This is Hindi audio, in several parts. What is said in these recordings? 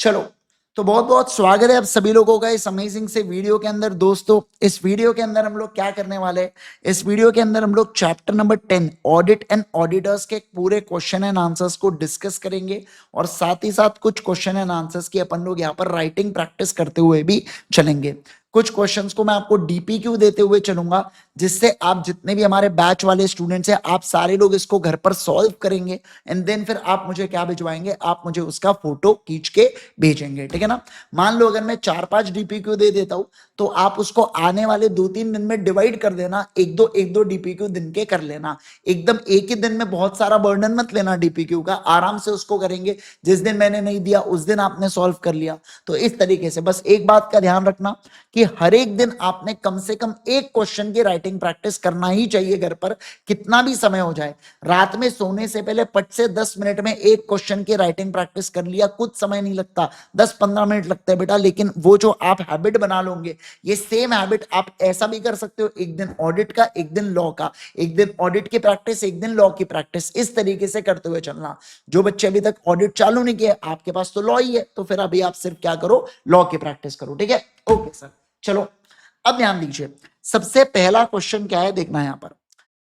चलो, तो बहुत बहुत स्वागत है आप सभी लोगों का इस अमेजिंग से वीडियो के अंदर। दोस्तों, इस वीडियो के अंदर हम लोग क्या करने वाले हैं, इस वीडियो के अंदर हम लोग chapter number 10 audit and auditors के पूरे क्वेश्चन एंड आंसर्स को डिस्कस करेंगे और साथ ही साथ कुछ क्वेश्चन एंड आंसर्स की अपन लोग यहाँ पर राइटिंग प्रैक्टिस करते हुए भी चलेंगे। कुछ क्वेश्चंस को मैं आपको डीपीक्यू देते हुए चलूंगा, जिससे आप जितने भी हमारे बैच वाले स्टूडेंट्स हैं आप सारे लोग इसको घर पर सॉल्व करेंगे एंड देन फिर आप मुझे क्या भिजवाएंगे, आप मुझे उसका फोटो खींच के भेजेंगे, ठीक है ना। मान लो अगर मैं 4-5 डीपीक्यू दे देता हूं तो आप उसको आने वाले 2-3 दिन में डिवाइड कर देना, एक दो डीपीक्यू दिन के कर लेना। एकदम एक ही दिन में बहुत सारा बर्डन मत लेना डीपीक्यू का, आराम से उसको करेंगे। जिस दिन मैंने नहीं दिया उस दिन आपने सॉल्व कर लिया। तो इस तरीके से बस एक बात का ध्यान रखना कि हर एक दिन आपने कम से कम एक क्वेश्चन की राइटिंग प्रैक्टिस करना ही चाहिए घर पर, कितना भी समय हो जाए। रात में सोने से पहले पट से 10 मिनट में एक क्वेश्चन की राइटिंग प्रैक्टिस कर लिया, कुछ समय नहीं लगता, 10-15 मिनट लगते हैं बेटा। लेकिन वो जो आप हैबिट बना लोगे, ये सेम हैबिट आप ऐसा भी कर सकते हो, एक दिन ऑडिट का एक दिन लॉ का, एक दिन ऑडिट की प्रैक्टिस एक दिन लॉ की प्रैक्टिस, इस तरीके से करते हुए चलना। जो बच्चे अभी तक ऑडिट चालू नहीं किए, आपके पास तो लॉ ही है, तो फिर अभी आप सिर्फ क्या करो, लॉ की प्रैक्टिस करो, ठीक है। ओके सर, चलो अब ध्यान दीजिए। सबसे पहला क्वेश्चन क्या है देखना यहां पर।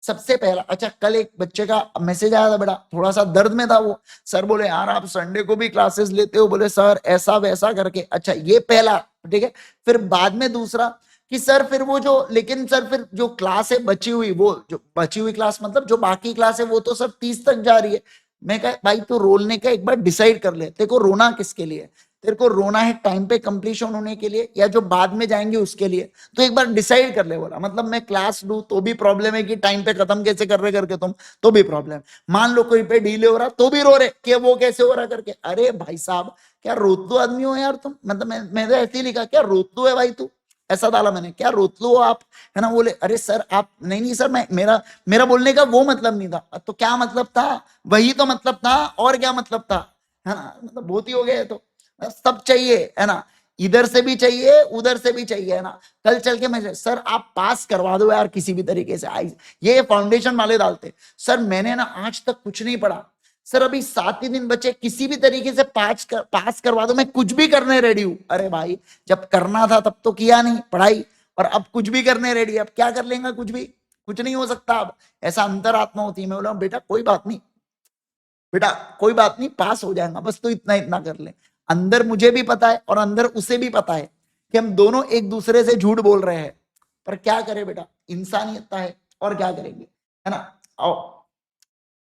सबसे पहला, अच्छा कल एक बच्चे का मैसेज आया था बेटा, थोड़ा सा दर्द में था वो। सर बोले यार आप संडे को भी क्लासेस लेते हो, बोले सर ऐसा वैसा करके। अच्छा ये पहला, ठीक है। फिर बाद में दूसरा कि सर फिर वो जो, लेकिन सर फिर जो क्लास है बची हुई, वो जो बची हुई क्लास मतलब जो बाकी क्लास है वो तो सर 30 तक जा रही है। मैं कहा भाई तू रोलने का एक बार डिसाइड कर ले, तेरे को रोना किसके लिए, तेरे को रोना है टाइम पे कंप्लीशन होने के लिए या जो बाद में जाएंगे उसके लिए। तो एक बार डिसाइड कर ले। बोला मतलब मैं क्लास लूं तो भी प्रॉब्लम है कि टाइम पे खत्म कैसे कर रहे करके तुम, तो भी प्रॉब्लम। मान लो कोई पे डीले हो रहा तो भी रो रहे कि वो कैसे हो रहा करके। अरे भाई साहब क्या रोतलू आदमी हो यार तुम, मतलब मैंने ऐसे ही लिखा क्या रोतलू है भाई तू, ऐसा डाला मैंने, क्या रोतलू हो आप, है ना। बोले अरे सर आप, नहीं नहीं सर मैं, मेरा मेरा बोलने का वो मतलब नहीं था। तो क्या मतलब था, वही तो मतलब था, और क्या मतलब था, है ना। मतलब बहुत ही हो गया तो सब चाहिए, है ना, इधर से भी चाहिए उधर से भी चाहिए, है ना। कल चल के मैं सर आप पास करवा दो यार किसी भी तरीके से। आई ये फाउंडेशन वाले डालते सर मैंने ना आज तक कुछ नहीं पढ़ा सर, अभी 7 ही दिन बचे, किसी भी तरीके से पास करवा दो, मैं कुछ भी करने रेडी हूं। अरे भाई जब करना था तब तो किया नहीं पढ़ाई, और अब कुछ भी करने रेडी, अब क्या कर लेंगे, कुछ भी, कुछ नहीं हो सकता अब। ऐसा अंतरात्मा होती है। मैं बोला बेटा कोई बात नहीं, बेटा कोई बात नहीं, पास हो जाएगा, बस तो इतना इतना कर ले। अंदर मुझे भी पता है और अंदर उसे भी पता है कि हम दोनों एक दूसरे से झूठ बोल रहे हैं, पर क्या करें बेटा, इंसानियत है, और क्या करेंगे, है ना। आओ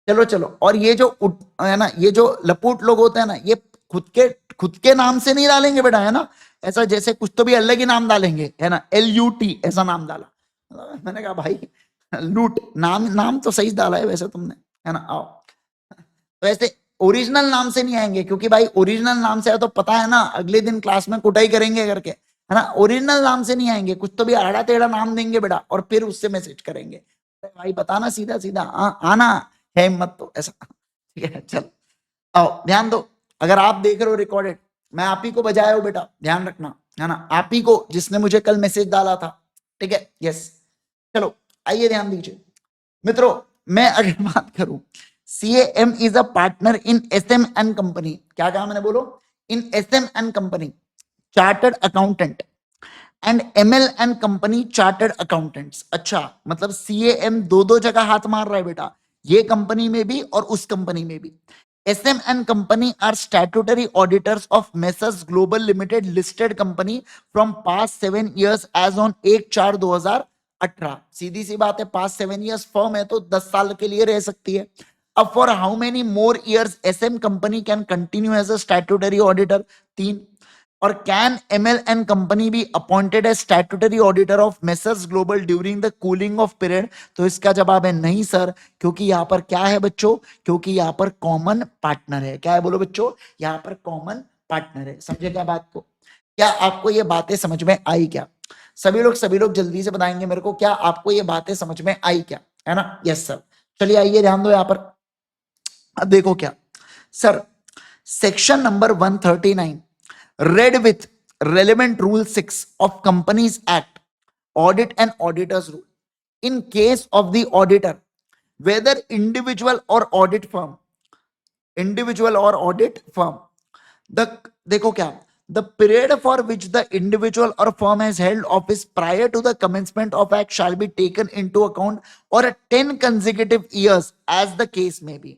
चलो चलो। और ये जो है ना, ये जो लपूट लोग होते हैं ना, ये खुद के नाम से नहीं डालेंगे बेटा, है ना। ऐसा जैसे कुछ तो भी अलग ही नाम डालेंगे, है ना, LUT ऐसा नाम डाला। मैंने कहा भाई लूट, नाम नाम तो सही डाला है वैसे तुमने, है ना। आओ, तो ऐसे ओरिजिनल नाम से नहीं आएंगे, क्योंकि भाई ओरिजिनल नाम से आया तो पता है ना अगले दिन क्लास में कुटाई करेंगे करके, है ना। ओरिजिनल नाम से नहीं आएंगे, कुछ तो भी आड़ा टेढ़ा नाम देंगे बेटा, और फिर उससे मैसेज करेंगे। अरे भाई बताना सीधा सीधा, आना है हिम्मत तो ऐसा, ठीक है। चल आओ ध्यान दो, अगर आप देख रहे हो रिकॉर्डेड, मैं आप ही को बजाया हूं बेटा, ध्यान रखना, है ना, आप ही को जिसने मुझे कल मैसेज डाला था, ठीक है। यस, चलो आइए ध्यान दीजिए मित्रों। मैं अगर बात करूं, CAM is a partner in SM&N company. क्या कहा मैंने, बोलो, इन SM&N company chartered accountant and ML&N company chartered accountants. अच्छा मतलब CAM दो दो जगह हाथ मार रहा है बेटा, ये कंपनी में भी और उस कंपनी में भी। SM&N company are statutory auditors of messrs global limited listed company from past 7 years as on 1/4/2018। सीधी सी बात है, पास्ट 7 years फर्म है तो 10 साल के लिए रह सकती है। अब for how many more years SM company can continue as a statutory auditor, 3। और कैन ML&N कंपनी भी appointed as statutory auditor of messrs global during the cooling off period. तो इसका जवाब है नहीं सर, क्योंकि यहां पर क्या है बच्चों, क्योंकि यहां पर कॉमन पार्टनर है। क्या है बोलो बच्चों, यहां पर कॉमन पार्टनर है। समझे क्या बात को, क्या आपको ये बातें समझ में आई क्या। सभी लोग जल्दी से बताएंगे मेरे को, क्या आपको ये बातें समझ में आई क्या, है ना। यस सर, चलिए आइए ध्यान दो यहां पर। अब देखो क्या sir, section number 139 read with relevant rule 6 of companies act, audit and auditors rule. In case of the auditor, whether individual or audit firm, the देखो क्या, the period for which the individual or firm has held office prior to the commencement of act shall be taken into account or 10 consecutive years as the case may be.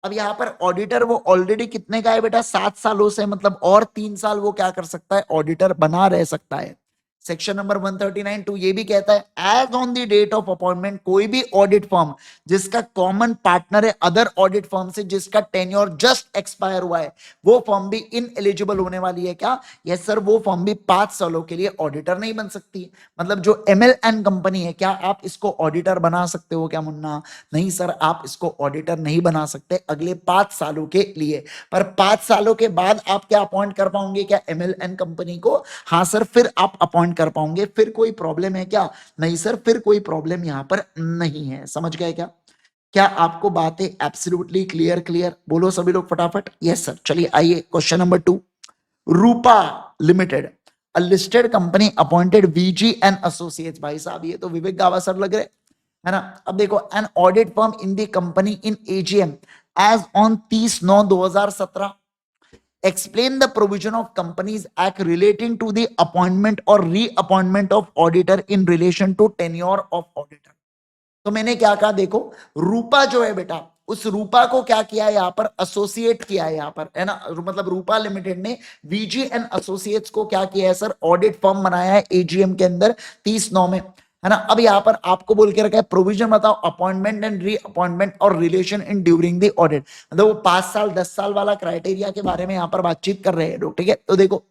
अब यहां पर ऑडिटर वो ऑलरेडी कितने का है बेटा, 7 सालों से, मतलब और 3 साल वो क्या कर सकता है, ऑडिटर बना रह सकता है। सेक्शन नंबर 139(2) ये भी कहता है as on the date of appointment कोई भी ऑडिट फर्म जिसका कॉमन पार्टनर है अदर ऑडिट फर्म से जिसका टेन्योर जस्ट एक्सपायर हुआ है, वो फर्म भी इन एलिजिबल होने वाली है। क्या? यस सर, वो फर्म भी 5 सालों के लिए ऑडिटर नहीं बन सकती। मतलब जो MLN कंपनी है, क्या आप इसको ऑडिटर बना सकते हो क्या मुन्ना? नहीं सर, आप इसको ऑडिटर नहीं बना सकते अगले 5 सालों के लिए। पर 5 सालों के बाद आप क्या अपॉइंट कर पाओगे क्या MLN कंपनी को? हाँ सर, फिर आप अपॉइंट कर पाओगे। फिर कोई प्रॉब्लम है क्या? नहीं सर, फिर कोई प्रॉब्लम यहां पर नहीं है। समझ गए क्या? क्या आपको बातें एब्सोल्युटली क्लियर? क्लियर बोलो सभी लोग फटाफट। Yes sir. चलिए आइए question number 2। Rupa limited a listed company appointed VG and associates. भाई साहब ये तो विवेक गावा सर लग रहे है ना। अब देखो, an audit firm in the company in AGM as on 30/9/2017 explain the provision of companies act relating to the appointment or reappointment of auditor in relation to tenure of auditor। तो मैंने क्या कहा, देखो रूपा जो है बेटा, उस रूपा को क्या किया है यहां पर, एसोसिएट किया है यहां पर, है ना। मतलब रूपा लिमिटेड ने VG एंड एसोसिएट्स को क्या किया है सर, ऑडिट फर्म बनाया है AGM के अंदर 30/9 में, है ना। अब यहां पर आपको बोल के रखा है प्रोविजन बताओ अपॉइंटमेंट एंड री अपॉइंटमेंट और relation in during the audit. मतलब वो 5 साल 10 साल वाला क्राइटेरिया के बारे में यहां पर बातचीत कर रहे हैं लोग, ठीक है। तो देखो,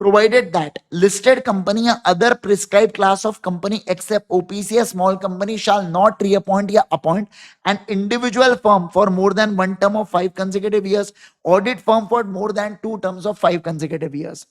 provided that listed company or other prescribed class of company except OPC, a small company shall not reappoint or appoint an individual firm for more than one term of 5 consecutive years, audit firm for more than 2 terms of 5 consecutive years।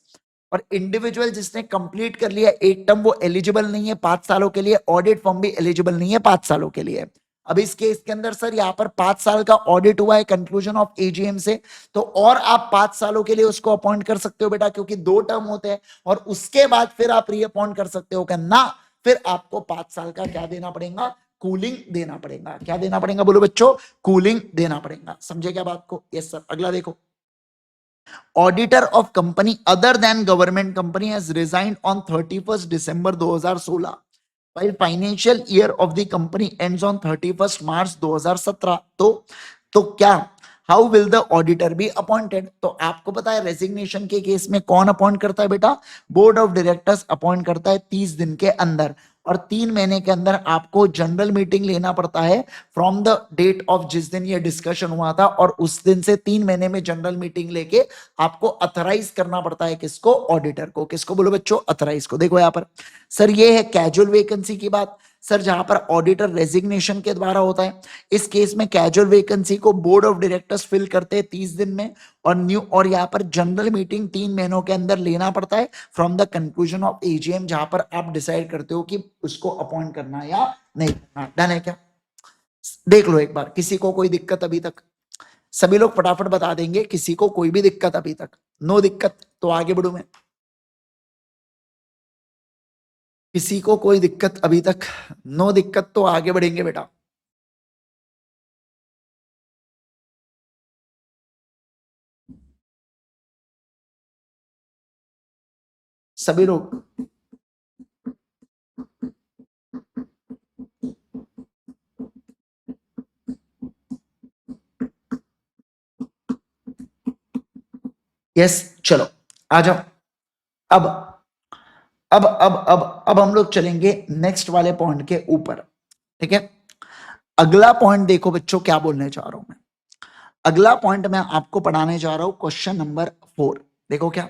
और इंडिविजुअल जिसने कंप्लीट कर लिया 1 टर्म वो एलिजिबल नहीं है 5 सालों के लिए, ऑडिट फर्म भी एलिजिबल नहीं है 5 सालों के लिए। अब इस केस के अंदर सर यहाँ पर 5 साल का ऑडिट हुआ है कंक्लूजन ऑफ AGM से, तो और आप 5 सालों के लिए उसको अपॉइंट कर सकते हो बेटा, क्योंकि 2 टर्म होते हैं और उसके बाद फिर आप रीअपॉइंट कर सकते हो क्या? ना, फिर आपको 5 साल का क्या देना पड़ेगा, कूलिंग देना पड़ेगा। क्या देना पड़ेगा बोलो बच्चों? कूलिंग देना पड़ेगा। समझे क्या बात को? Yes sir. अगला देखो, auditor of company other than government company has resigned on 31 December 2016 while financial year of the company ends on 31 मार्च 2017। तो क्या, how will the auditor be appointed? तो आपको पता है रेजिग्नेशन के केस में कौन अपॉइंट करता है बेटा? बोर्ड ऑफ डायरेक्टर्स अपॉइंट करता है 30 दिन के अंदर, और 3 महीने के अंदर आपको जनरल मीटिंग लेना पड़ता है फ्रॉम द डेट ऑफ जिस दिन ये डिस्कशन हुआ था, और उस दिन से 3 महीने में जनरल मीटिंग लेके आपको अथराइज करना पड़ता है किसको? ऑडिटर को। किसको बोलो बच्चों? अथराइज को। देखो यहाँ पर सर ये है कैजुअल वैकेंसी की बात सर, जहां पर ऑडिटर रेजिग्नेशन के द्वारा होता है। इस केस में कैजुअल वैकेंसी को बोर्ड ऑफ डायरेक्टर्स फिल करते हैं 30 दिन में, और यहाँ पर जनरल मीटिंग 3 महीनों के अंदर लेना पड़ता है from the conclusion of AGM, जहां पर आप डिसाइड करते हो कि उसको अपॉइंट करना या नहीं करना। डन है क्या? देख लो एक बार, किसी को कोई दिक्कत अभी तक? सभी लोग फटाफट बता देंगे किसी को कोई भी दिक्कत अभी तक? नो दिक्कत तो आगे बढ़ू मैं। किसी को कोई दिक्कत अभी तक? नो दिक्कत तो आगे बढ़ेंगे बेटा। सभी लोग यस। चलो आ जाओ। अब अब हम लोग चलेंगे नेक्स्ट वाले पॉइंट के ऊपर, ठीक है। अगला पॉइंट देखो बच्चों, क्या बोलने जा रहा हूं मैं। अगला पॉइंट मैं आपको पढ़ाने जा रहा हूं क्वेश्चन नंबर 4। देखो क्या,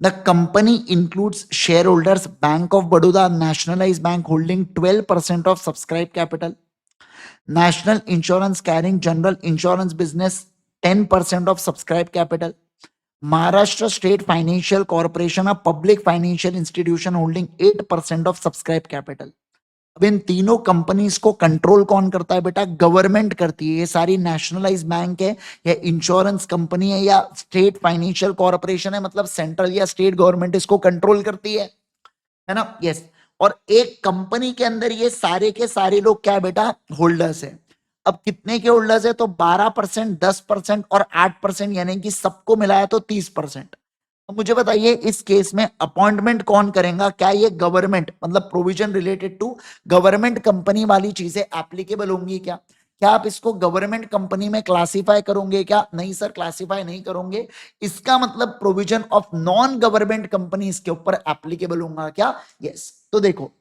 the company includes share holders bank of Baroda nationalise bank holding 12% of subscribe capital, national insurance carrying general insurance business 10% of subscribe capital, Maharashtra state financial corporation of public financial institution holding 8% of subscribe capital. अब इन तीनों कंपनीज को कंट्रोल कौन करता है बेटा? गवर्नमेंट करती है। ये सारी नेशनलाइज बैंक है या इंश्योरेंस कंपनी है या स्टेट फाइनेंशियल कॉर्पोरेशन है, मतलब सेंट्रल या स्टेट गवर्नमेंट इसको कंट्रोल करती है ना। यस। और एक कंपनी के अंदर ये सारे के सारे लोग क्या है बेटा? होल्डर्स है। अब कितने के होल्डर्स है, तो 12%, 10% और 8%, यानी कि सबको मिलाया तो 30%। तो मुझे बताइए इस केस में अपॉइंटमेंट कौन करेगा? क्या ये गवर्नमेंट, मतलब provision related to government company वाली चीजें एप्लीकेबल होंगी क्या? क्या आप इसको गवर्नमेंट कंपनी में क्लासिफाई करोगे क्या? नहीं सर, क्लासिफाई नहीं करोगे। इसका मतलब provision of non government company इसके ऊपर एप्लीकेबल होगा क्या? यस। तो देखो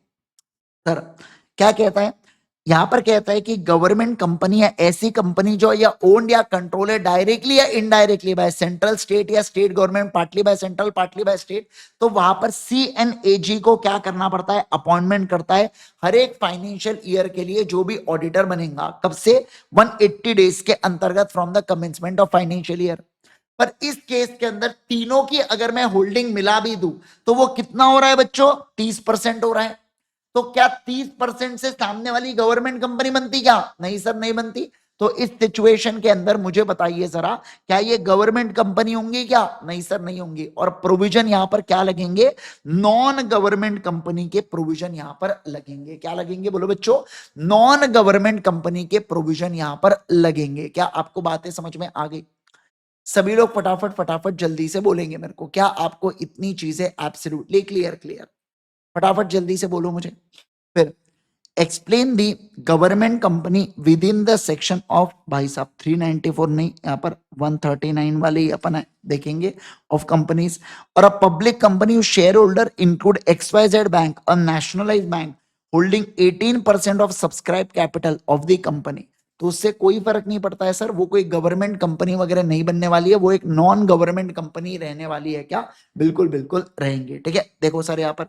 सर क्या कहता है, यहां पर कहता है कि गवर्नमेंट कंपनी है ऐसी कंपनी जो या ओन्ड या कंट्रोल है डायरेक्टली या इनडायरेक्टली बाय सेंट्रल स्टेट या state government, partly by central partly by state. तो वहां पर CNAG को क्या करना पड़ता है? अपॉइंटमेंट करता है हर एक फाइनेंशियल ईयर के लिए जो भी ऑडिटर बनेगा। कब से? 180 डेज के अंतर्गत from the commencement of financial year. पर इस केस के अंदर तीनों की अगर मैं होल्डिंग मिला भी दूं तो वो कितना हो रहा है बच्चों? 30% हो रहा है। तो क्या 30% से सामने वाली गवर्नमेंट कंपनी बनती क्या? नहीं सर, नहीं बनती। तो इस सिचुएशन के अंदर मुझे बताइए जरा, क्या ये गवर्नमेंट कंपनी होंगी क्या? नहीं सर, नहीं होंगी। और प्रोविजन यहां पर क्या लगेंगे? नॉन गवर्नमेंट कंपनी के प्रोविजन यहां पर लगेंगे। क्या लगेंगे बोलो बच्चों? नॉन गवर्नमेंट कंपनी के प्रोविजन यहां पर लगेंगे। क्या आपको बातें समझ में आ गई? सभी लोग फटाफट फटाफट जल्दी से बोलेंगे मेरे को, क्या आपको इतनी चीजें एब्सोल्युटली क्लियर? क्लियर? फटाफट जल्दी से बोलो मुझे। फिर explain the government company with in the section of, भाई साहब 394 नहीं, यहाँ पर 139 वाले ही अपन देखेंगे, ऑफ कंपनीज। और a public company share holder include XYZ bank, a nationalise bank holding 18% of subscribe capital of the company. तो उससे कोई फर्क नहीं पड़ता है सर, वो कोई गवर्नमेंट कंपनी वगैरह नहीं बनने वाली है, वो एक नॉन गवर्नमेंट कंपनी रहने वाली है। क्या? बिल्कुल बिल्कुल रहेंगे। ठीक है, देखो सर यहाँ पर,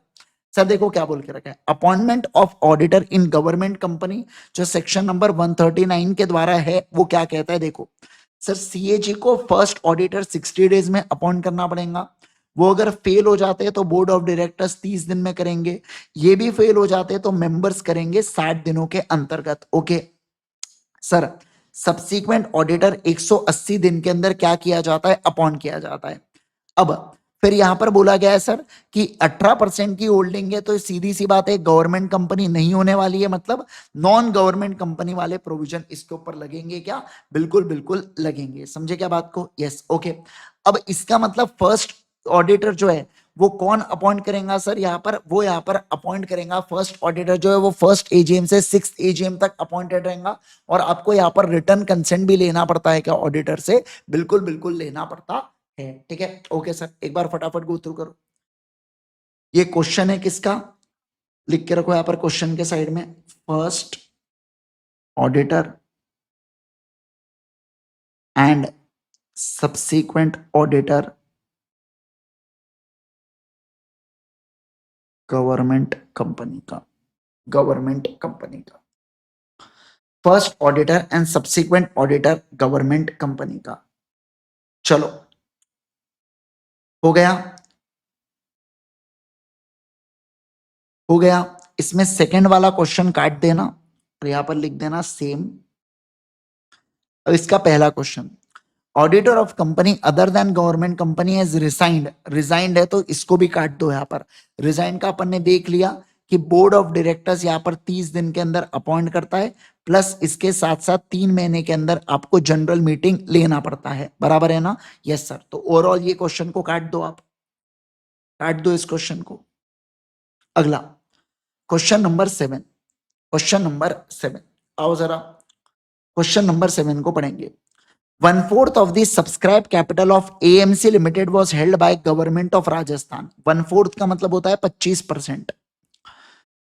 सर देखो क्या बोल के रखा है, appointment of auditor in government company जो सेक्शन नंबर 139 के द्वारा है, वो क्या कहता है? देखो सर, CAG को फर्स्ट ऑडिटर 60 डेज में अपॉइंट करना पड़ेगा। वो अगर फेल हो जाते हैं तो बोर्ड ऑफ डायरेक्टर्स 30 दिन में करेंगे। ये भी फेल हो जाते हैं तो मेंबर्स करेंगे 60 दिनों के अंतर्गत। ओके सर, सब्सीक्वेंट ऑडिटर 180 दिन के अंदर क्या किया जाता है? अपॉइंट किया जाता है। अब फिर यहां पर बोला गया है सर कि 18% की होल्डिंग है, तो सीधी सी बात है गवर्नमेंट कंपनी नहीं होने वाली है, मतलब नॉन गवर्नमेंट कंपनी वाले प्रोविजन इसके ऊपर लगेंगे। क्या? बिल्कुल बिल्कुल लगेंगे। समझे क्या बात को? यस। ओके, अब इसका मतलब फर्स्ट ऑडिटर जो है वो कौन अपॉइंट करेगा सर? यहाँ पर वो यहाँ पर अपॉइंट करेगा फर्स्ट ऑडिटर जो है वो फर्स्ट AGM से 6th AGM तक अपॉइंटेड रहेगा। और आपको यहाँ पर रिटर्न कंसेंट भी लेना पड़ता है क्या ऑडिटर से? बिल्कुल बिल्कुल लेना पड़ता है। ठीक है, ओके सर, एक बार फटाफट गो थ्रू करो। ये क्वेश्चन है किसका? लिख के रखो यहाँ पर क्वेश्चन के साइड में, first auditor and subsequent auditor government company का, गवर्नमेंट कंपनी का first auditor and subsequent auditor government company का। चलो हो गया, हो गया। इसमें सेकंड वाला क्वेश्चन काट देना और यहां पर लिख देना सेम। अब इसका पहला question, auditor of company other than government company has resigned, resigned है तो इसको भी काट दो। यहां पर रिजाइन का अपन ने देख लिया कि बोर्ड ऑफ डायरेक्टर्स यहां पर 30 दिन के अंदर अपॉइंट करता है, प्लस इसके साथ साथ 3 महीने के अंदर आपको जनरल मीटिंग लेना पड़ता है। बराबर है ना? Yes sir. तो ओवरऑल ये क्वेश्चन को काट दो, आप काट दो इस क्वेश्चन को। अगला क्वेश्चन नंबर 7, क्वेश्चन नंबर 7, आओ जरा क्वेश्चन नंबर 7 को पढ़ेंगे। 1/4 of the subscribed capital of AMC Limited was held by government of Rajasthan। 1/4 का मतलब होता है 25%।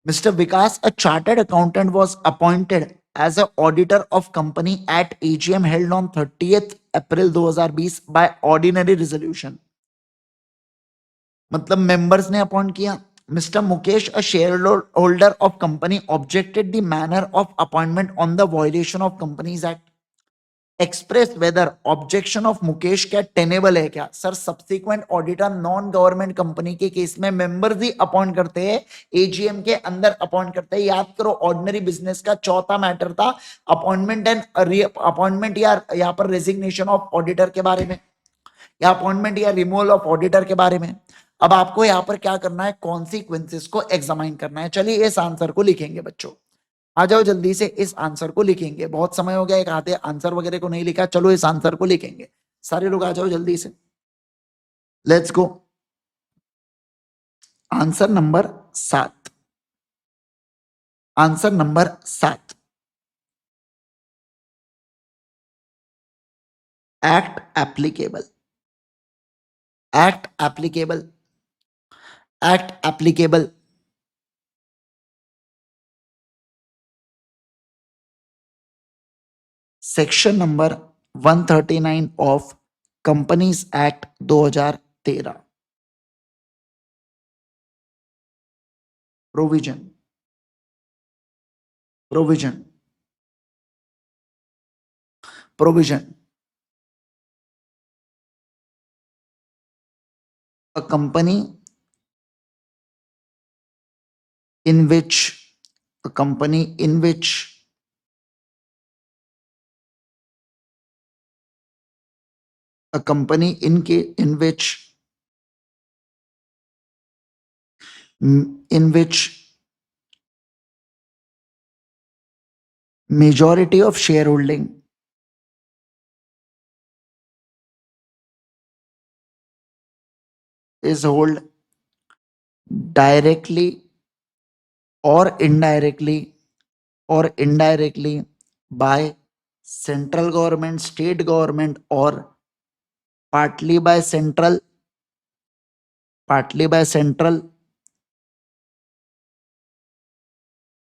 Mr. Vikas, a chartered accountant, was appointed as an auditor of company at AGM held on 30th April 2020 by ordinary resolution। मतलब मेंबर्स ने अपॉइंट किया। Mr. Mukesh, a shareholder of company, objected the manner of appointment on the violation of Companies Act। Express whether objection of Mukesh क्या टेनेबल है क्या? Sir, subsequent auditor non government company के केस में मेंबर्स ही अपॉइंट करते हैं, AGM के अंदर अपॉइंट करते हैं। याद करो, ऑर्डिनरी बिजनेस का चौथा मैटर था अपॉइंटमेंट एंड अपॉइंटमेंट या यहाँ पर रेजिग्नेशन ऑफ ऑडिटर के बारे में, या अपॉइंटमेंट या रिमूवल ऑफ ऑडिटर के बारे में। अब आपको यहाँ पर क्या करना है? कॉन्सिक्वेंसेस को एग्जामाइन करना है। चलिए इस आंसर को लिखेंगे बच्चों। आ जाओ जल्दी से, इस आंसर को लिखेंगे। बहुत समय हो गया, एक आधे आंसर वगैरह को नहीं लिखा, चलो इस आंसर को लिखेंगे। सारे लोग आ जाओ जल्दी से, let's go. Answer number 7, answer number 7, act applicable, act applicable, act applicable. Section number 139 of companies act 2013, provision, provision, provision. A company in which, a company in which a company in which in which majority of shareholding is held directly or indirectly, or indirectly by central government, state government, or partly by central, partly by central,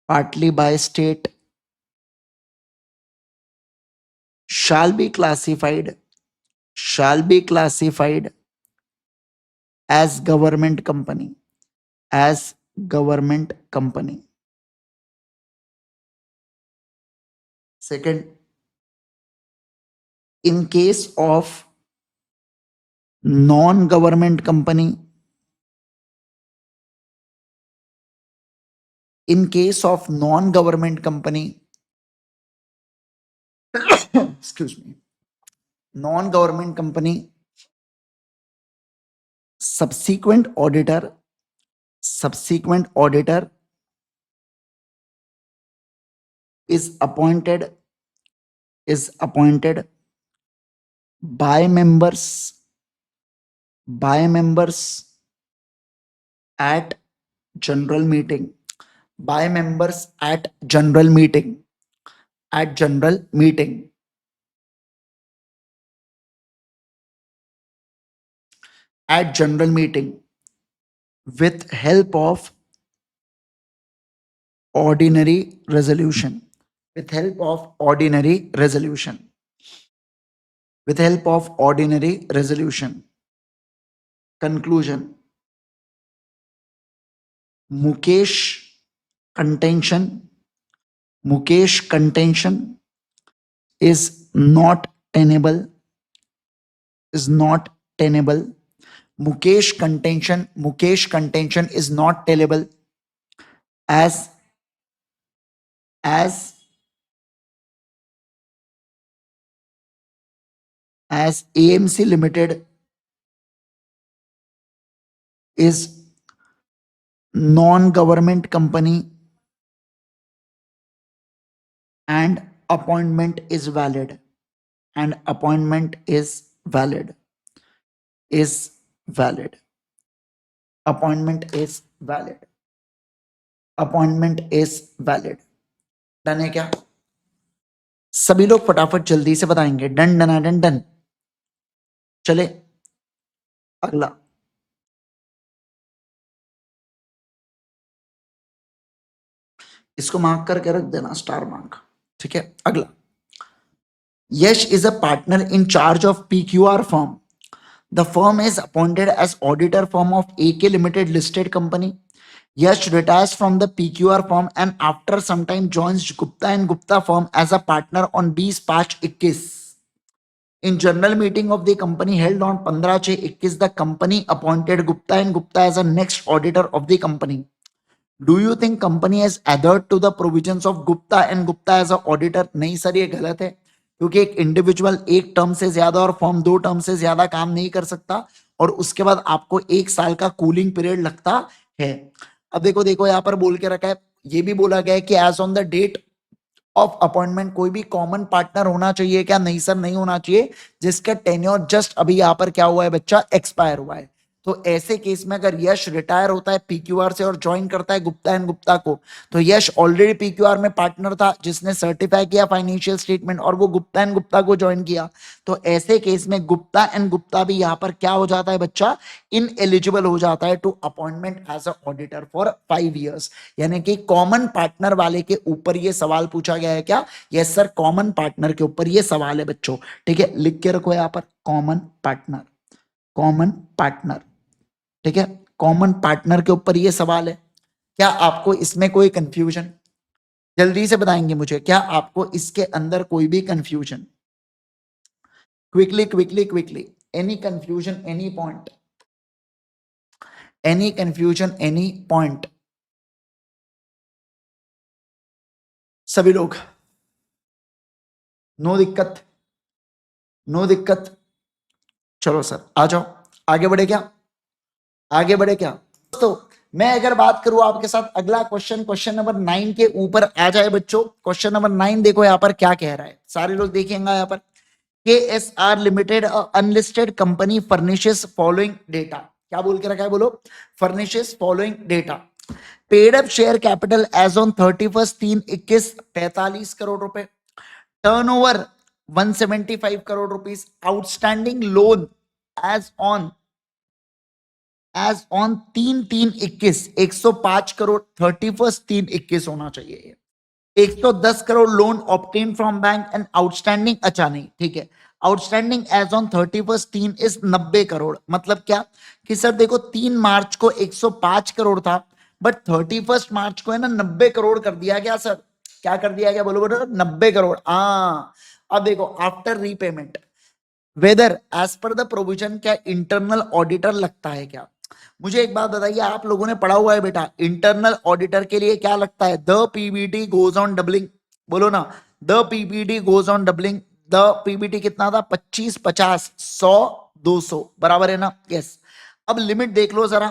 partly by state, shall be classified, shall be classified as government company, as government company. Second, in case of non-government company, in case of non-government company, excuse me, non-government company, subsequent auditor, subsequent auditor is appointed, is appointed by members, by members at general meeting, by members at general meeting, at general meeting, at general meeting, with help of ordinary resolution, with help of ordinary resolution, with help of ordinary resolution. Conclusion: Mukesh contention, Mukesh contention is not tenable, is not tenable. Mukesh contention is not tenable as, as as AMC Limited is non-government company and appointment is valid, and appointment is valid, is valid, appointment is valid, appointment is valid. Done है क्या? सभी लोग फटाफट जल्दी से बताएंगे। Done done done done. चले अगला, इसको मार्क करके रख देना, स्टार मार्क, ठीक है। अगला, Yash is a partner in charge of PQR firm. The firm is appointed as auditor firm of AK Limited listed company. Yash retires from the PQR firm and after some time joins Gupta and Gupta firm as a partner on 20/5/21. In general meeting of the company held on 15/6/21, the company appointed Gupta and Gupta as a next auditor of the company. Do you think company has adhered to the provisions of Gupta and Gupta as a auditor? नहीं सर, ये गलत है, क्योंकि एक इंडिविजुअल एक टर्म से ज्यादा और फर्म 2 टर्म से ज्यादा काम नहीं कर सकता, और उसके बाद आपको 1 साल का कूलिंग पीरियड लगता है। अब देखो देखो, यहां पर बोल के रखा है, ये भी बोला गया है कि as on the date of appointment कोई भी कॉमन पार्टनर होना चाहिए क्या? नहीं सर, नहीं होना चाहिए, जिसका टेन्योर जस्ट अभी यहां पर क्या हुआ है बच्चा, एक्सपायर हुआ है। तो ऐसे केस में अगर यश रिटायर होता है पीक्यूआर से और ज्वाइन करता है गुप्ता एंड गुप्ता को, तो यश ऑलरेडी पीक्यूआर में पार्टनर था जिसने सर्टिफाई किया फाइनेंशियल स्टेटमेंट, और वो गुप्ता एंड गुप्ता को ज्वाइन किया। तो ऐसे केस में गुप्ता एंड गुप्ता भी यहां पर क्या हो जाता है बच्चा, इन एलिजिबल हो जाता है to appointment as a auditor for 5 years. यानी कि कॉमन पार्टनर वाले के ऊपर ये सवाल पूछा गया है क्या? यस सर, कॉमन पार्टनर के ऊपर ये सवाल है बच्चों। ठीक है, लिख के रखो यहां पर कॉमन पार्टनर, कॉमन पार्टनर। ठीक है, कॉमन पार्टनर के ऊपर ये सवाल है। क्या आपको इसमें कोई कंफ्यूजन? जल्दी से बताएंगे मुझे, क्या आपको इसके अंदर कोई भी confusion? Quickly quickly quickly, any confusion, any point, any confusion, any point? सभी लोग, नो दिक्कत, नो दिक्कत। चलो सर आ जाओ, आगे बढ़े क्या? आगे बढ़े क्या दोस्तों? मैं अगर बात करूं आपके साथ, अगला क्वेश्चन, क्वेश्चन नंबर 9 के ऊपर आ जाए बच्चों। क्वेश्चन नंबर 9 देखो यहां पर क्या कह रहा है, सारे लोग देखिएगा यहां पर। KSR limited unlisted company furnishes following data. क्या बोल के रखा है, बोलो? Furnishes following data. Paid up share capital as on 31 3/21 45 crore रुपए। Turnover 175 crore rupees. Outstanding loan as on 3/3/21 105 crore. 31 3/21 होना चाहिए ये। 110 crore loan obtain from bank and outstanding, अच्छा नहीं, ठीक है, outstanding as on 31 3 is 90 crore. मतलब क्या कि सर देखो 3 मार्च को 105 करोड़ था, बट 31 मार्च को है ना 90 करोड़ कर दिया गया सर। क्या कर दिया गया, बोलो बोलो? 90 करोड़। हाँ, अब देखो after repayment whether as per the provision, क्या इंटरनल ऑडिटर लगता है क्या? मुझे एक बात बताइए, आप लोगों ने पढ़ा हुआ है बेटा, इंटरनल ऑडिटर के लिए क्या लगता है? The PBT goes on doubling, बोलो ना, the PBT goes on doubling. The PBT कितना था? 25 50 100 200, बराबर है ना? यस। अब लिमिट देख लो जरा,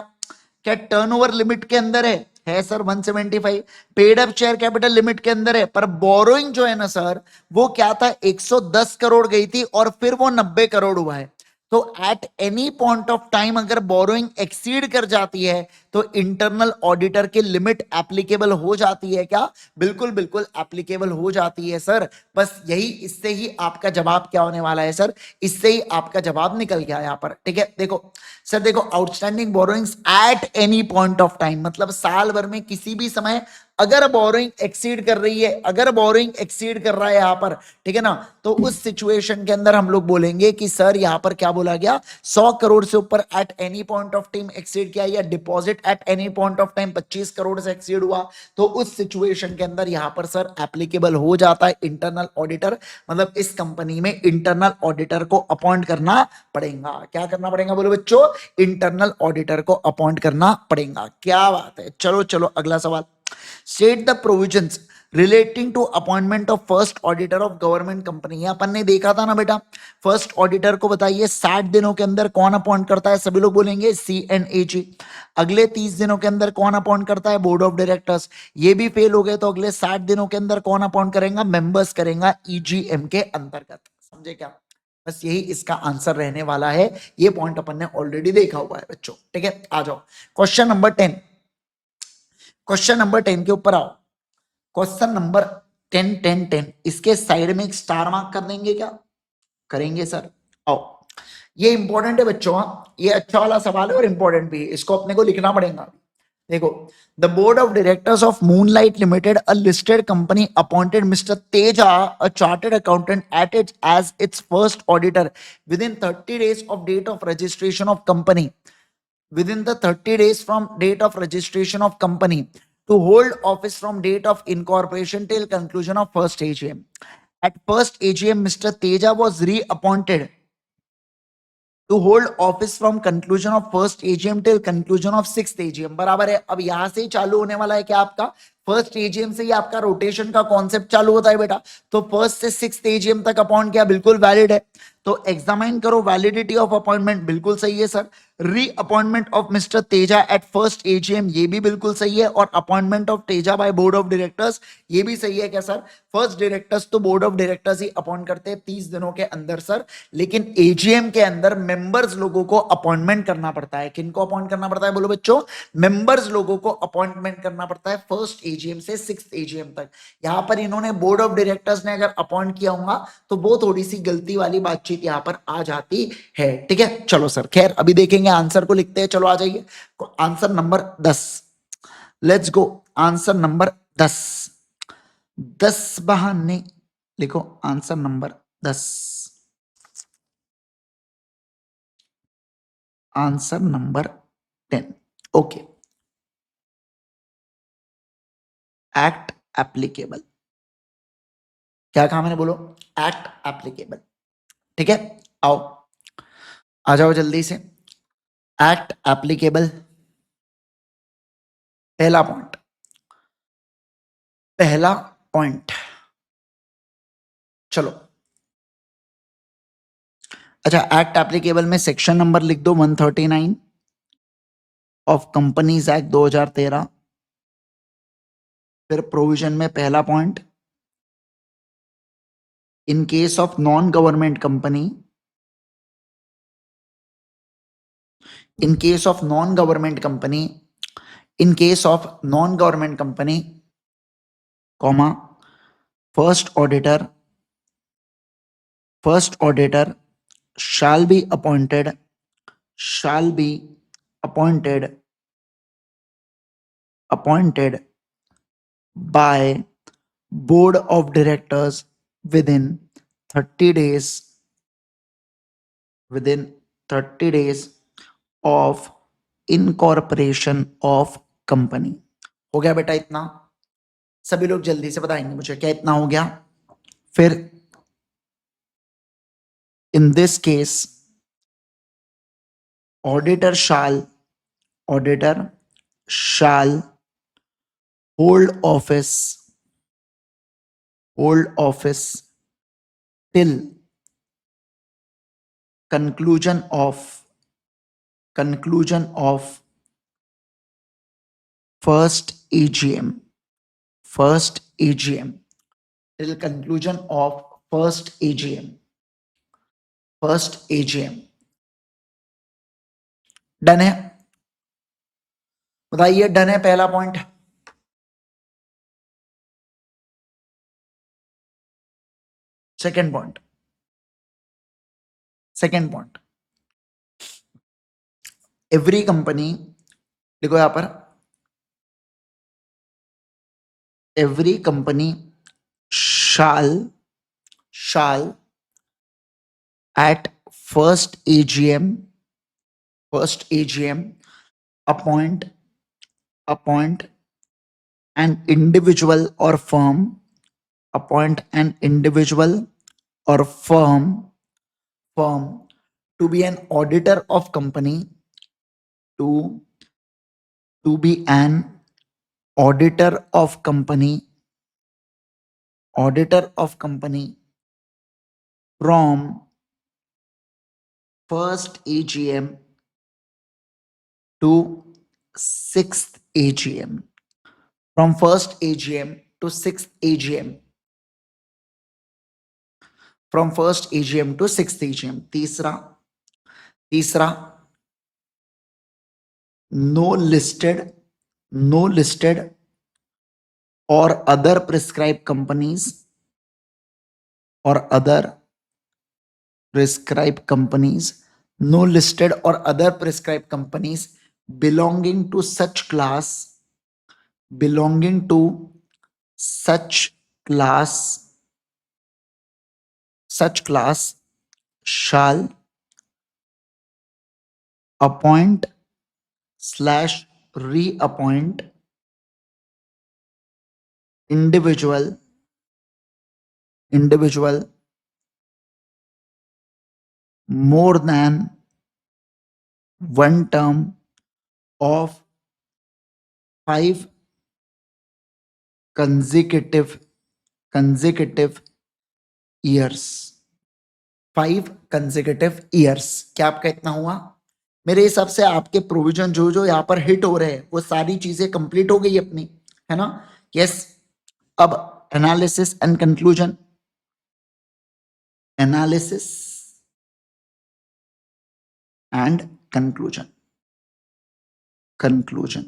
क्या टर्नओवर लिमिट के अंदर है sir 175। Paid up share capital limit के अंदर है, पर बोरोइंग जो है ना सर, वो क्या था, 110 करोड़ गई थी और फिर वो 90 करोड़ हुआ है। तो at any point of time अगर बोरोइंग एक्सीड कर जाती है तो इंटरनल ऑडिटर की लिमिट एप्लीकेबल हो जाती है क्या? बिल्कुल बिल्कुल एप्लीकेबल हो जाती है सर। बस यही, इससे ही आपका जवाब क्या होने वाला है सर, इससे ही आपका जवाब निकल गया यहां पर। ठीक है, देखो सर, देखो outstanding borrowings at any point of time, मतलब साल भर में किसी भी समय अगर बोरोइंग एक्सीड कर रही है, अगर बोरोइंग एक्सीड कर रहा है यहां पर, ठीक है ना, तो उस सिचुएशन के अंदर हम लोग बोलेंगे कि सर यहां पर क्या बोला गया, 100 करोड़ से ऊपर at any point of time exceed किया, या deposit at any point of time 25 crore से एक्सीड हुआ, तो उस सिचुएशन के अंदर यहां पर सर एप्लीकेबल हो जाता है इंटरनल ऑडिटर। मतलब इस कंपनी में इंटरनल ऑडिटर को अपॉइंट करना पड़ेगा। क्या करना पड़ेगा बोलो बच्चों? इंटरनल ऑडिटर को अपॉइंट करना पड़ेगा। क्या बात है, चलो चलो अगला सवाल। State the provisions relating to appointment of first auditor of government company. अपन ने देखा था ना बेटा, फर्स्ट ऑडिटर को बताइए 60 दिनों के अंदर कौन अपॉइंट करता है? सभी लोग बोलेंगे CNAG। अगले 30 दिनों के अंदर कौन अपॉइंट करता है? Board of directors. ये भी फेल हो गए तो अगले 60 दिनों के अंदर कौन अपॉइंट करेगा? मेंबर्स करेगा EGM के अंतर्गत। समझे क्या? बस यही इसका आंसर रहने वाला है। ये पॉइंट अपन ने ऑलरेडी देखा हुआ है बच्चों। ठीक है, आ जाओ क्वेश्चन नंबर 10। क्वेश्चन नंबर 10 के ऊपर आओ। क्वेश्चन नंबर 10 इसके साइड में एक स्टार मार्क कर देंगे क्या? करेंगे सर। आओ, ये इंपॉर्टेंट है बच्चों, ये अच्छा वाला सवाल है और इंपॉर्टेंट भी है, इसको अपने को लिखना पड़ेगा। देखो, the board of directors of moonlight limited a listed company appointed Mr Teja a chartered accountant at it as its first auditor within 30 days of date of registration of company, within the 30 days from date of registration of company, to hold office from date of incorporation till conclusion of first AGM. At first AGM, Mr. Teja was reappointed to hold office from conclusion of first AGM till conclusion of sixth AGM. बराबर है। अब यहां से ही चालू होने वाला है क्या आपका? फर्स्ट एजीएम से ही आपका रोटेशन का कॉन्सेप्ट चालू होता है बेटा। तो फर्स्ट से सिक्स्थ एजीएम तक अपॉइंट किया, बिल्कुल वैलिड है। तो एग्जामाइन करो वैलिडिटी ऑफ अपॉइंटमेंट, बिल्कुल सही है sir. Reappointment of Mr Teja at first AGM, ये भी बिल्कुल सही है। और appointment of Teja by board of directors, ये भी सही है क्या सर? फर्स्ट डायरेक्टर्स तो बोर्ड ऑफ डायरेक्टर्स ही अपॉइंट करते हैं 30 दिनों के अंदर सर, लेकिन एजीएम के अंदर मेंबर्स लोगों को अपॉइंटमेंट करना पड़ता है। किनको अपॉइंट करना पड़ता है बोलो बच्चों? मेंबर्स लोगों को अपॉइंटमेंट करना पड़ता है फर्स्ट एजीएम से 6th एजीएम तक। यहां पर इन्होंने बोर्ड ऑफ डायरेक्टर्स ने अगर अपॉइंट किया होगा तो वो थोड़ी सी गलती वाली बातचीत यहां पर आ जाती है। ठीक है, चलो सर, खैर अभी देखेंगे, आंसर को लिखते हैं। चलो आ जाइए, answer number 10, let's go. Answer number 10, 10 बहाने लिखो। Answer number 10, answer number 10। Okay, act applicable, क्या कहा मैंने? बोलो, एक्ट एप्लीकेबल। ठीक है, आओ, आ जाओ जल्दी से। एक्ट एप्लीकेबल, पहला पॉइंट, पहला पॉइंट। चलो, अच्छा, एक्ट एप्लीकेबल में सेक्शन नंबर लिख दो 139 ऑफ कंपनीज एक्ट 2013। फिर प्रोविजन में पहला point, in case of non government company, in case of non government company, in case of non government company, comma, first auditor, first auditor shall be appointed, shall be appointed, appointed by board of directors within 30 days, within 30 days of incorporation of company। हो गया बेटा इतना? सभी लोग जल्दी से बताएंगे मुझे, क्या इतना हो गया? फिर in this case auditor shall, auditor shall hold office, hold office till conclusion of, conclusion of first AGM, first AGM, till conclusion of first AGM, first AGM। Done है? बताइए, डन है पहला point? Second point, second point, every company, देखो यहां पर, every company shall, shall at first AGM, first AGM appoint, appoint an individual or firm, appoint an individual or firm to be an auditor of company, to be an auditor of company, auditor of company from first AGM to 6th AGM, from first AGM to 6th AGM, from first AGM to 6th AGM। तीसरा, तीसरा, no listed, no listed or other prescribed companies, or other prescribed companies, no listed or other prescribed companies belonging to such class, belonging to such class, such class shall appoint slash reappoint individual, individual more than one term of 5 consecutive, consecutive years, 5 consecutive years। क्या आपका इतना हुआ? मेरे हिसाब से आपके प्रोविजन जो जो यहाँ पर हिट हो रहे हैं वो सारी चीजें कंप्लीट हो गई अपनी, है ना? यस। अब analysis and conclusion, analysis and conclusion, conclusion,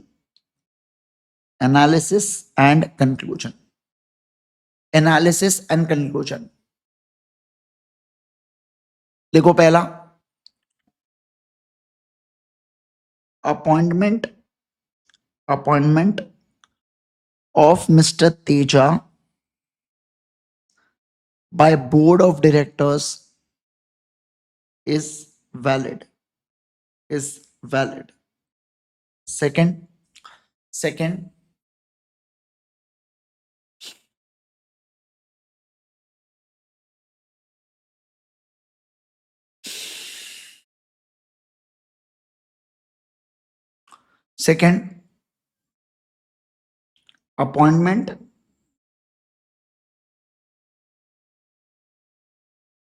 analysis and conclusion, analysis and conclusion. देखो पहला, appointment, appointment of Mr Teja by board of directors is valid, is valid. Second, second, second, appointment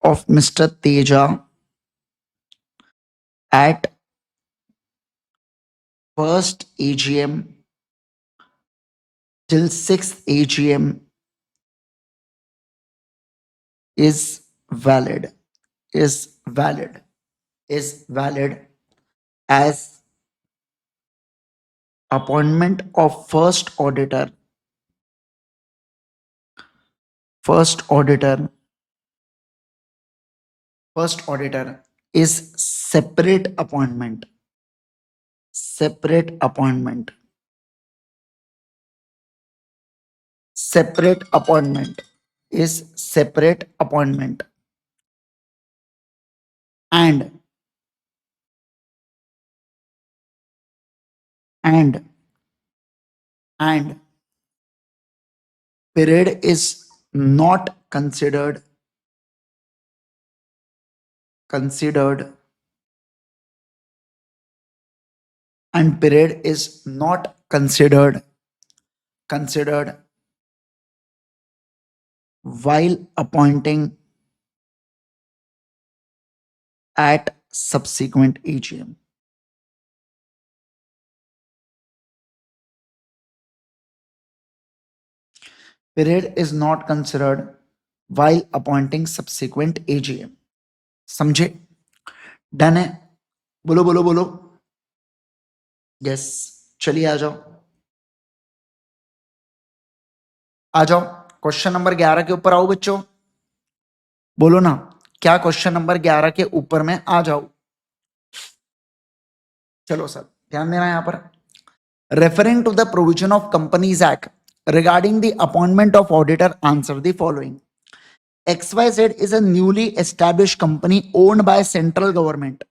of Mr. Teja at first AGM till sixth AGM is valid, is valid, is valid as appointment of first auditor, first auditor, first auditor is separate appointment, separate appointment, separate appointment is separate appointment, and and and period is not considered, considered, and period is not considered, considered while appointing at subsequent AGM. Period is not considered while appointing subsequent AGM. समझे? डन है? बोलो बोलो बोलो। यस, चलिए आ जाओ, आ जाओ। क्वेश्चन नंबर 11 के ऊपर आओ बच्चों, बोलो ना, क्या क्वेश्चन नंबर 11 के ऊपर में आ जाओ। चलो सर, ध्यान देना यहां पर। Referring to the provision of companies act regarding the appointment of auditor, answer the following. XYZ is a newly established company owned by central government.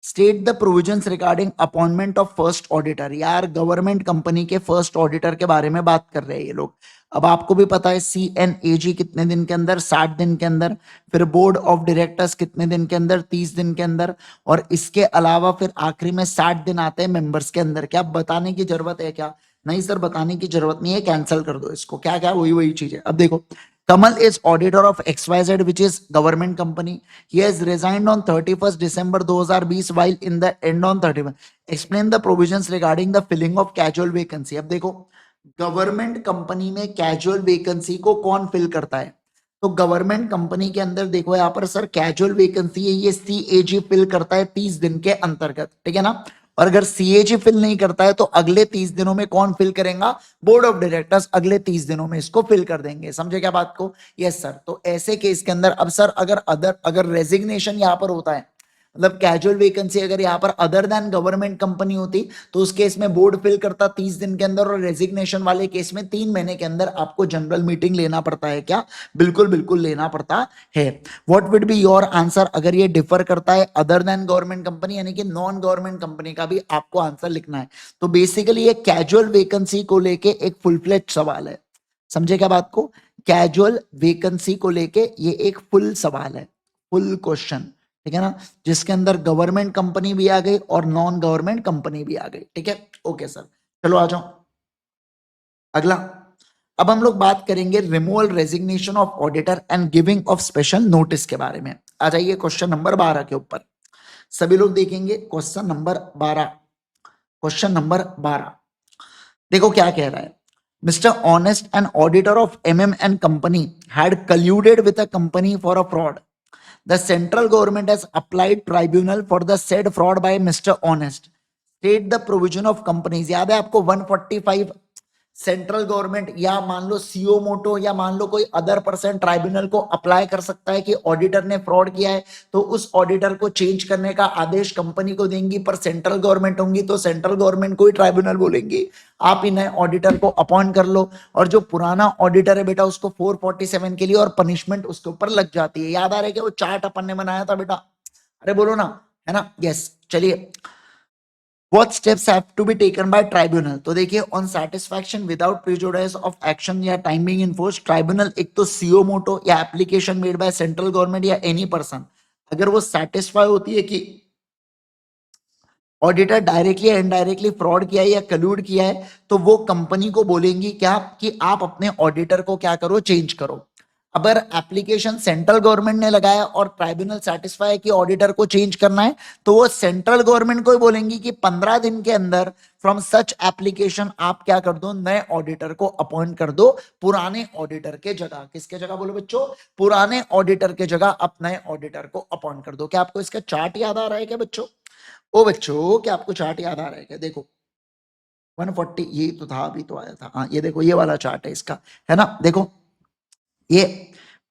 State the provisions regarding appointment of first auditor. यार गवर्नमेंट कंपनी के फर्स्ट ऑडिटर के बारे में बात कर रहे हैं ये लोग। अब आपको भी पता है CNAG कितने दिन के अंदर, 60 दिन के अंदर, फिर बोर्ड ऑफ डायरेक्टर्स कितने दिन के अंदर, 30 दिन के अंदर, और इसके अलावा फिर आखिरी में 60 दिन आते हैं मेंबर्स के अंदर। क्या बताने की जरूरत है क्या? नहीं सर, बताने की जरूरत नहीं है, कैंसिल कर दो इसको। क्या क्या वही वही चीज है। अब देखो, Kamal is auditor of XYZ, which is government company. He has resigned on 31st December 2020 while in the end on 31. Explain the provisions regarding the filling of casual vacancy. अब देखो, गवर्नमेंट कंपनी में कैजुअल वैकेंसी को कौन फिल करता है? तो गवर्नमेंट कंपनी के अंदर देखो यहाँ पर सर, कैजुअल वैकेंसी है, ये CAG फिल करता है 30 दिन के अंतर्गत, ठीक है ना? और अगर CAG फिल नहीं करता है तो अगले 30 दिनों में कौन फिल करेगा? बोर्ड ऑफ डायरेक्टर्स अगले 30 दिनों में इसको फिल कर देंगे। समझे क्या बात को? Yes sir. तो ऐसे केस के अंदर अब सर, अगर रेजिग्नेशन यहाँ पर होता है, मतलब कैजुअल वैकेंसी अगर यहाँ पर अदर देन गवर्नमेंट कंपनी होती तो उस केस में बोर्ड फिल करता 30 दिन के अंदर, और रेजिग्नेशन वाले केस में 3 महीने के अंदर आपको जनरल मीटिंग लेना पड़ता है। क्या? बिल्कुल बिल्कुल लेना पड़ता है। What would be your answer अगर ये डिफर करता है अदर देन गवर्नमेंट कंपनी, यानी कि नॉन गवर्नमेंट कंपनी का भी आपको आंसर लिखना है। तो बेसिकली ये कैजुअल वैकेंसी को लेके एक फुल फ्लेज सवाल है। समझे क्या बात को? कैजुअल वैकेंसी को लेके ये एक फुल सवाल है, फुल क्वेश्चन, ठीक है ना? जिसके अंदर गवर्नमेंट कंपनी भी आ गई और नॉन गवर्नमेंट कंपनी भी आ गई, ठीक है? ओके सर, चलो आ जाओ अगला। अब हम लोग बात करेंगे removal resignation of auditor and giving of special notice के बारे में। आ जाइए क्वेश्चन नंबर 12 के ऊपर। सभी लोग देखेंगे क्वेश्चन नंबर 12। क्वेश्चन नंबर 12 देखो क्या कह रहा है। Mister Honest and auditor of MM and company had colluded with a company for a fraud. The central government has applied tribunal for the said fraud by Mr. Honest. State the provision of companies. याद है आपको 145 सेंट्रल गवर्नमेंट या मान लो सीओ मोटो या मान लो कोई अदर पर्सन ट्राइब्यूनल को अप्लाई कर सकता है कि ऑडिटर ने फ्रॉड किया है, तो उस ऑडिटर को चेंज करने का आदेश कंपनी को देंगी, पर सेंट्रल गवर्नमेंट होंगी तो सेंट्रल गवर्नमेंट को ही ट्राइब्यूनल बोलेंगी आप ही नए ऑडिटर को अपॉइंट कर लो। और जो पुराना ऑडिटर है बेटा उसको 447 के लिए और पनिशमेंट उसके ऊपर लग जाती है। याद आ रहा है कि वो चार्ट अपन ने बनाया था बेटा, अरे बोलो ना, है ना? यस चलिए, What steps have to be taken by tribunal? तो देखिए, on satisfaction without prejudice of action या time being enforced, tribunal एक तो सीओ मोटो या application made by central government या any person, अगर वो satisfy होती है कि ऑडिटर डायरेक्टली या इनडायरेक्टली फ्रॉड किया है या कल्यूड किया है, तो वो कंपनी को बोलेंगी क्या कि आप अपने ऑडिटर को क्या करो, चेंज करो। अगर एप्लीकेशन सेंट्रल गवर्नमेंट ने लगाया और ट्राइब्यूनल सेटिस्फाई है कि ऑडिटर को चेंज करना है, तो वो सेंट्रल गवर्नमेंट को ही बोलेंगी कि 15 दिन के अंदर फ्रॉम सच एप्लीकेशन आप क्या कर दो, नए ऑडिटर को अपॉइंट कर दो पुराने ऑडिटर के जगह। किसके जगह बोलो बच्चों? पुराने ऑडिटर के जगह आप नए ऑडिटर को अपॉइंट कर दो। क्या आपको इसका चार्ट याद आ रहा है क्या बच्चों? ओ बच्चों, क्या आपको चार्ट याद आ रहा है क्या? देखो 140 ये तो था, अभी तो आया था। हाँ ये देखो, ये वाला चार्ट है इसका, है ना? देखो ये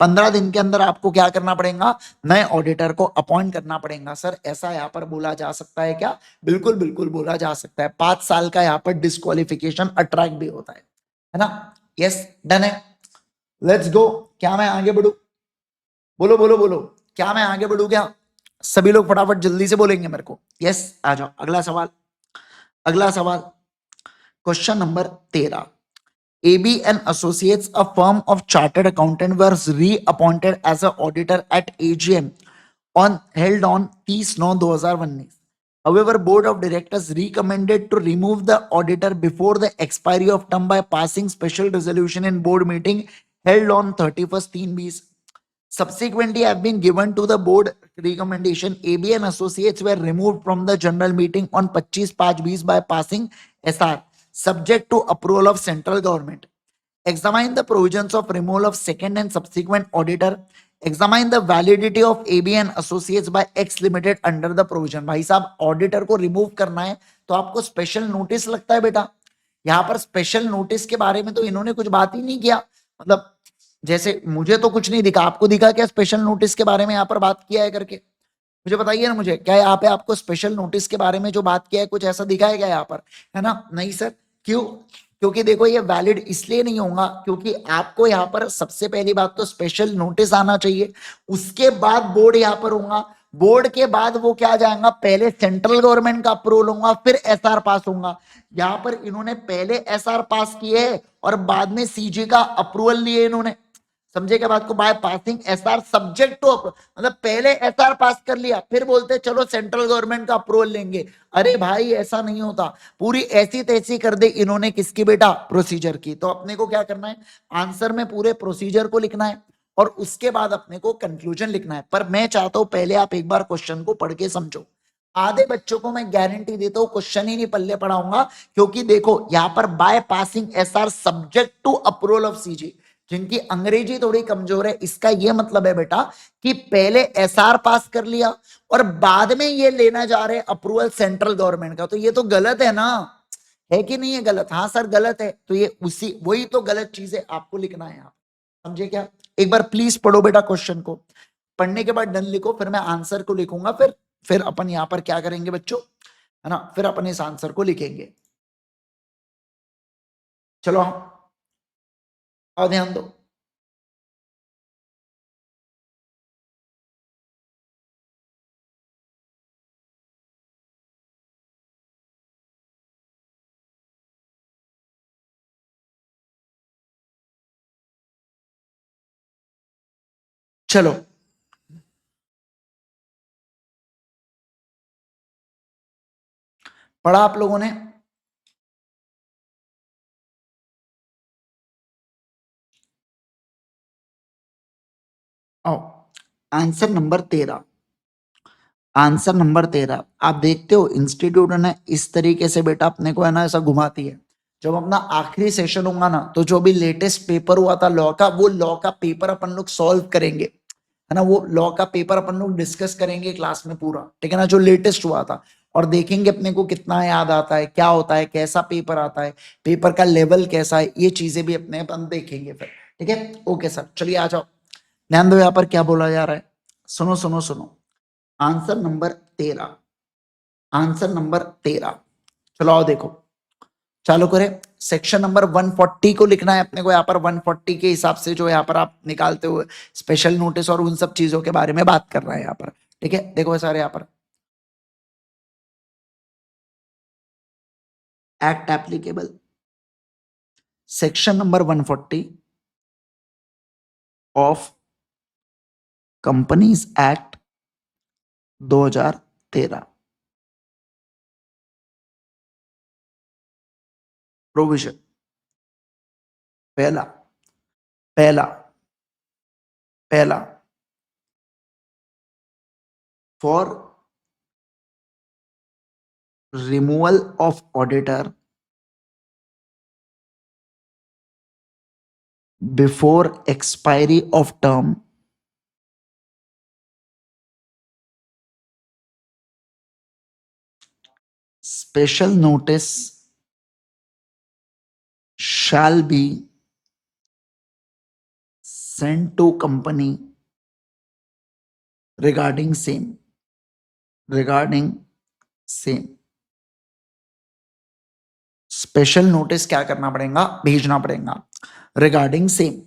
15 दिन के अंदर आपको क्या करना पड़ेगा, नए ऑडिटर को अपॉइंट करना पड़ेगा। सर ऐसा यहाँ पर बोला जा सकता है क्या? बिल्कुल बिल्कुल बोला जा सकता है। 5 साल का यहाँ पर डिस्क्वालिफिकेशन अट्रैक्ट भी होता है ना? यस डन है, लेट्स गो। क्या मैं आगे बढ़ू? बोलो बोलो बोलो, क्या मैं आगे बढ़ू क्या? सभी लोग फटाफट जल्दी से बोलेंगे मेरे को। यस आ जाओ, अगला सवाल। अगला सवाल, question number 13। AB and Associates, a firm of chartered accountant, was reappointed as an auditor at AGM on held on 30/9/2019. However, Board of Directors recommended to remove the auditor before the expiry of term by passing special resolution in board meeting held on 31st/3/20. Subsequently, have been given to the board recommendation. AB and Associates were removed from the general meeting on 25/5/20 by passing SR, subject to approval of central government. Examine the provisions of removal of second and subsequent auditor. Examine the validity of AB and Associates by X Limited under the provision. भाई साहब ऑडिटर को रिमूव करना है तो आपको स्पेशल नोटिस लगता है बेटा। यहाँ पर स्पेशल नोटिस के बारे में तो इन्होंने कुछ बात ही नहीं किया। मतलब जैसे मुझे तो कुछ नहीं दिखा, आपको दिखा क्या स्पेशल नोटिस के बारे में यहाँ पर बात किया है करके? मुझे बताइए ना, मुझे क्या यहाँ पे आपको स्पेशल नोटिस के बारे में जो बात किया है कुछ ऐसा दिखा है क्या यहाँ पर? है ना? नहीं सर। क्यों? क्योंकि देखो ये वैलिड इसलिए नहीं होगा क्योंकि आपको यहाँ पर सबसे पहली बात तो स्पेशल नोटिस आना चाहिए, उसके बाद बोर्ड यहाँ पर होगा, बोर्ड के बाद वो क्या जाएगा, पहले सेंट्रल गवर्नमेंट का अप्रूवल होगा फिर एसआर पास होगा। यहाँ पर इन्होंने पहले एसआर पास किए और बाद में सीजी का अप्रूवल लिए इन्होंने। समझे क्या बात को? By passing SR subject to, मतलब पहले एसआर पास कर लिया फिर बोलते चलो सेंट्रल गवर्नमेंट का अप्रूवल लेंगे। अरे भाई ऐसा नहीं होता, पूरी ऐसी तैसी कर दे इन्होंने किसकी बेटा? प्रोसीजर की। तो अपने को क्या करना है, आंसर में पूरे प्रोसीजर को लिखना है और उसके बाद अपने को कंक्लूजन लिखना है। पर मैं चाहता हूं पहले आप एक बार क्वेश्चन को पढ़ के समझो। आधे बच्चों को मैं गारंटी देता हूं क्वेश्चन ही नहीं पल्ले पढ़ाऊंगा, क्योंकि देखो यहां पर by passing SR subject to approval of CG, जिनकी अंग्रेजी थोड़ी कमजोर है इसका ये मतलब है बेटा कि पहले एसआर पास कर लिया और बाद में ये लेना जा रहे अप्रूवल सेंट्रल गवर्नमेंट का, तो ये तो गलत है ना? है कि नहीं है गलत? हाँ सर गलत है। तो ये उसी वही तो गलत चीज है, आपको लिखना है आप। समझे क्या? एक बार प्लीज पढ़ो बेटा क्वेश्चन को, पढ़ने के बाद डन लिखो, फिर मैं आंसर को लिखूंगा, फिर अपन यहां पर क्या करेंगे बच्चों, है ना? फिर अपन इस आंसर को लिखेंगे। चलो आओ ध्यान दो। चलो पढ़ा आप लोगों ने? आओ आंसर नंबर 13। Answer number 13। आप देखते हो इंस्टीट्यूट ने इस तरीके से बेटा अपने को है ना ऐसा घुमाती है। जब अपना आखिरी सेशन होगा ना तो जो भी लेटेस्ट पेपर हुआ था लॉ का, वो लॉ का पेपर अपन लोग सॉल्व करेंगे, है ना। वो लॉ का पेपर अपन लोग डिस्कस करेंगे क्लास में पूरा, ठीक है ना, जो लेटेस्ट हुआ था। और देखेंगे अपने को कितना याद आता है, क्या होता है, कैसा पेपर आता है, पेपर का लेवल कैसा है, ये चीजें भी अपने अपन देखेंगे फिर। ठीक है, ओके सर, चलिए आ जाओ। ध्यान दो यहाँ पर क्या बोला जा रहा है। सुनो सुनो सुनो। Answer number 13। Answer number 13। चलो आओ देखो, चालू करें। सेक्शन नंबर 140 को लिखना है अपने को यहाँ पर। 140 के हिसाब से जो यहाँ पर आप निकालते हुए स्पेशल नोटिस और उन सब चीजों के बारे में बात कर रहे हैं यहाँ पर। ठीक है, देखो सारे यहाँ पर act applicable, section number 140 of companies act 2013। Provision, पहला पहला पहला, for removal of auditor before expiry of term, special notice shall be sent to company regarding same special notice क्या करना पड़ेगा, भेजना पड़ेगा। Regarding same,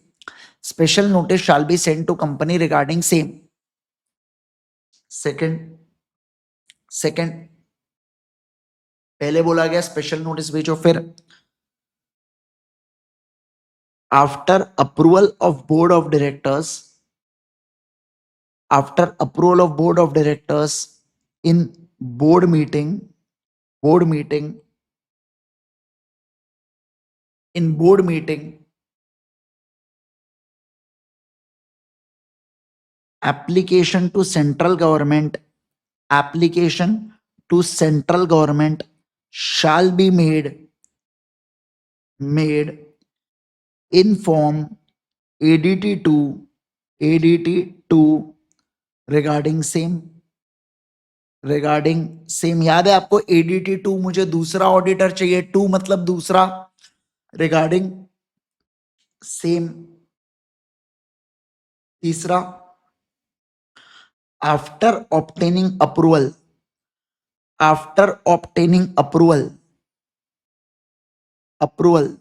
special notice shall be send to company regarding same. Second second पहले बोला गया स्पेशल नोटिस भेजो, फिर after approval of board of directors, after approval of board of directors in board meeting, board meeting in board meeting, application to central government, application to central government shall be made in form ADT2 regarding same याद है आपको। ADT2 मुझे दूसरा ऑडिटर चाहिए, टू मतलब दूसरा, रिगार्डिंग सेम तीसरा। After obtaining approval, after obtaining approval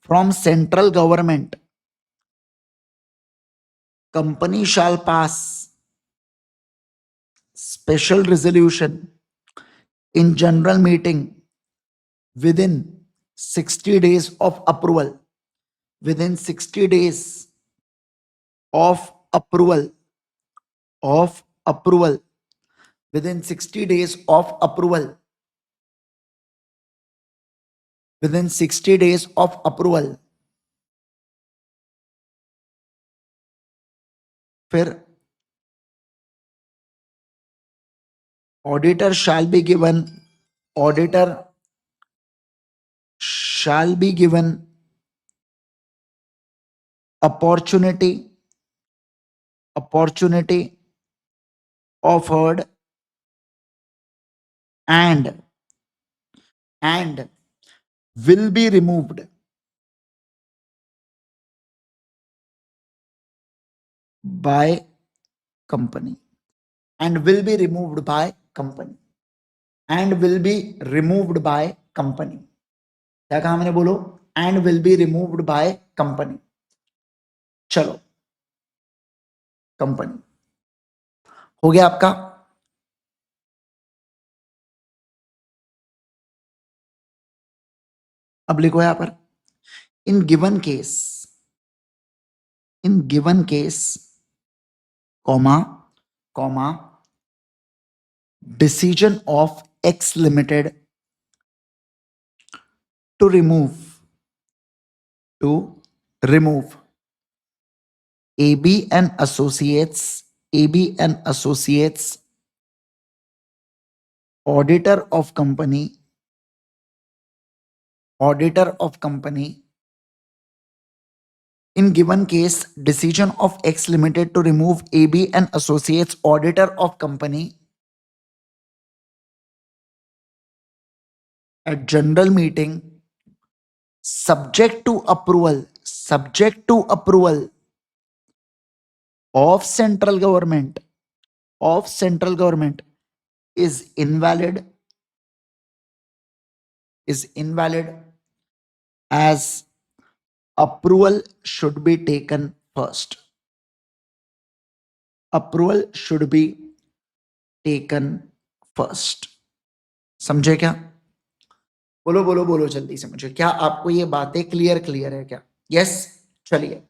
from central government, company shall pass special resolution in general meeting within 60 days of approval, within 60 days of approval, of approval, within 60 days of approval, within 60 days of approval। फिर auditor shall be given, auditor shall be given opportunity offered and will be removed by company, and will be removed by company, and will be removed by company। क्या कहा मैंने, बोलो, and will be removed by company. चलो, कंपनी हो गया आपका। अब लिखो यहां पर, in given case, in given case, comma comma, decision of X Limited to remove AB and Associates auditor of company, auditor of company in given case decision of X limited to remove AB and associates auditor of company at general meeting subject to approval of central government is invalid as approval should be taken first. Approval should be taken first. समझे क्या? बोलो बोलो बोलो जल्दी से मुझे, क्या आपको ये बातें क्लियर है क्या? यस, चलिए।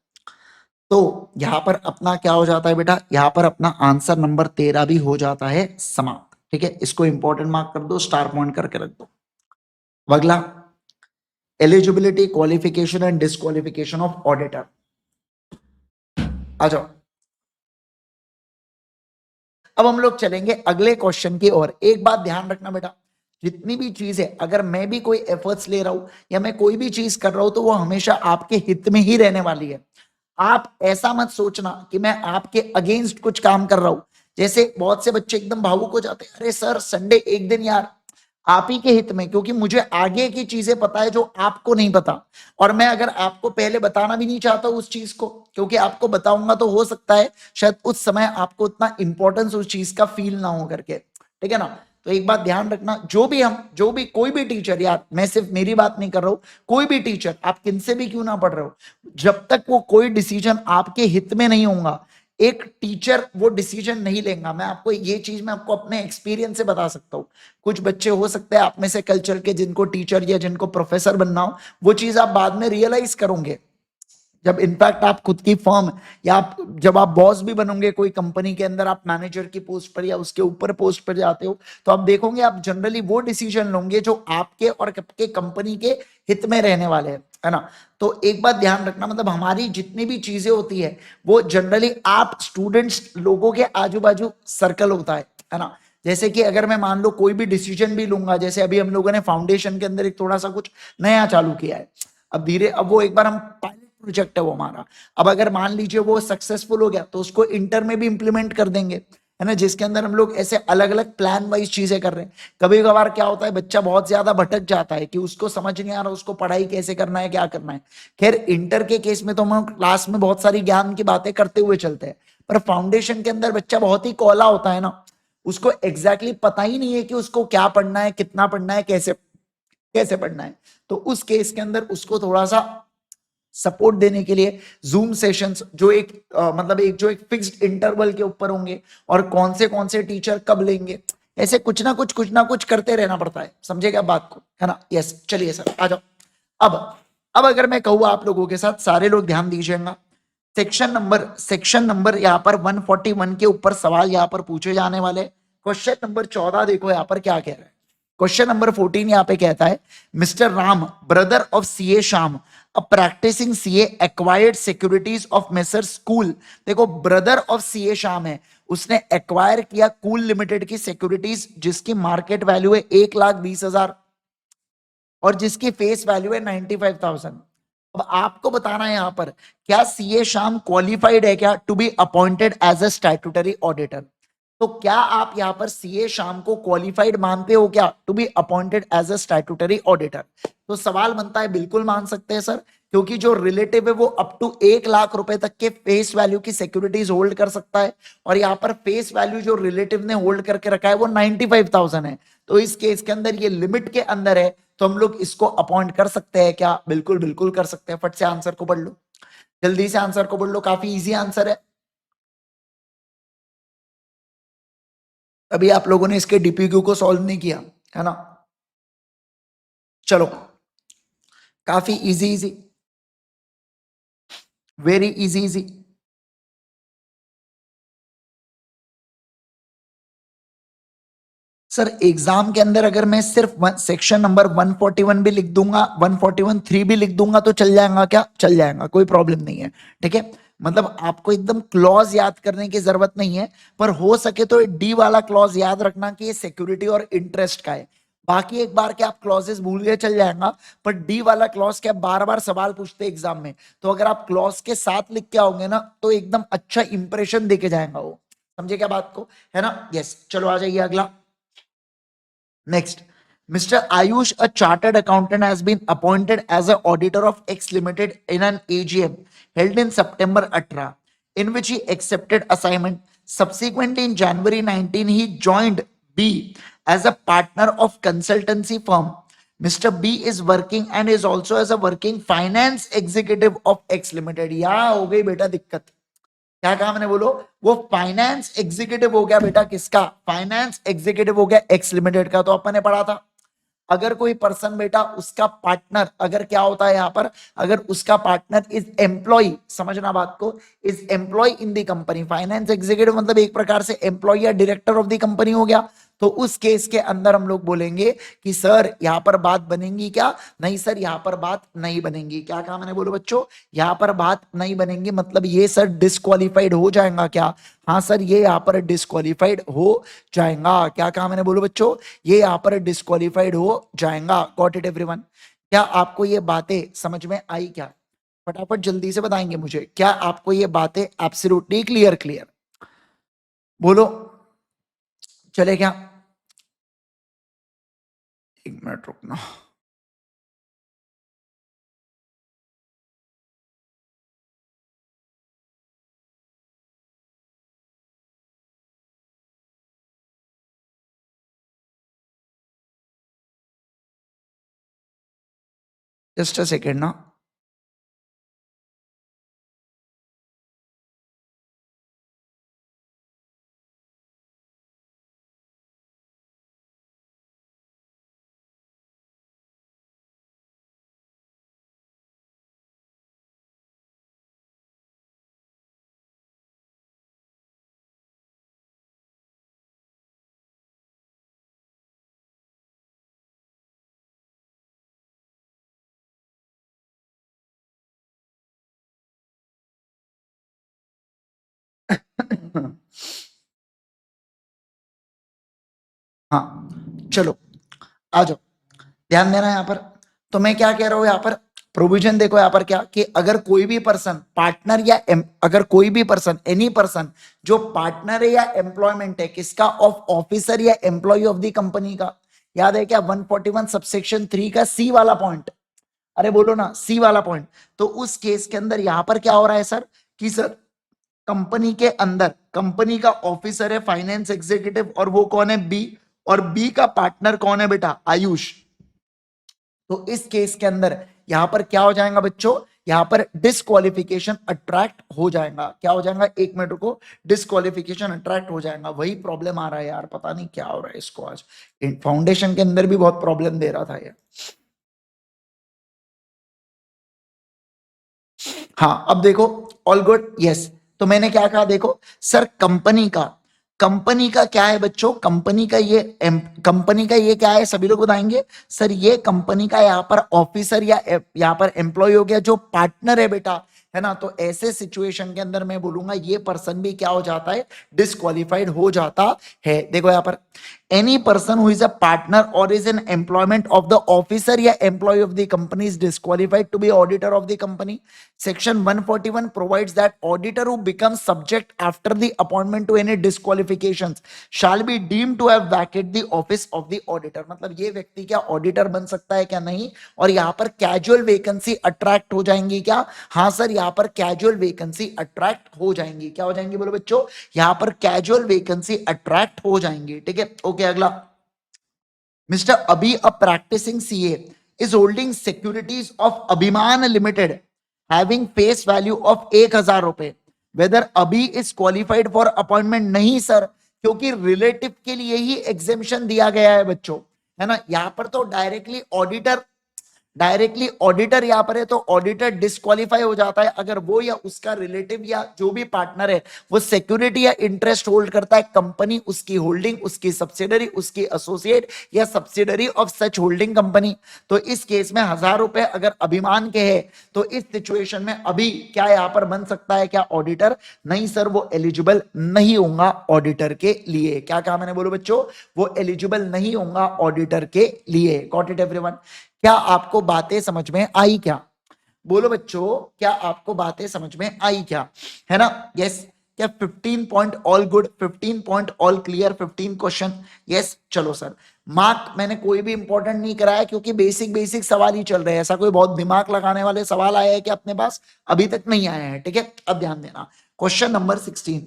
तो यहां पर अपना क्या हो जाता है बेटा, यहां पर अपना आंसर नंबर 13 भी हो जाता है समाप्त। ठीक है, इसको इंपॉर्टेंट मार्क कर दो, स्टार पॉइंट करके रख दो। अगला, eligibility, qualification and disqualification of auditor. आ जाओ, अब हम लोग चलेंगे अगले क्वेश्चन की ओर। एक बात ध्यान रखना बेटा, जितनी भी चीज है, अगर मैं भी कोई एफर्ट्स ले रहा हूं या मैं कोई भी चीज कर रहा हूं, तो वो हमेशा आपके हित में ही रहने वाली है। आप ऐसा मत सोचना कि मैं आपके अगेंस्ट कुछ काम कर रहा हूं। जैसे बहुत से बच्चे एकदम भावुक हो जाते हैं, अरे सर संडे एक दिन यार, आप ही के हित में, क्योंकि मुझे आगे की चीजें पता है जो आपको नहीं पता, और मैं अगर आपको पहले बताना भी नहीं चाहता उस चीज को, क्योंकि आपको बताऊंगा तो हो सकता है शायद उस समय आपको उतना इंपॉर्टेंस उस चीज का फील ना हो करके। ठीक है ना? तो एक बात ध्यान रखना, जो भी कोई भी टीचर, यार मैं सिर्फ मेरी बात नहीं कर रहा हूं, कोई भी टीचर आप किनसे भी क्यों ना पढ़ रहे हो, जब तक वो कोई डिसीजन आपके हित में नहीं होगा, एक टीचर वो डिसीजन नहीं लेगा। मैं आपको ये चीज मैं आपको अपने एक्सपीरियंस से बता सकता हूँ। कुछ बच्चे हो सकते हैं आप में से कल्चर के, जिनको टीचर या जिनको प्रोफेसर बनना हो, वो चीज आप बाद में रियलाइज करोगे जब इनफैक्ट आप खुद की फर्म, या आप जब आप बॉस भी बनोगे कोई कंपनी के अंदर, आप मैनेजर की पोस्ट पर या उसके ऊपर पोस्ट पर जाते हो, तो आप देखोगे आप जनरली वो डिसीजन लोगे जो आपके और आपके कंपनी के हित में रहने वाले हैं, है ना? तो एक बात ध्यान रखना, मतलब हमारी जितनी भी चीजें होती है वो जनरली आप स्टूडेंट्स लोगों के आजू बाजू सर्कल होता है ना? जैसे कि अगर मैं मान लो कोई भी डिसीजन भी लूंगा, जैसे अभी हम लोगों ने फाउंडेशन के अंदर एक थोड़ा सा कुछ नया चालू किया है, अब वो एक बार हम प्रोजेक्ट है वो हमारा, अब अगर मान लीजिए वो सक्सेसफुल हो गया तो उसको इंटर में भी इंप्लीमेंट कर देंगे, है ना? जिसके अंदर हम लोग ऐसे अलग अलग प्लान वाइज चीजें कर रहे हैं। कभी कभार क्या होता है, बच्चा बहुत ज्यादा भटक जाता है कि उसको समझ नहीं आ रहा उसको पढ़ाई कैसे करना है, क्या करना है। खैर इंटर के केस में तो हम क्लास में बहुत सारी ज्ञान की बातें करते हुए चलते हैं, पर फाउंडेशन के अंदर बच्चा बहुत ही कोला होता है ना, उसको एग्जैक्टली पता ही नहीं है कि उसको क्या पढ़ना है, कितना पढ़ना है, कैसे कैसे पढ़ना है। तो उस केस के अंदर उसको थोड़ा सा सपोर्ट देने के लिए जूम सेशंस, जो एक फिक्स्ड इंटरवल के ऊपर होंगे, और कौन से टीचर कब लेंगे, ऐसे कुछ ना कुछ करते रहना पड़ता है। समझेगा बात को, है ना? यस, चलिए सर आ जाओ। अब अब अगर मैं कहूँ आप लोगों के साथ, सारे लोग ध्यान दीजिएगा, सेक्शन नंबर यहाँ पर 141 के ऊपर सवाल यहाँ पर पूछे जाने वाले। क्वेश्चन नंबर 14 देखो यहाँ पर क्या कह रहा है। क्वेश्चन नंबर 14 यहाँ पे कहता है, Mr Ram brother of CA Shyam a practising CA acquired securities of messrs school. देखो ब्रदर ऑफ सीए श्याम है, उसने एक्वायर किया कूल लिमिटेड की सिक्योरिटीज, जिसकी मार्केट वैल्यू है 1,20,000 और जिसकी फेस वैल्यू है 95,000। अब आपको बताना है यहां पर, क्या सीए श्याम क्वालिफाइड है क्या to be appointed as a statutory auditor? तो क्या आप यहां पर सीए श्याम को क्वालिफाइड मानते हो क्या to be appointed as a statutory auditor? तो सवाल बनता है, बिल्कुल मान सकते हैं सर, क्योंकि जो रिलेटिव है वो अप टू 1,00,000 रुपए तक के फेस वैल्यू की सिक्योरिटीज होल्ड कर सकता है, और यहाँ पर फेस वैल्यू जो रिलेटिव ने होल्ड करके रखा है वो 95,000 है। तो इस केस के अंदर ये लिमिट के अंदर है, तो हम लोग इसको अपॉइंट कर सकते हैं क्या? बिल्कुल बिल्कुल कर सकते हैं। फट से आंसर को पढ़ लो, जल्दी से आंसर को पढ़ लो, काफी इजी आंसर है। अभी आप लोगों ने इसके डीपीक्यू को सॉल्व नहीं किया, है ना? चलो, काफी easy easy, very easy easy. Sir exam के अंदर अगर मैं सिर्फ सेक्शन नंबर 141 भी लिख दूंगा, 141(3) भी लिख दूंगा तो चल जाएगा क्या? चल जाएगा, कोई प्रॉब्लम नहीं है। ठीक है, मतलब आपको एकदम क्लॉज याद करने की जरूरत नहीं है, पर हो सके तो डी वाला क्लॉज याद रखना कि ये सिक्योरिटी और इंटरेस्ट का है। बाकी एक बार के आप क्लॉजेस भूल गए चल जाएगा, पर डी वाला क्लॉज क्या बार बार सवाल पूछते एग्जाम में, तो अगर आप क्लॉज के साथ लिख के आओगे ना तो एकदम अच्छा इंप्रेशन देके जाएगा वो। समझे क्या बात को, है ना? यस, चलो आ जाइए अगला। Next, Mr. Ayush, a chartered accountant, has been appointed as an auditor of X Limited in an AGM held in September 18, in which he accepted assignment. Subsequently, in January 19, he joined B as a partner of consultancy firm. Mr. B is working and is also as a working finance executive of X Limited. यहाँ हो गई बेटा दिक्कत। क्या कहा मैंने, बोलो? वो फाइनेंस एग्जीक्यूटिव हो गया बेटा, किसका? फाइनेंस एग्जीक्यूटिव हो गया एक्स लिमिटेड का, तो अपन ने पढ़ा था। अगर कोई पर्सन बेटा उसका पार्टनर अगर क्या होता है यहां पर, अगर उसका पार्टनर इज एम्प्लॉय, समझना बात को, is employ in the company, finance executive मतलब एक प्रकार से एम्प्लॉय या डायरेक्टर ऑफ द कंपनी हो गया, तो उस केस के अंदर हम लोग बोलेंगे कि सर यहां पर बात बनेगी क्या? नहीं सर, यहां पर बात नहीं बनेगी। क्या कहा मैंने, बोलो बच्चों? यहां पर बात नहीं बनेगी, मतलब ये सर डिस्क्वालिफाइड हो जाएगा क्या? हाँ सर, ये यहां पर डिस्क्वालिफाइड हो जाएगा। क्या कहा मैंने, बोलो बच्चों? ये यहां पर डिस्क्वालिफाइड हो जाएगा। Got it everyone? क्या आपको ये बातें समझ में आई क्या? फटाफट जल्दी से बताएंगे मुझे, क्या आपको ये बातें एब्सोल्युटली क्लियर क्लियर? बोलो, चले क्या? एक मिनट रुकना। जस्ट अ सेकेंड ना। हाँ, चलो आ जाओ, ध्यान देना यहाँ पर। तो मैं क्या कह रहा हूं यहाँ पर, प्रोविजन देखो यहाँ पर क्या, कि अगर कोई भी पर्सन पार्टनर या अगर कोई भी पर्सन एनी पर्सन जो पार्टनर है या एम्प्लॉयमेंट है किसका, ऑफ ऑफिसर या एम्प्लॉय ऑफ द कंपनी का, याद है क्या 141 सबसेक्शन 3 का सी वाला पॉइंट? अरे बोलो ना, सी वाला पॉइंट। तो उस केस के अंदर यहां पर क्या हो रहा है सर, कि सर कंपनी के अंदर कंपनी का ऑफिसर है फाइनेंस एग्जीक्यूटिव, और वो कौन है? बी। और बी का पार्टनर कौन है बेटा? आयुष। तो इस केस के अंदर यहां पर क्या हो जाएगा बच्चों, यहां पर डिस्क्वालिफिकेशन अट्रैक्ट हो जाएगा। क्या हो जाएगा? एक मिनट को, डिस्क्वालिफिकेशन अट्रैक्ट हो जाएगा। वही प्रॉब्लम आ रहा है यार, पता नहीं क्या हो रहा है इसको आज। फाउंडेशन के अंदर भी बहुत प्रॉब्लम दे रहा था ये। हाँ, अब देखो, ऑल गुड, यस। तो मैंने क्या कहा, देखो सर कंपनी का क्या है बच्चों, कंपनी का ये क्या है, सभी लोग बताएंगे सर। ये कंपनी का यहाँ पर ऑफिसर या यहाँ पर एम्प्लॉय हो गया, जो पार्टनर है बेटा, है ना? तो ऐसे सिचुएशन के अंदर मैं बोलूंगा ये पर्सन भी क्या हो जाता है, डिस्क्वालिफाइड हो जाता है। देखो यहाँ पर, any person who is a partner or is in employment of the officer या employee of the company is disqualified to be auditor of the company. Section 141 provides that auditor who becomes subject after the appointment to any disqualifications shall be deemed to have vacated the office of the auditor. मतलब ये व्यक्ति क्या ऑडिटर बन सकता है क्या? नहीं। और यहाँ पर कैजुअल वेकेंसी अट्रैक्ट हो जाएंगी क्या? हाँ सर, यहाँ पर कैजुअल वेकेंसी अट्रैक्ट हो जाएंगी। क्या हो जाएंगी बोलो बच्चों? यहाँ पर कैजुअल वेकेंसी अट्रैक्ट हो जाएंगी। ठीक है, ओके अगला। Mister Abhi, a practising CA, is holding securities of Abhiman limited having face value of 1,000 रुपए। Whether Abhi is qualified for appointment? नहीं सर, क्योंकि रिलेटिव के लिए ही एग्जेम्पशन दिया गया है बच्चों, है ना? यहां पर तो डायरेक्टली ऑडिटर डायरेक्टली ऑडिटर यहां पर है तो ऑडिटर डिस्क्वालीफाई हो जाता है अगर वो या उसका रिलेटिव या जो भी पार्टनर है वो सिक्योरिटी या इंटरेस्ट होल्ड करता है कंपनी, उसकी होल्डिंग, उसकी सब्सिडरी, उसकी एसोसिएट या subsidiary of such holding company. तो इस केस में 1,000 रुपए अगर अभिमान के है तो इस सिचुएशन में अभी क्या यहां पर बन सकता है क्या ऑडिटर? नहीं सर, वो एलिजिबल नहीं होगा ऑडिटर के लिए। क्या कहा मैंने, बोलो बच्चों, वो एलिजिबल नहीं होगा ऑडिटर के लिए। Got it everyone? क्या आपको बातें समझ में आई क्या? बोलो बच्चों, क्या आपको बातें समझ में आई क्या? है ना? यस। क्या 15 point all good, 15 point all clear, 15 question? Yes. चलो सर, मार्क मैंने कोई भी इंपॉर्टेंट नहीं कराया क्योंकि बेसिक बेसिक सवाल ही चल रहे हैं। ऐसा कोई बहुत दिमाग लगाने वाले सवाल आया है कि अपने पास? अभी तक नहीं आया है। ठीक है, अब ध्यान देना। Question number 16,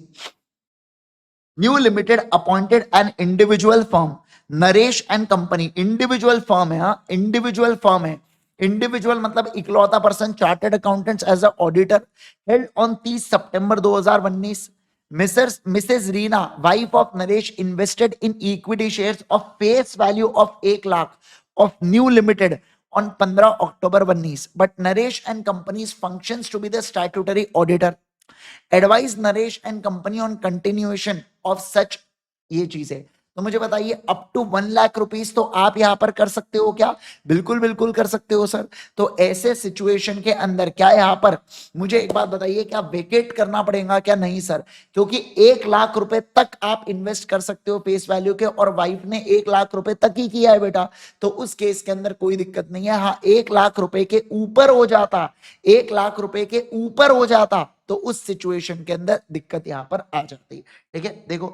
new limited appointed an individual firm Naresh and company. Individual firm है, हाँ इंडिविजुअल फर्म है। इंडिविजुअल मतलब इकलौता person, chartered accountants as a auditor. Held on 30 September 2019। Mrs Reena, wife of Naresh, invested in equity shares of face value of 1 lakh of new limited on 15 October 19, but Naresh and company's functions to be the statutory auditor. Advise Naresh and company on continuation of such. ये चीज है। तो मुझे बताइए, अप टू 1 लाख रुपीज तो आप यहां पर कर सकते हो क्या? बिल्कुल बिल्कुल कर सकते हो सर। तो ऐसे सिचुएशन के अंदर क्या यहां पर मुझे एक बात बताइए, क्या वेकेट करना पड़ेगा क्या? नहीं सर, क्योंकि 1 लाख रुपए तक आप इन्वेस्ट कर सकते हो फेस वैल्यू के, और वाइफ ने 1 लाख रुपए तक ही किया है बेटा। तो उस केस के अंदर कोई दिक्कत नहीं है। हाँ, 1 लाख रुपए के ऊपर हो जाता, 1 लाख रुपए के ऊपर हो जाता तो उस सिचुएशन के अंदर दिक्कत यहां पर आ जाती। ठीक है, देखो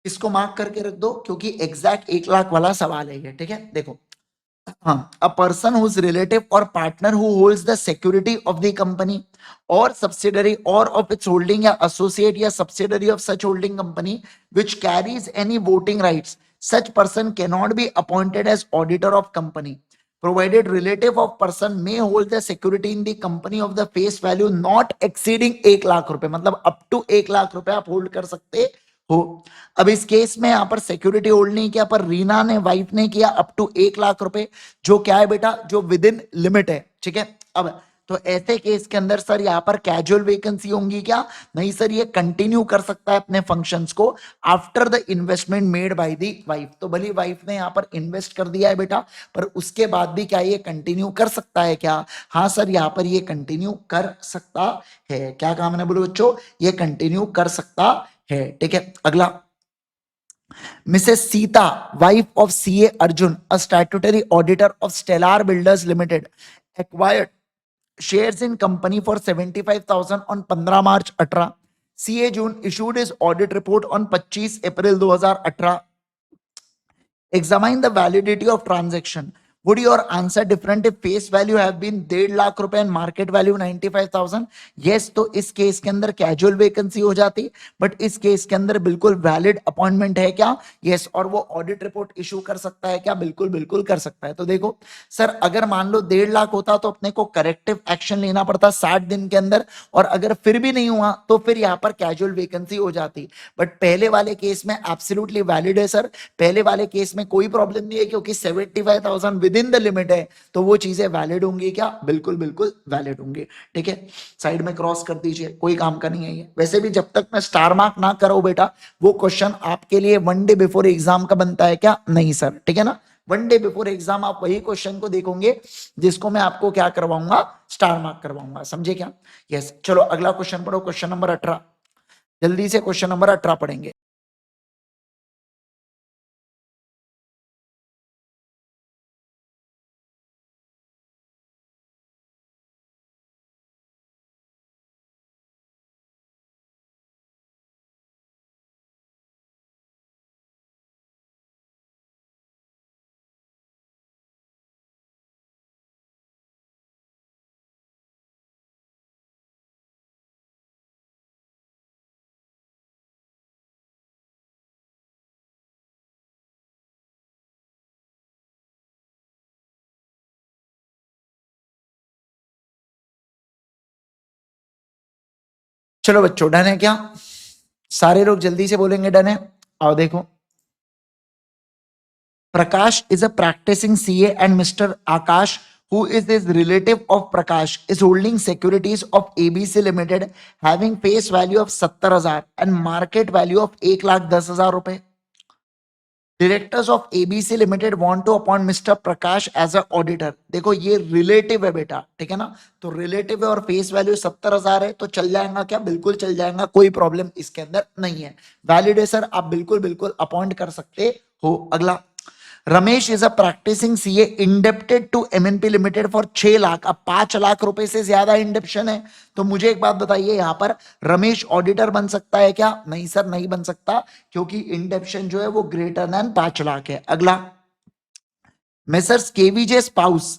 इसको मार्क करके रख दो क्योंकि एग्जैक्ट 1 लाख वाला सवाल है ये। ठीक है, देखो, हाँ, अ पर्सन हुज रिलेटिव और partner who holds the security of the company और सब्सिडरी और ऑफ इट्स होल्डिंग या एसोसिएट या subsidiary of such holding company which carries any voting rights, such person cannot be appointed as auditor of company provided relative of person may hold the security in the company of the face value not exceeding 1 lakh रुपए। मतलब अप टू 1 लाख रुपए आप होल्ड कर सकते हो। अब इस केस में यहां पर सिक्योरिटी होल्ड नहीं किया, पर रीना ने, वाइफ ने किया अप टू 1 लाख रुपए, जो क्या है बेटा, जो विद इन लिमिट है। ठीक है, अब तो ऐसे केस के अंदर सर यहां पर कैजुअल वेकेंसी होंगी क्या? नहीं सर, ये कंटिन्यू कर सकता है अपने फंक्शंस को after the investment made by the wife. तो भली वाइफ ने यहां पर इन्वेस्ट कर दिया है बेटा, पर उसके बाद भी क्या ये कंटिन्यू कर सकता है क्या? हाँ सर, यहां पर ये कंटिन्यू कर सकता है। क्या कहा मैंने, बोलो बच्चों, ये कंटिन्यू कर सकता है। ठीक है, अगला, Mrs. Sita, wife of CA Arjun, a statutory auditor of Stellar Builders Limited, acquired shares in company for 75,000 on 15 March 18. CA June issued his audit report on 25 April 2018. Examine the validity of transaction. Would your answer different if face value have been 1.5 lakh रुपए and market value 95,000? Yes, तो इस केस के अंदर कैजुअल वैकेंसी हो जाती, बट इस केस के अंदर बिल्कुल वैलिड अपॉइंटमेंट है क्या? यस। और वो ऑडिट रिपोर्ट इशू कर सकता है क्या? बिल्कुल बिल्कुल कर सकता है। तो देखो सर, अगर मान लो 1.5 लाख होता तो अपने को करेक्टिव एक्शन लेना पड़ता 60 दिन के अंदर, और अगर फिर भी नहीं हुआ तो फिर यहाँ पर कैजुअल वैकेंसी हो जाती। बट पहले वाले केस में एब्सोल्युटली वैलिड है सर, पहले वाले केस में कोई प्रॉब्लम नहीं है क्योंकि 75,000 विद इन द लिमिट है, तो वो चीजें वैलिड होंगी क्या? बिल्कुल बिल्कुल वैलिड होंगी। ठीक है, साइड में क्रॉस कर दीजिए, कोई काम का नहीं है ये। वैसे भी जब तक मैं स्टार मार्क ना कराऊं बेटा, वो क्वेश्चन आपके लिए 1 डे बिफोर एग्जाम का बनता है क्या? नहीं सर। ठीक है ना, 1 डे बिफोर एग्जाम आप वही क्वेश्चन को देखोगे जिसको मैं आपको क्या करवाऊंगा, स्टार मार्क करवाऊंगा। समझे क्या? यस। चलो अगला क्वेश्चन पढ़ो, क्वेश्चन नंबर 18। जल्दी से क्वेश्चन नंबर 18 पढ़ेंगे। चलो बच्चों, डन है क्या? सारे लोग जल्दी से बोलेंगे डन है। आओ देखो, Prakash is a practicing CA and Mr. Akash, who is this relative of Prakash, is holding securities of ABC Limited having face value of 70,000 and market value of 1,10,000 रुपए. Directors of ABC limited want to appoint Mr Prakash as a auditor. देखो ये रिलेटिव है बेटा, ठीक है ना, तो रिलेटिव है और फेस वैल्यू 70,000 है, तो चल जाएगा क्या? बिल्कुल चल जाएगा, कोई प्रॉब्लम इसके अंदर नहीं है. वैलिड है सर, आप बिल्कुल बिल्कुल अपॉइंट कर सकते हो. अगला, Ramesh is a practising CA indebted to MNP limited for 6 lakh. अब 5 लाख रुपए से ज्यादा इंडेप्शन है, तो मुझे एक बात बताइए, यहां पर रमेश ऑडिटर बन सकता है क्या? नहीं सर, नहीं बन सकता, क्योंकि इंडेप्शन जो है वो ग्रेटर देन 5 लाख है. अगला, Mrs KVJ spouse,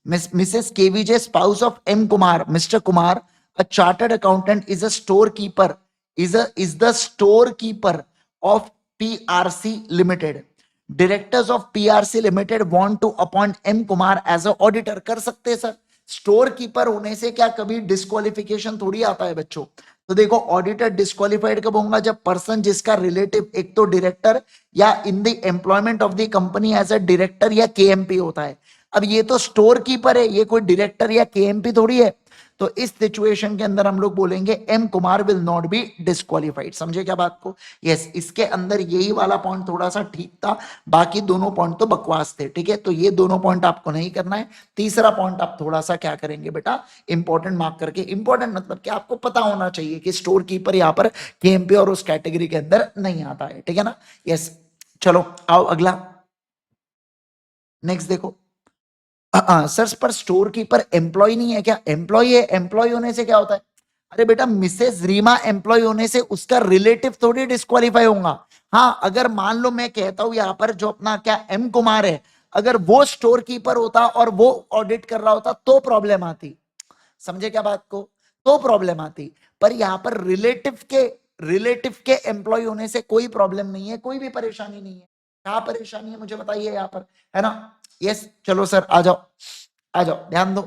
Mrs KVJ spouse of M Kumar, mister Kumar, a chartered accountant, is a storekeeper, is the storekeeper of PRC Limited. Directors of PRC Limited want to appoint M Kumar as a auditor. कर सकते हैं सर. स्टोर कीपर होने से क्या कभी डिस्क्वालिफिकेशन थोड़ी आता है बच्चों. तो देखो, ऑडिटर डिस्क्वालिफाइड कब होगा? जब पर्सन जिसका रिलेटिव एक तो डायरेक्टर या in the employment of the company as a director या केएमपी होता है. अब ये तो स्टोर कीपर है, ये कोई डायरेक्टर या केएमपी थोड़ी है. तो इस सिचुएशन के अंदर हम लोग बोलेंगे M Kumar will not be disqualified. समझे क्या बात को? यस, इसके अंदर यही वाला पॉइंट थोड़ा सा ठीक था, बाकी दोनों पॉइंट तो बकवास थे. ठीक है, तो ये दोनों पॉइंट आपको नहीं करना है. तीसरा पॉइंट आप थोड़ा सा क्या करेंगे बेटा, इंपॉर्टेंट मार्क करके. इंपॉर्टेंट मतलब कि आपको पता होना चाहिए कि स्टोर कीपर यहाँ पर केएमपी और उस कैटेगरी के अंदर नहीं आता है. ठीक है ना? यस, चलो आओ अगला, नेक्स्ट देखो. सर पर स्टोर कीपर एम्प्लॉय नहीं है क्या? एम्प्लॉय है. एम्प्लॉय होने से क्या होता है? अरे बेटा, मिसेस रीमा एम्प्लॉय होने से उसका रिलेटिव थोड़ी डिस्क्वालीफाई होगा. हाँ, अगर मान लो मैं कहता हूं यहां पर जो अपना क्या एम कुमार है, अगर वो स्टोर कीपर होता और वो ऑडिट कर रहा होता तो प्रॉब्लम आती. समझे क्या बात को? तो प्रॉब्लम आती. पर यहां पर रिलेटिव के एम्प्लॉय होने से कोई प्रॉब्लम नहीं है, कोई भी परेशानी नहीं है. क्या परेशानी है मुझे बताइए यहां पर, है ना? यस, चलो सर आ जाओ, आ जाओ, ध्यान दो.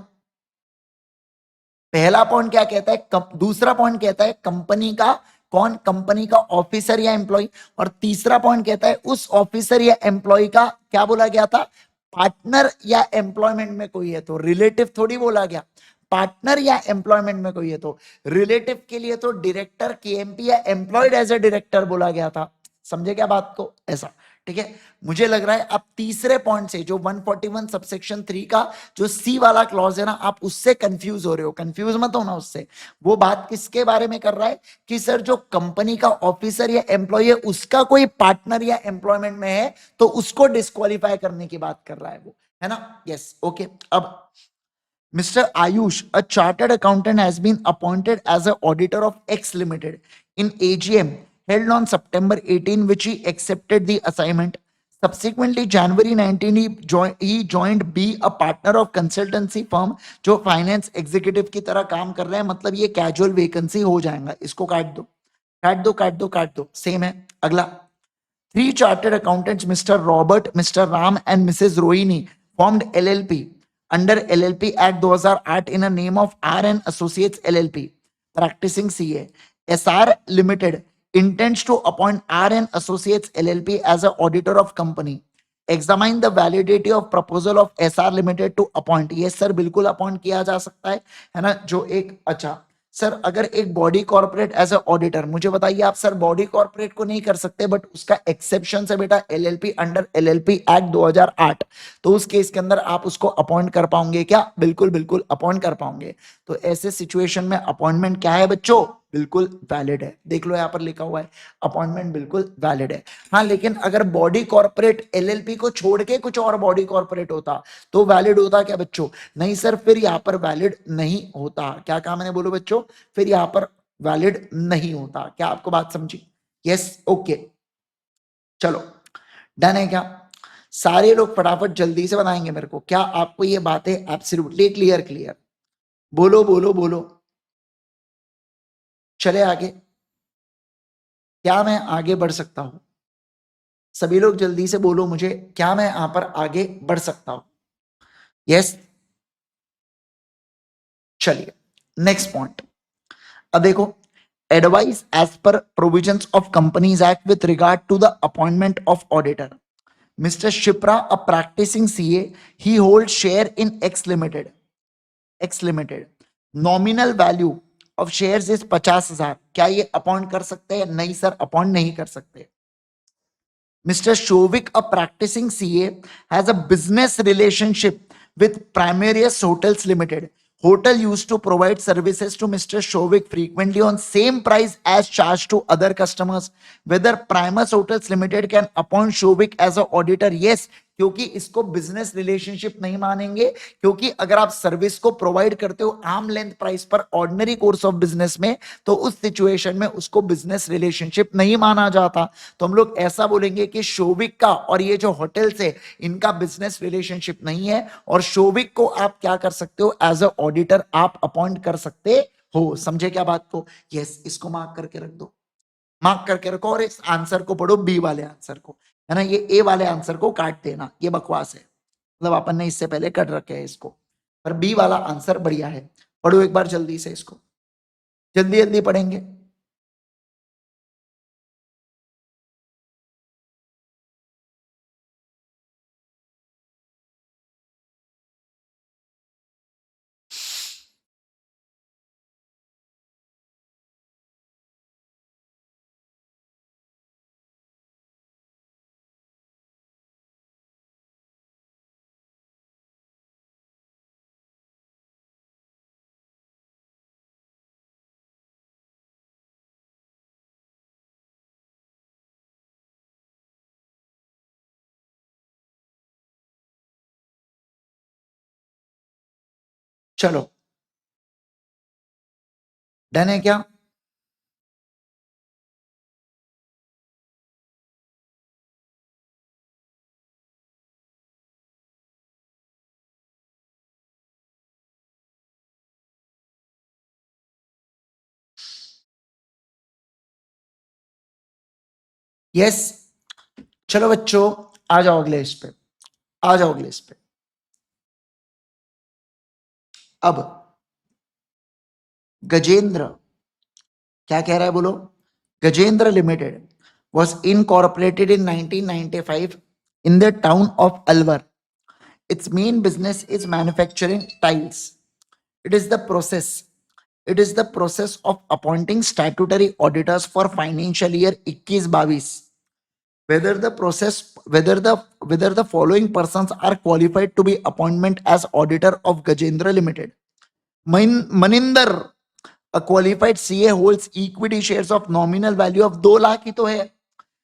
पहला पॉइंट क्या कहता है? दूसरा पॉइंट कहता है कंपनी का कौन? कंपनी का ऑफिसर या एम्प्लॉय. और तीसरा पॉइंट कहता है उस ऑफिसर या एम्प्लॉय का क्या बोला गया था? पार्टनर या एम्प्लॉयमेंट में कोई है. तो रिलेटिव थोड़ी बोला गया, पार्टनर या एम्प्लॉयमेंट में कोई है. तो रिलेटिव के लिए तो डायरेक्टर, केएमपी या एम्प्लॉयड एज ए डायरेक्टर बोला गया था. समझे क्या बात को? ऐसा. ठीक है, मुझे लग रहा है आप तीसरे पॉइंट से जो 141 सबसेक्शन 3 का जो सी वाला क्लॉज है ना, आप उससे कंफ्यूज हो रहे हो. कंफ्यूज मत होना उससे. वो बात किसके बारे में कर रहा है कि सर जो कंपनी का ऑफिसर या एम्प्लॉय है उसका कोई पार्टनर या एम्प्लॉयमेंट में है तो उसको डिस्क्वालीफाई करने की बात कर रहा है वो, है ना? Yes, okay. अब Mr. Ayush, a chartered accountant, has been appointed as an auditor of X Limited in AGM held on September 18, which he accepted the assignment. Subsequently, January 19, he joined B, a partner of consultancy firm जो फाइनेंस एग्जीक्यूटिव की तरह काम कर रहे हैं. मतलब ये कैजुअल वेकेंसी हो जाएगा. इसको काट दो, काट दो, काट दो, काट दो. सेम है. अगला, 3 chartered accountants, Mr. Robert, Mr. Ram, and Mrs. Rohini, formed LLP under LLP Act 2008 in a name of R and Associates LLP, practicing CA. SR Limited intends to appoint R and Associates LLP as an auditor of company. Examine the validity of proposal of SR Limited to appoint. Yes sir, बिल्कुल अपॉइंट किया जा सकता है ना? जो एक, अच्छा सर, अगर एक body corporate as a auditor, मुझे बताइए आप सर, बॉडी कॉर्पोरेट को नहीं कर सकते बट उसका एक्सेप्शन है बेटा एलएलपी अंडर एलएलपी एक्ट 2008. तो उस केस के अंदर आप उसको अपॉइंट कर पाओगे क्या? बिल्कुल बिल्कुल अपॉइंट कर पाओगे. तो ऐसे सिचुएशन में अपॉइंटमेंट क्या है बच्चों? बिल्कुल वैलिड है. देख लो यहाँ पर लिखा हुआ है, अपॉइंटमेंट बिल्कुल वैलिड है. हाँ, लेकिन अगर बॉडी कॉर्पोरेट एलएलपी को छोड़ के कुछ और बॉडी कॉर्पोरेट होता तो वैलिड होता क्या बच्चों? नहीं सर, फिर यहाँ पर वैलिड नहीं होता. क्या कहा मैंने? बोलो बच्चों, फिर यहाँ पर वैलिड नहीं होता. क्या आपको बात समझी? Yes, okay. चलो, डन है क्या? सारे लोग फटाफट जल्दी से बताएंगे मेरे को, क्या आपको ये बातें एब्सोल्युटली क्लियर? क्लियर बोलो, बोलो, बोलो. चले आगे. क्या मैं आगे बढ़ सकता हूं? सभी लोग जल्दी से बोलो मुझे, क्या मैं यहां पर आगे बढ़ सकता हूं? यस, चलिए नेक्स्ट पॉइंट. अब देखो, advice as per provisions of companies act with regard to the appointment of auditor. Mr. Shipra, a practicing CA, he holds share in X Limited. X Limited. Nominal value of shares is 50,000. क्या ये अपॉइंट कर सकते हैं? नहीं सर, अपॉइंट नहीं कर सकते. Mr. Shovik, a practicing CA, has a business relationship with Primarius Hotels Limited. Hotel used to provide services to Mr. Shovik frequently on same price as charged to other customers. Whether Primus Hotels Limited can appoint Shovik as an auditor? Yes, क्योंकि इसको बिजनेस रिलेशनशिप नहीं मानेंगे, क्योंकि अगर आप सर्विस को प्रोवाइड करते हो आर्म लेंथ प्राइस पर ऑर्डिनरी कोर्स ऑफ बिजनेस में, तो उस सिचुएशन में उसको बिजनेस रिलेशनशिप नहीं माना जाता. तो हम लोग ऐसा बोलेंगे कि शोविक का और ये जो होटल्स है इनका बिजनेस रिलेशनशिप नहीं है, और शोविक को आप क्या कर सकते हो? एज अ ऑडिटर आप अपॉइंट कर सकते हो. समझे क्या बात को? यस, इसको मार्क करके रख दो, मार्क करके रखो, और इस आंसर को पढ़ो, बी वाले आंसर को, है ना. ये ए वाले आंसर को काट देना, ये बकवास है, मतलब अपन ने इससे पहले कट रखे है इसको, पर बी वाला आंसर बढ़िया है. पढ़ो एक बार जल्दी से इसको, जल्दी जल्दी पढ़ेंगे. चलो, डन है क्या? यस. चलो बच्चों, आ जाओ अगले इस पे, आ जाओ अगले इस पे. अब गजेंद्र क्या कह रहा है बोलो? Gajendra limited was incorporated in 1995 in the town of Alwar. Its main business is manufacturing tiles. It is the process. It is the process of appointing statutory auditors for financial year 21-22. Whether the following persons are qualified to be appointment as auditor of Gajendra Limited. Maninder, a qualified CA, holds equity shares of nominal value of 2 lakh ही तो है,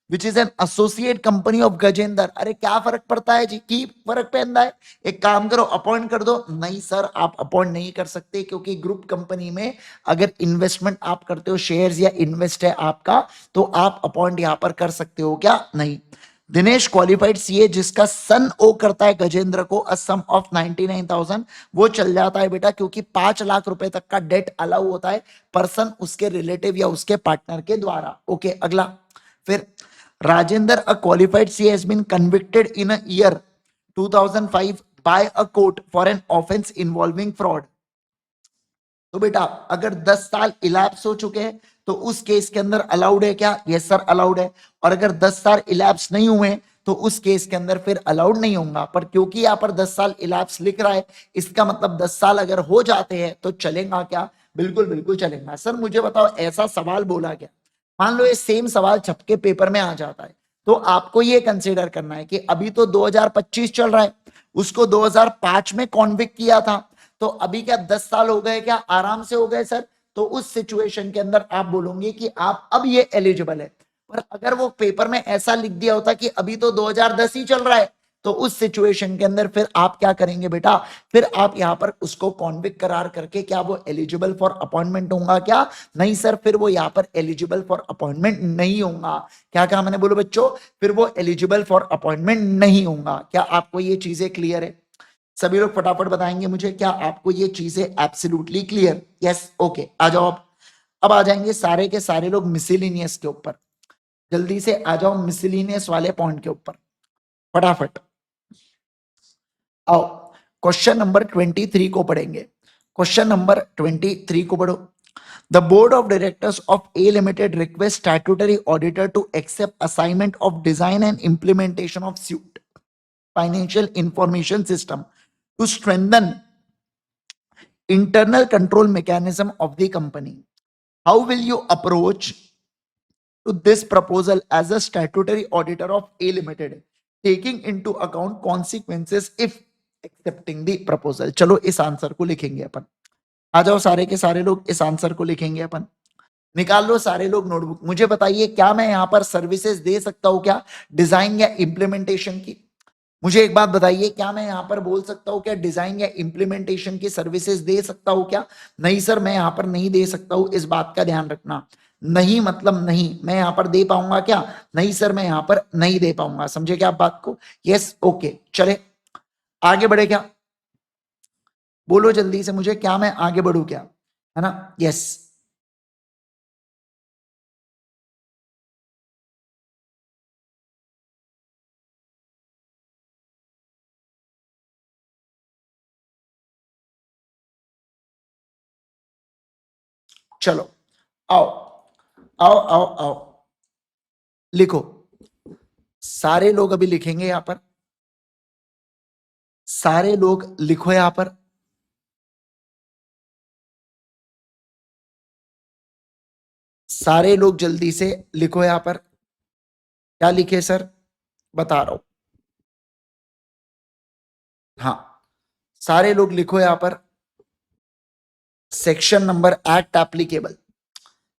which is an associate company of Gajendra. अरे क्या फर्क पड़ता है जी, की फर्क पड़ता है? एक काम करो, अपॉइंट कर दो. नहीं सर, आप अपॉइंट नहीं कर सकते, क्योंकि ग्रुप कंपनी में अगर इन्वेस्टमेंट आप करते हो, शेयर्स या इन्वेस्ट है आपका, तो आप अपॉइंट यहां पर कर सकते हो क्या? नहीं. दिनेश, क्वालिफाइड सीए जिसका सन ओ करता है गजेंद्र को अ सम ऑफ 99,000, वो चल जाता है बेटा, क्योंकि 5 लाख रुपए तक का डेट अलाउ होता है पर्सन उसके रिलेटिव या उसके पार्टनर के द्वारा. ओके, अगला. फिर Rajender, a qualified CA, has been convicted in a year 2005 by a court for an offense involving fraud. तो बेटा अगर 10 साल इलैप्स हो चुके हैं तो उस केस के अंदर अलाउड है क्या? यस सर, अलाउड है. और अगर 10 साल इलैप्स नहीं हुए तो उस केस के अंदर फिर अलाउड नहीं होगा. पर क्योंकि यहाँ पर 10 साल इलैप्स लिख रहा है, इसका मतलब 10 साल अगर हो जाते हैं तो चलेगा क्या? बिल्कुल बिल्कुल चलेगा. सर मुझे बताओ, ऐसा सवाल बोला गया, मान लो ये सेम सवाल छपके पेपर में आ जाता है, तो आपको ये कंसीडर करना है कि अभी तो 2025 चल रहा है, उसको 2005 में कॉन्विक्ट किया था, तो अभी क्या 10 साल हो गए क्या? आराम से हो गए सर. तो उस सिचुएशन के अंदर आप बोलोगे कि आप अब ये एलिजिबल है. पर अगर वो पेपर में ऐसा लिख दिया होता कि अभी तो 2010 ही चल रहा है, तो उस सिचुएशन के अंदर फिर आप क्या करेंगे बेटा? फिर आप यहां पर उसको कॉन्विक्ट करार करके क्या वो एलिजिबल फॉर अपॉइंटमेंट होगा क्या? नहीं सर, फिर वो यहां पर एलिजिबल फॉर अपॉइंटमेंट नहीं होगा. क्या कहा मैंने? बोलो बच्चों, फिर वो एलिजिबल फॉर अपॉइंटमेंट नहीं होगा. क्या आपको ये चीजें क्लियर है? सभी लोग फटाफट बताएंगे मुझे, क्या आपको ये चीजें एब्सोल्युटली क्लियर? Yes, okay. आ जाओ. अब आ जाएंगे सारे के सारे लोग मिसलिनियस के ऊपर. जल्दी से आ जाओ मिसलिनियस वाले पॉइंट के ऊपर, फटाफट आओ. क्वेश्चन नंबर 23 को पढ़ेंगे. क्वेश्चन नंबर 23 को पढ़ो. The board of directors of A Limited requests statutory auditor to accept assignment of design and implementation of suit. financial information system to strengthen internal control mechanism of the company. How will you approach to this proposal as a statutory auditor of A Limited, taking into account consequences if accepting the proposal? चलो इस आंसर को लिखेंगे अपन. आ जाओ सारे के सारे लोग, इस आंसर को लिखेंगे अपन. निकाल लो सारे लोग नोटबुक. मुझे बताइए, क्या मैं यहां पर सर्विसेज दे सकता हूं क्या डिजाइन या इंप्लीमेंटेशन की? मुझे एक बात बताइए, क्या मैं यहां पर बोल सकता हूं क्या डिजाइन या इंप्लीमेंटेशन की सर्विसेज दे सकता हूं क्या? नहीं सर, मैं यहां पर नहीं दे सकता हूं. इस बात का ध्यान रखना. नहीं मतलब नहीं. मैं यहां पर दे पाऊंगा क्या? नहीं सर, मैं यहां पर नहीं दे पाऊंगा. समझे क्या आप बात को? Yes, okay. चले आगे बढ़े क्या? बोलो जल्दी से मुझे, क्या मैं आगे बढ़ू क्या? है ना? यस. चलो आओ आओ आओ आओ, लिखो. सारे लोग अभी लिखेंगे यहां पर. सारे लोग लिखो यहां पर. सारे लोग जल्दी से लिखो यहां पर. क्या लिखे सर? बता रहा हूं. हाँ, सारे लोग लिखो यहां पर. Section number act applicable.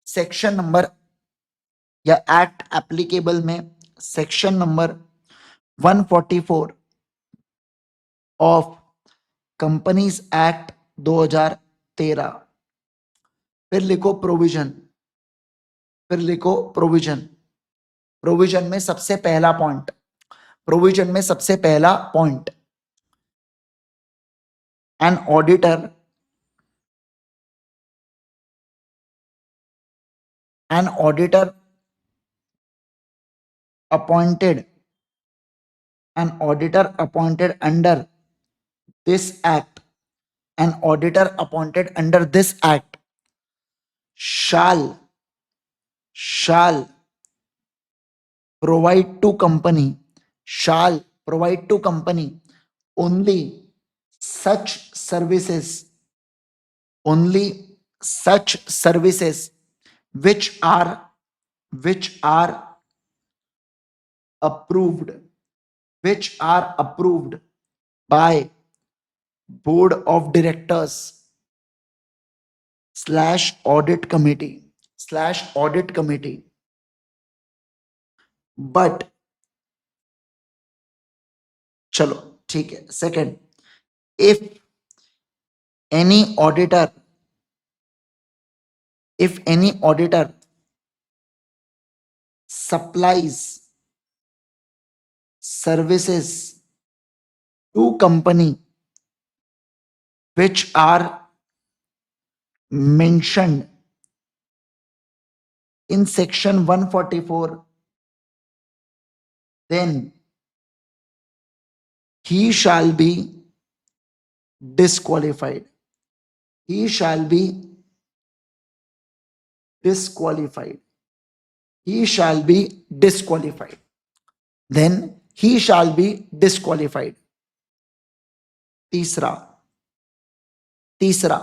Section number या एक्ट एप्लीकेबल में section number 144 of companies act 2013. फिर लिखो प्रोविजन. फिर लिखो प्रोविजन. प्रोविजन में सबसे पहला पॉइंट. प्रोविजन में सबसे पहला point, an auditor, an auditor appointed, an auditor appointed under this act, an auditor appointed under this act shall provide to company, shall provide to company only such services, only such services which are approved, which are approved by board of directors slash audit committee, slash audit committee. But चलो ठीक है. Second, if any auditor, if any auditor supplies services to company which are mentioned in section 144, then he shall be disqualified. He shall be disqualified. He shall be disqualified. Then he shall be disqualified. तीसरा, तीसरा,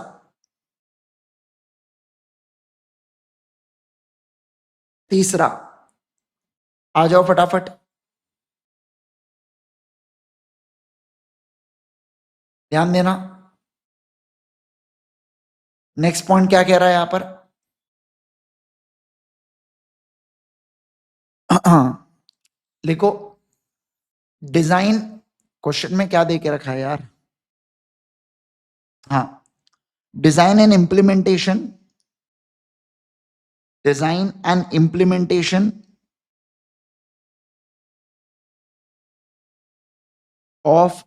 तीसरा. आ जाओ फटाफट. ध्यान देना. नेक्स्ट पॉइंट क्या कह रहा है यहां पर? लिखो डिजाइन. क्वेश्चन में क्या दे के रखा है यार? हाँ, design and implementation, design and implementation of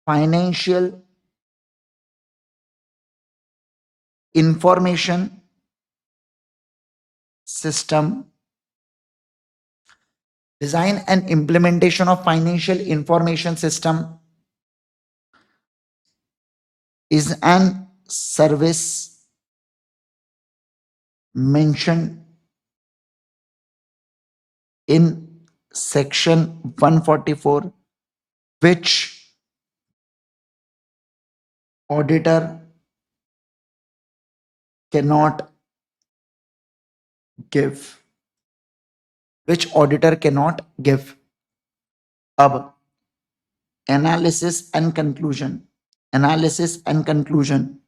financial information system, design and implementation of financial information system is an service mentioned in section 144 which auditor cannot give, which auditor cannot give. अब analysis and conclusion, analysis and conclusion.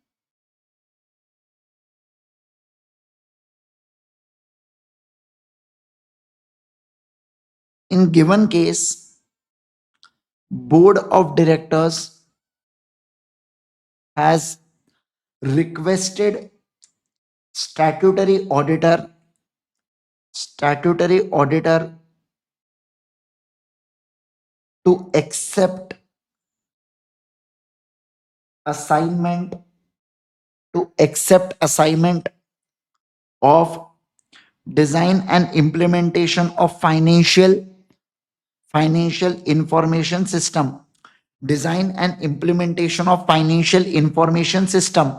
In given case, board of directors has requested statutory auditor, statutory auditor to accept assignment, to accept assignment of design and implementation of financial information system, design and implementation of financial information system,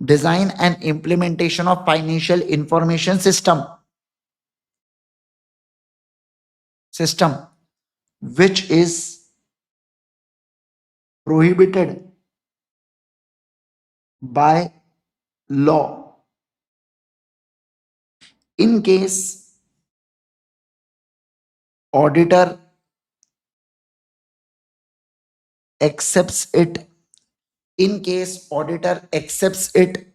design and implementation of financial information system, which is prohibited by law. In case auditor accepts it, in case auditor accepts it,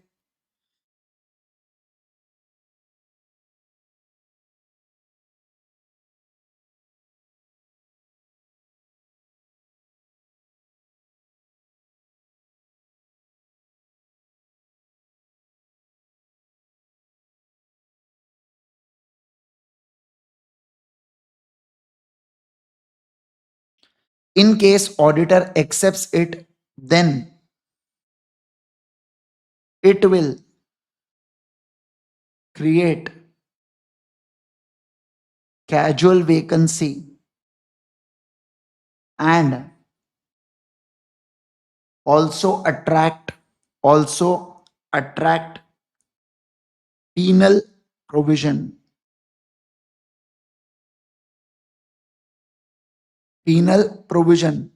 in case auditor accepts it, then it will create casual vacancy and also attract penal provision, penal provision,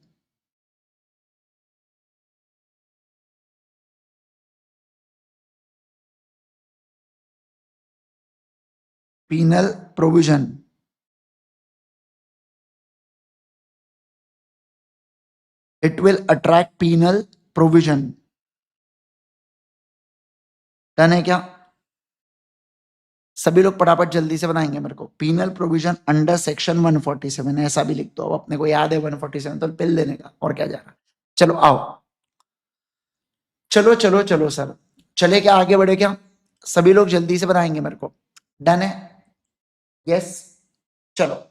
penal provision. It will attract penal provision. Done है क्या? सभी लोग फटाफट जल्दी से बनाएंगे मेरे को. पीनल प्रोविजन अंडर सेक्शन 147 ऐसा भी लिख दो. अब अपने को याद है 147 तो पिल देने का और क्या जा रहा. चलो आओ, चलो चलो चलो सर, चले क्या, आगे बढ़े क्या? सभी लोग जल्दी से बनाएंगे मेरे को. डन है? यस, चलो.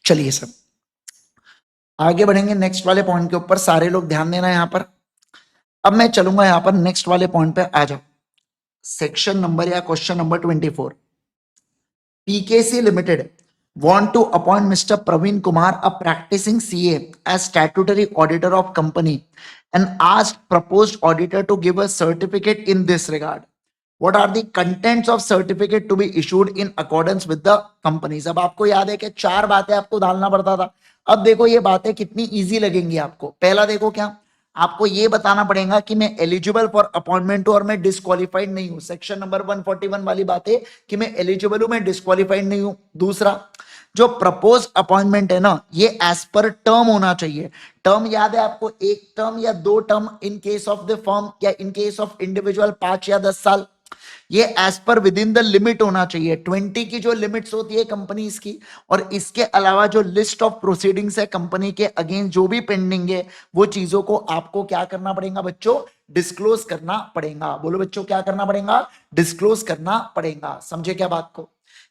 चलिए सर आगे बढ़ेंगे नेक्स्ट वाले पॉइंट के ऊपर. सारे लोग ध्यान देना यहां पर. अब मैं चलूंगा यहां पर नेक्स्ट वाले पॉइंट पे. आ जाओ. सेक्शन नंबर या question number 24. PKC Limited want to appoint Mr. Praveen Kumar, a practicing CA, as statutory auditor of company and asked proposed auditor to give a certificate in this regard. What are the contents of certificate to be issued in accordance with the companies? अब आपको याद है कि 4 बातें आपको डालना पड़ता था. अब देखो ये बातें कितनी इजी लगेंगी आपको. पहला देखो क्या, आपको ये बताना पड़ेगा कि मैं एलिजिबल फॉर अपॉइंटमेंट हूं और मैं डिस्क्वालिफाइड नहीं हूं. सेक्शन नंबर 141 वाली बातें कि मैं एलिजिबल हूं, मैं डिस्क्वालिफाइड नहीं हूं. दूसरा, जो प्रपोज अपॉइंटमेंट है ना, ये एज पर टर्म होना चाहिए. टर्म याद है आपको, 1 टर्म या 2 term in case of the firm, या इन केस ऑफ इंडिविजुअल 5 या 10 साल. ये as per with in the limit होना चाहिए. 20 की जो लिमिट्स होती है कंपनीज की, और इसके अलावा जो लिस्ट ऑफ प्रोसीडिंग्स है कंपनी के अगेंस्ट जो भी पेंडिंग है, वो चीजों को आपको क्या करना पड़ेगा बच्चों? डिस्क्लोज करना पड़ेगा. बोलो बच्चों क्या करना पड़ेगा? डिस्क्लोज करना पड़ेगा. समझे क्या बात को?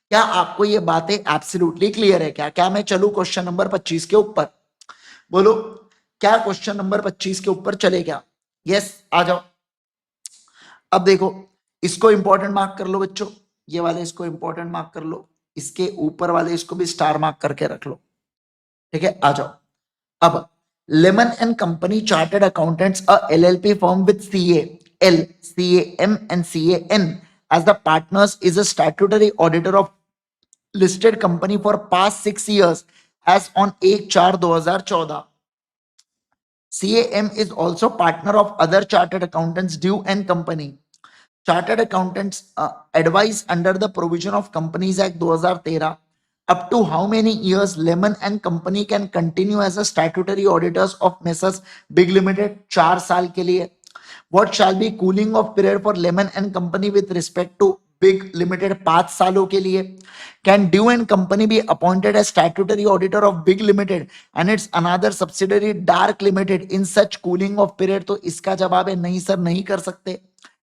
क्या आपको ये बातें एब्सोल्युटली क्लियर है क्या? क्या मैं चलूं क्वेश्चन नंबर 25 के ऊपर? बोलो क्या क्वेश्चन नंबर 25 के ऊपर चले क्या? यस, आ जाओ. अब देखो, इसको इंपॉर्टेंट मार्क कर लो बच्चों. ये वाले इसको इंपॉर्टेंट मार्क कर लो. इसके ऊपर वाले इसको भी स्टार मार्क करके रख लो. ठीक है, आ जाओ. अब Lemon and Company Chartered Accountants, a LLP firm with CAL, CAM, and CAN as the partners, is a statutory auditor of listed company for past 6 years as on 1/4/2014. CAM is also partner of other chartered accountants, Dew and Company. Chartered accountants advise under the provision of Companies Act 2013. Up to how many years Lemon and Company can continue as a statutory auditors of Messrs Big Limited? 4 साल के लिए. What shall be cooling off period for Lemon and Company with respect to Big Limited? 5 सालों के लिए. Can Dew and Company be appointed as statutory auditor of Big Limited and its another subsidiary Dark Limited in such cooling off period? तो इसका जवाब है नहीं सर, नहीं कर सकते.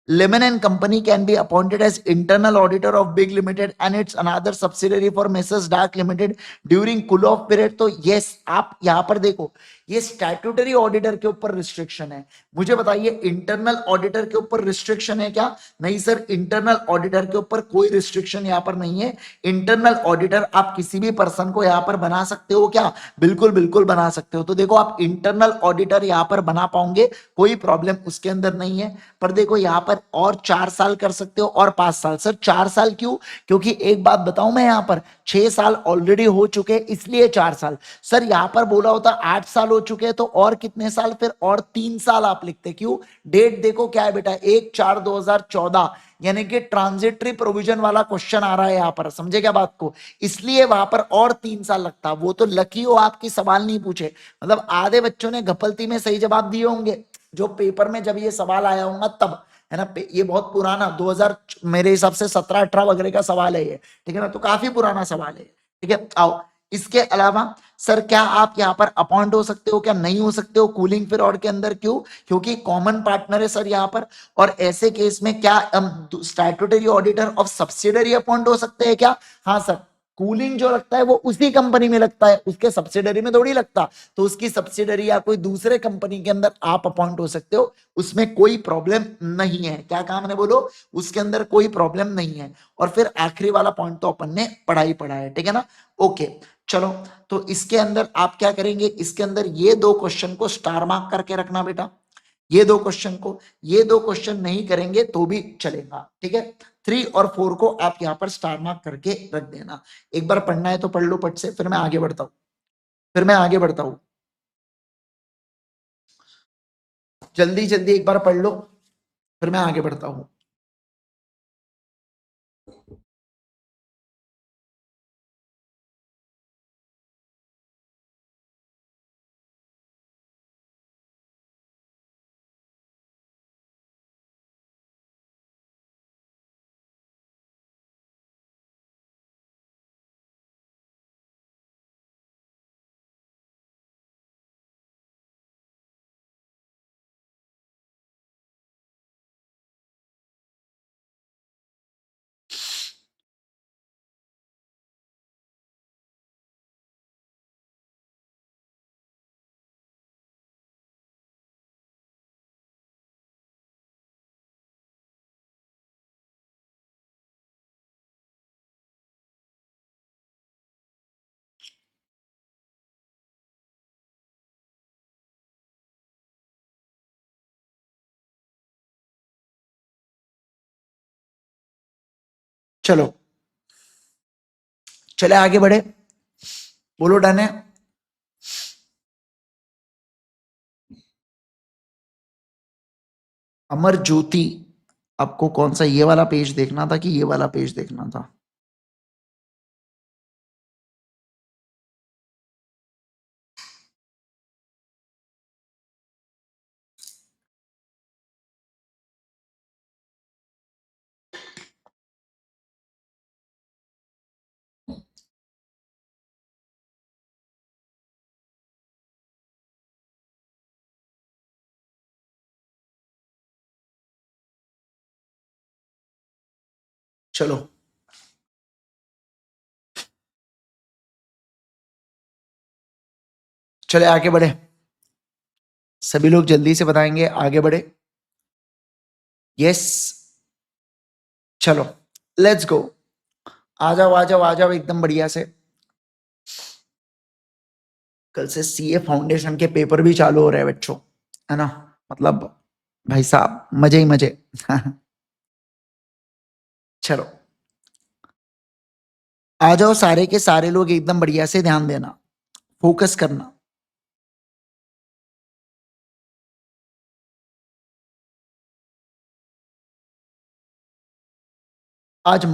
Lemon and Company can be appointed as internal auditor of Big Limited and its another subsidiary for Messrs Dark Limited during cool off period. तो yes, आप यहां पर देखो, ये स्टैट्यूटरी ऑडिटर के ऊपर रिस्ट्रिक्शन है. मुझे बताइए, इंटरनल ऑडिटर के ऊपर रिस्ट्रिक्शन है क्या? नहीं सर, इंटरनल ऑडिटर के ऊपर कोई रिस्ट्रिक्शन यहां पर नहीं है. इंटरनल ऑडिटर आप किसी भी पर्सन को यहां पर बना सकते हो क्या? बिल्कुल बिल्कुल बना सकते हो. तो देखो, आप इंटरनल ऑडिटर यहां पर बना पाओगे, कोई प्रॉब्लम उसके अंदर नहीं है. पर देखो, यहां पर और 4 साल कर सकते हो और 5 साल. सर 4 साल क्यों? क्योंकि एक बात बताऊं मैं, यहां पर 6 साल ऑलरेडी हो चुके, इसलिए 4 साल. सर यहां पर बोला होता 8 साल हो चुके हैं, तो और कितने साल? फिर और 3 साल आप लिखते. क्यों? डेट देखो क्या है बेटा, 1/4/2014, यानी कि ट्रांजिटरी प्रोविजन वाला क्वेश्चन आ रहा है यहां पर. समझे क्या बात को? इसलिए वहां पर और 3 साल लगता. वो तो लकी हो आपकी सवाल नहीं पूछे, मतलब आधे बच्चों ने गफलती में सही जवाब दिए होंगे जो पेपर में जब ये सवाल आया होगा तब, है ना. ये बहुत पुराना 2000 मेरे हिसाब से 17-18 वगैरह का सवाल है ये, ठीक है ना. तो काफी पुराना सवाल है, ठीक है. आओ, इसके अलावा सर क्या आप यहां पर अपॉइंट हो सकते हो क्या? नहीं हो सकते हो कूलिंग पीरियड के अंदर. क्यों? क्योंकि कॉमन पार्टनर है सर यहां पर. और ऐसे केस में क्या हम statutory auditor of subsidiary appoint हो सकते हैं क्या? हाँ सर, कूलिंग जो लगता है वो उसी कंपनी में लगता है, उसके सब्सिडरी में थोड़ी लगता. तो उसकी सब्सिडरी या कोई दूसरे कंपनी के अंदर आप अपॉइंट हो सकते हो, उसमें कोई प्रॉब्लम नहीं है. क्या काम है बोलो? उसके अंदर कोई प्रॉब्लम नहीं है. और फिर आखिरी वाला पॉइंट तो अपन ने पढ़ा ही पढ़ा है, ठीक है ना. ओके, चलो. तो इसके अंदर आप क्या करेंगे, इसके अंदर ये 2 क्वेश्चन को स्टार मार्क करके रखना बेटा. ये दो क्वेश्चन नहीं करेंगे तो भी चलेगा, ठीक है. 3 और 4 को आप यहां पर स्टार मार्क करके रख देना. एक बार पढ़ना है तो पढ़ लो पट से, फिर मैं आगे बढ़ता हूं. जल्दी जल्दी एक बार पढ़ लो, फिर मैं आगे बढ़ता हूं. चलो, चले आगे बढ़े. बोलो डन है. अमर ज्योति, आपको कौन सा, ये वाला पेज देखना था कि ये वाला पेज देखना था? चलो, चले आगे बढ़े. सभी लोग जल्दी से बताएंगे, आगे बढ़े. यस, चलो, लेट्स गो. आ जाओ आ जाओ आ जाओ एकदम बढ़िया से. कल से सीए फाउंडेशन के पेपर भी चालू हो रहे हैं बच्चों, है ना। मतलब भाई साहब मजे ही मजे। चलो आ जाओ सारे के सारे लोग एकदम बढ़िया से ध्यान देना, फोकस करना। आज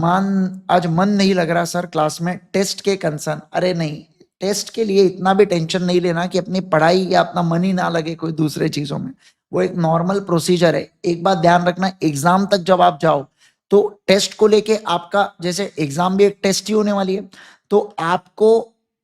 मन नहीं लग रहा सर क्लास में, टेस्ट के कंसर्न। अरे नहीं, टेस्ट के लिए इतना भी टेंशन नहीं लेना कि अपनी पढ़ाई या अपना मन ही ना लगे कोई दूसरे चीजों में। वो एक नॉर्मल प्रोसीजर है। एक बात ध्यान रखना, एग्जाम तक जब आप जाओ तो टेस्ट को लेके आपका, जैसे एग्जाम भी एक टेस्ट ही होने वाली है, तो आपको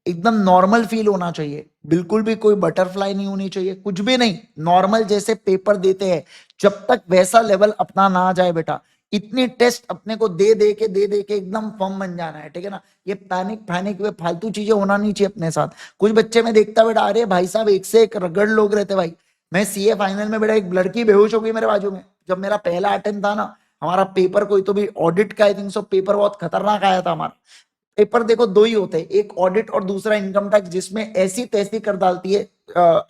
एकदम नॉर्मल फील होना चाहिए। बिल्कुल भी कोई बटरफ्लाई नहीं होनी चाहिए, कुछ भी नहीं, नॉर्मल जैसे पेपर देते हैं। जब तक वैसा लेवल अपना ना आ जाए बेटा, इतनी टेस्ट अपने को दे दे के एकदम फर्म बन जाना है, ठीक है ना। ये पैनिक फैनिक वे फालतू चीजें होना नहीं चाहिए अपने साथ। कुछ बच्चे में देखता बेटा, अरे भाई साहब एक से एक रगड़ लोग रहते भाई। मैं सीए फाइनल में बेटा, एक लड़की बेहोश हो गई मेरे बाजू में, जब मेरा पहला अटेम्प्ट था ना। हमारा पेपर कोई तो भी ऑडिट का, आई थिंक सो, पेपर बहुत खतरनाक आया था हमारा। पेपर देखो दो ही होते हैं, एक ऑडिट और दूसरा इनकम टैक्स, जिसमें ऐसी तैसी कर डालती है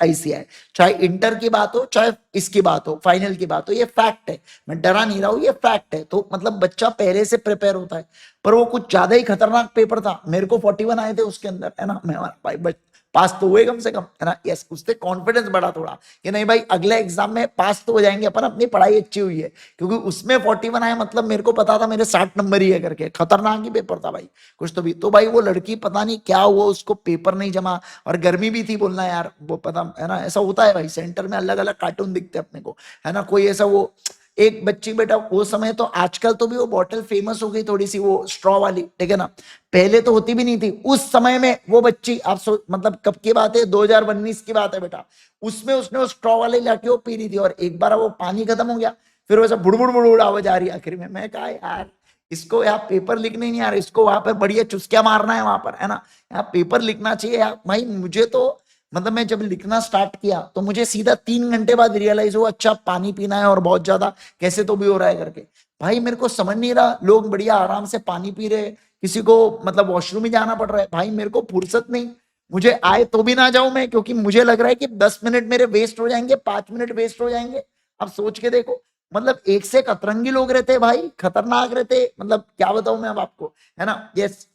आईसीआई। चाहे इंटर की बात हो, चाहे इसकी बात हो, फाइनल की बात हो, ये फैक्ट है। मैं डरा नहीं रहा हूं, ये फैक्ट है। तो मतलब बच्चा पहले से प्रिपेयर होता है। पर वो कुछ ज्यादा ही खतरनाक पेपर था, मेरे को 41 आए थे उसके अंदर, है ना। मैं भाई पास तो हुए कम से कम, है ना। यस, उससे कॉन्फिडेंस बढ़ा थोड़ा कि नहीं भाई, अगले एग्जाम में पास तो हो जाएंगे अपन, अपनी पढ़ाई अच्छी हुई है। क्योंकि उसमें 41 आए, मतलब मेरे को पता था मेरे 60 नंबर ही है करके, खतरनाक ही पेपर था भाई। कुछ तो भी तो भाई, वो लड़की पता नहीं क्या हुआ, उसको पेपर नहीं जमा, और गर्मी भी थी बोलना यार, वो पता है ना, ऐसा होता है भाई, सेंटर में अलग अलग कार्टून दिखते हैं अपने को, है ना। कोई ऐसा वो एक बच्ची बेटा, वो समय तो, आजकल तो भी वो बॉटल फेमस हो गई थोड़ी सी, वो स्ट्रॉ वाली, ठीक है ना। पहले तो होती भी नहीं थी उस समय में। वो बच्ची आप मतलब कब की बात है, 2019 की बात है बेटा। उसमें उसने वो स्ट्रॉ वाले लाके वो पी रही थी, और एक बार वो पानी खत्म हो गया, फिर वैसा बुड़बुड़ बुड़बुड़ आवाज आ रही है आखिर में। मैं कहा यार, इसको यहाँ पेपर लिखने नहीं आ रहा, इसको वहां पर बढ़िया चुस्किया मारना है वहां पर, है ना। यहाँ पेपर लिखना चाहिए यार भाई। मुझे तो मतलब, मैं जब लिखना स्टार्ट किया तो मुझे सीधा 3 घंटे बाद रियलाइज हुआ, अच्छा पानी पीना है और बहुत ज्यादा, कैसे तो भी हो रहा है करके। भाई मेरे को समझ नहीं रहा, लोग बढ़िया आराम से पानी पी रहे, किसी को मतलब वॉशरूम ही जाना पड़ रहा है, भाई मेरे को फुर्सत नहीं। मुझे आए तो भी ना जाऊं मैं, क्योंकि मुझे लग रहा है कि 10 मिनट मेरे वेस्ट हो जाएंगे, 5 मिनट वेस्ट हो जाएंगे। अब सोच के देखो, मतलब एक से एक अतरंगी लोग रहते हैं भाई, खतरनाक रहते हैं, मतलब क्या बताऊं मैं अब आपको, है ना। यस,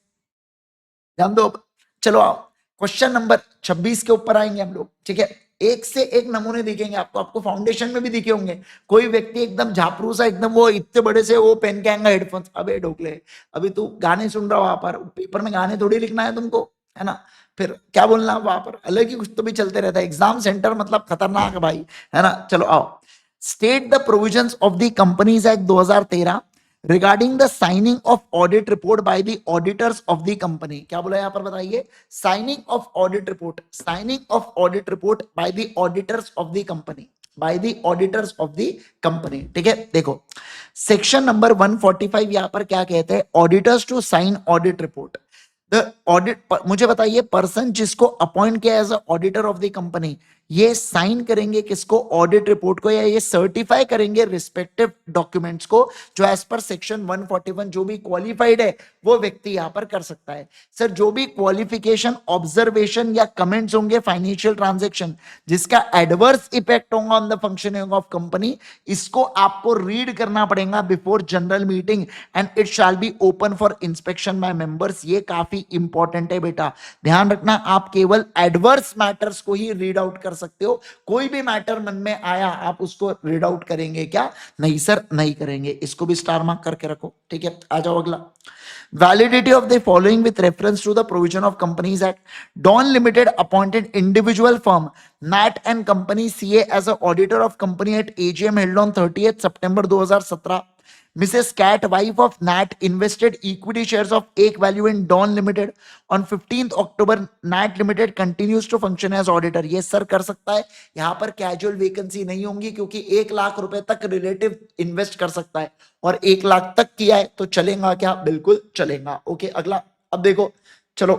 ध्यान दो अब। चलो आओ, क्वेश्चन नंबर 26 के ऊपर आएंगे हम लोग, ठीक है। एक से एक नमूने दिखेंगे आपको, आपको फाउंडेशन में भी दिखे होंगे। कोई व्यक्ति एकदम झापरू सा, एकदम वो इतने बड़े से वो पहन के आएगा हेडफोन्स, अबे ढोकले, अभी तू गाने सुन रहा हो वहां पर, पेपर में गाने थोड़ी लिखना है तुमको, है ना। फिर क्या बोलना वहां पर, अलग ही कुछ तो भी चलते रहता है। एग्जाम सेंटर मतलब खतरनाक है भाई, है ना। चलो आओ, state the provisions of the companies act 2013 regarding the signing off audit report by the auditors of the company. क्या बोला यहां पर बताइए, signing off audit report, signing off audit report by the auditors of the company, by the auditors of the company, ठीक है। देखो सेक्शन नंबर 145 यहां पर क्या कहते हैं, auditors to sign audit report. The audit, मुझे बताइए, पर्सन जिसको अपॉइंट किया as auditor of the company, ये साइन करेंगे किसको, ऑडिट रिपोर्ट को, या ये सर्टिफाई करेंगे रिस्पेक्टिव डॉक्यूमेंट्स को, जो एज पर सेक्शन 141 जो भी क्वालिफाइड है वो व्यक्ति यहां पर कर सकता है। सर जो भी क्वालिफिकेशन, ऑब्जर्वेशन या कमेंट्स होंगे फाइनेंशियल ट्रांजैक्शन जिसका एडवर्स इफेक्ट होगा on the functioning of company, इसको आपको रीड करना पड़ेगा before general meeting, and it shall be open for inspection by members. ये काफी इंपॉर्टेंट है बेटा, ध्यान रखना। आप केवल एडवर्स मैटर्स को ही रीड आउट कर सकते हो, कोई भी मैटर मन में आया आप उसको रीड आउट करेंगे क्या, नहीं सर नहीं करेंगे। इसको भी स्टार मार्क करके रखो, ठीक है। आ जाओ अगला, validity of the following with reference to the provision of Companies Act. Dawn Limited appointed individual firm Nat and Company CA as a auditor of company at AGM held on 30th September 2017. Mrs. Cat, wife of Nat, invested equity shares of Ek Value in Dawn Limited. On 15th October, Nat Limited continues to function as auditor. ये सर कर सकता है, यहाँ पर कैजुअल वैकेंसी नहीं होंगी, क्योंकि 1 लाख रुपए तक रिलेटिव इन्वेस्ट कर सकता है, और 1 लाख तक किया है तो चलेगा क्या, बिल्कुल चलेगा। ओके अगला, अब देखो, चलो।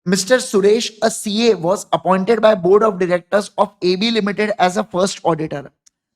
Mr. Suresh, a CA, was appointed by Board of Directors of AB Limited as a first auditor.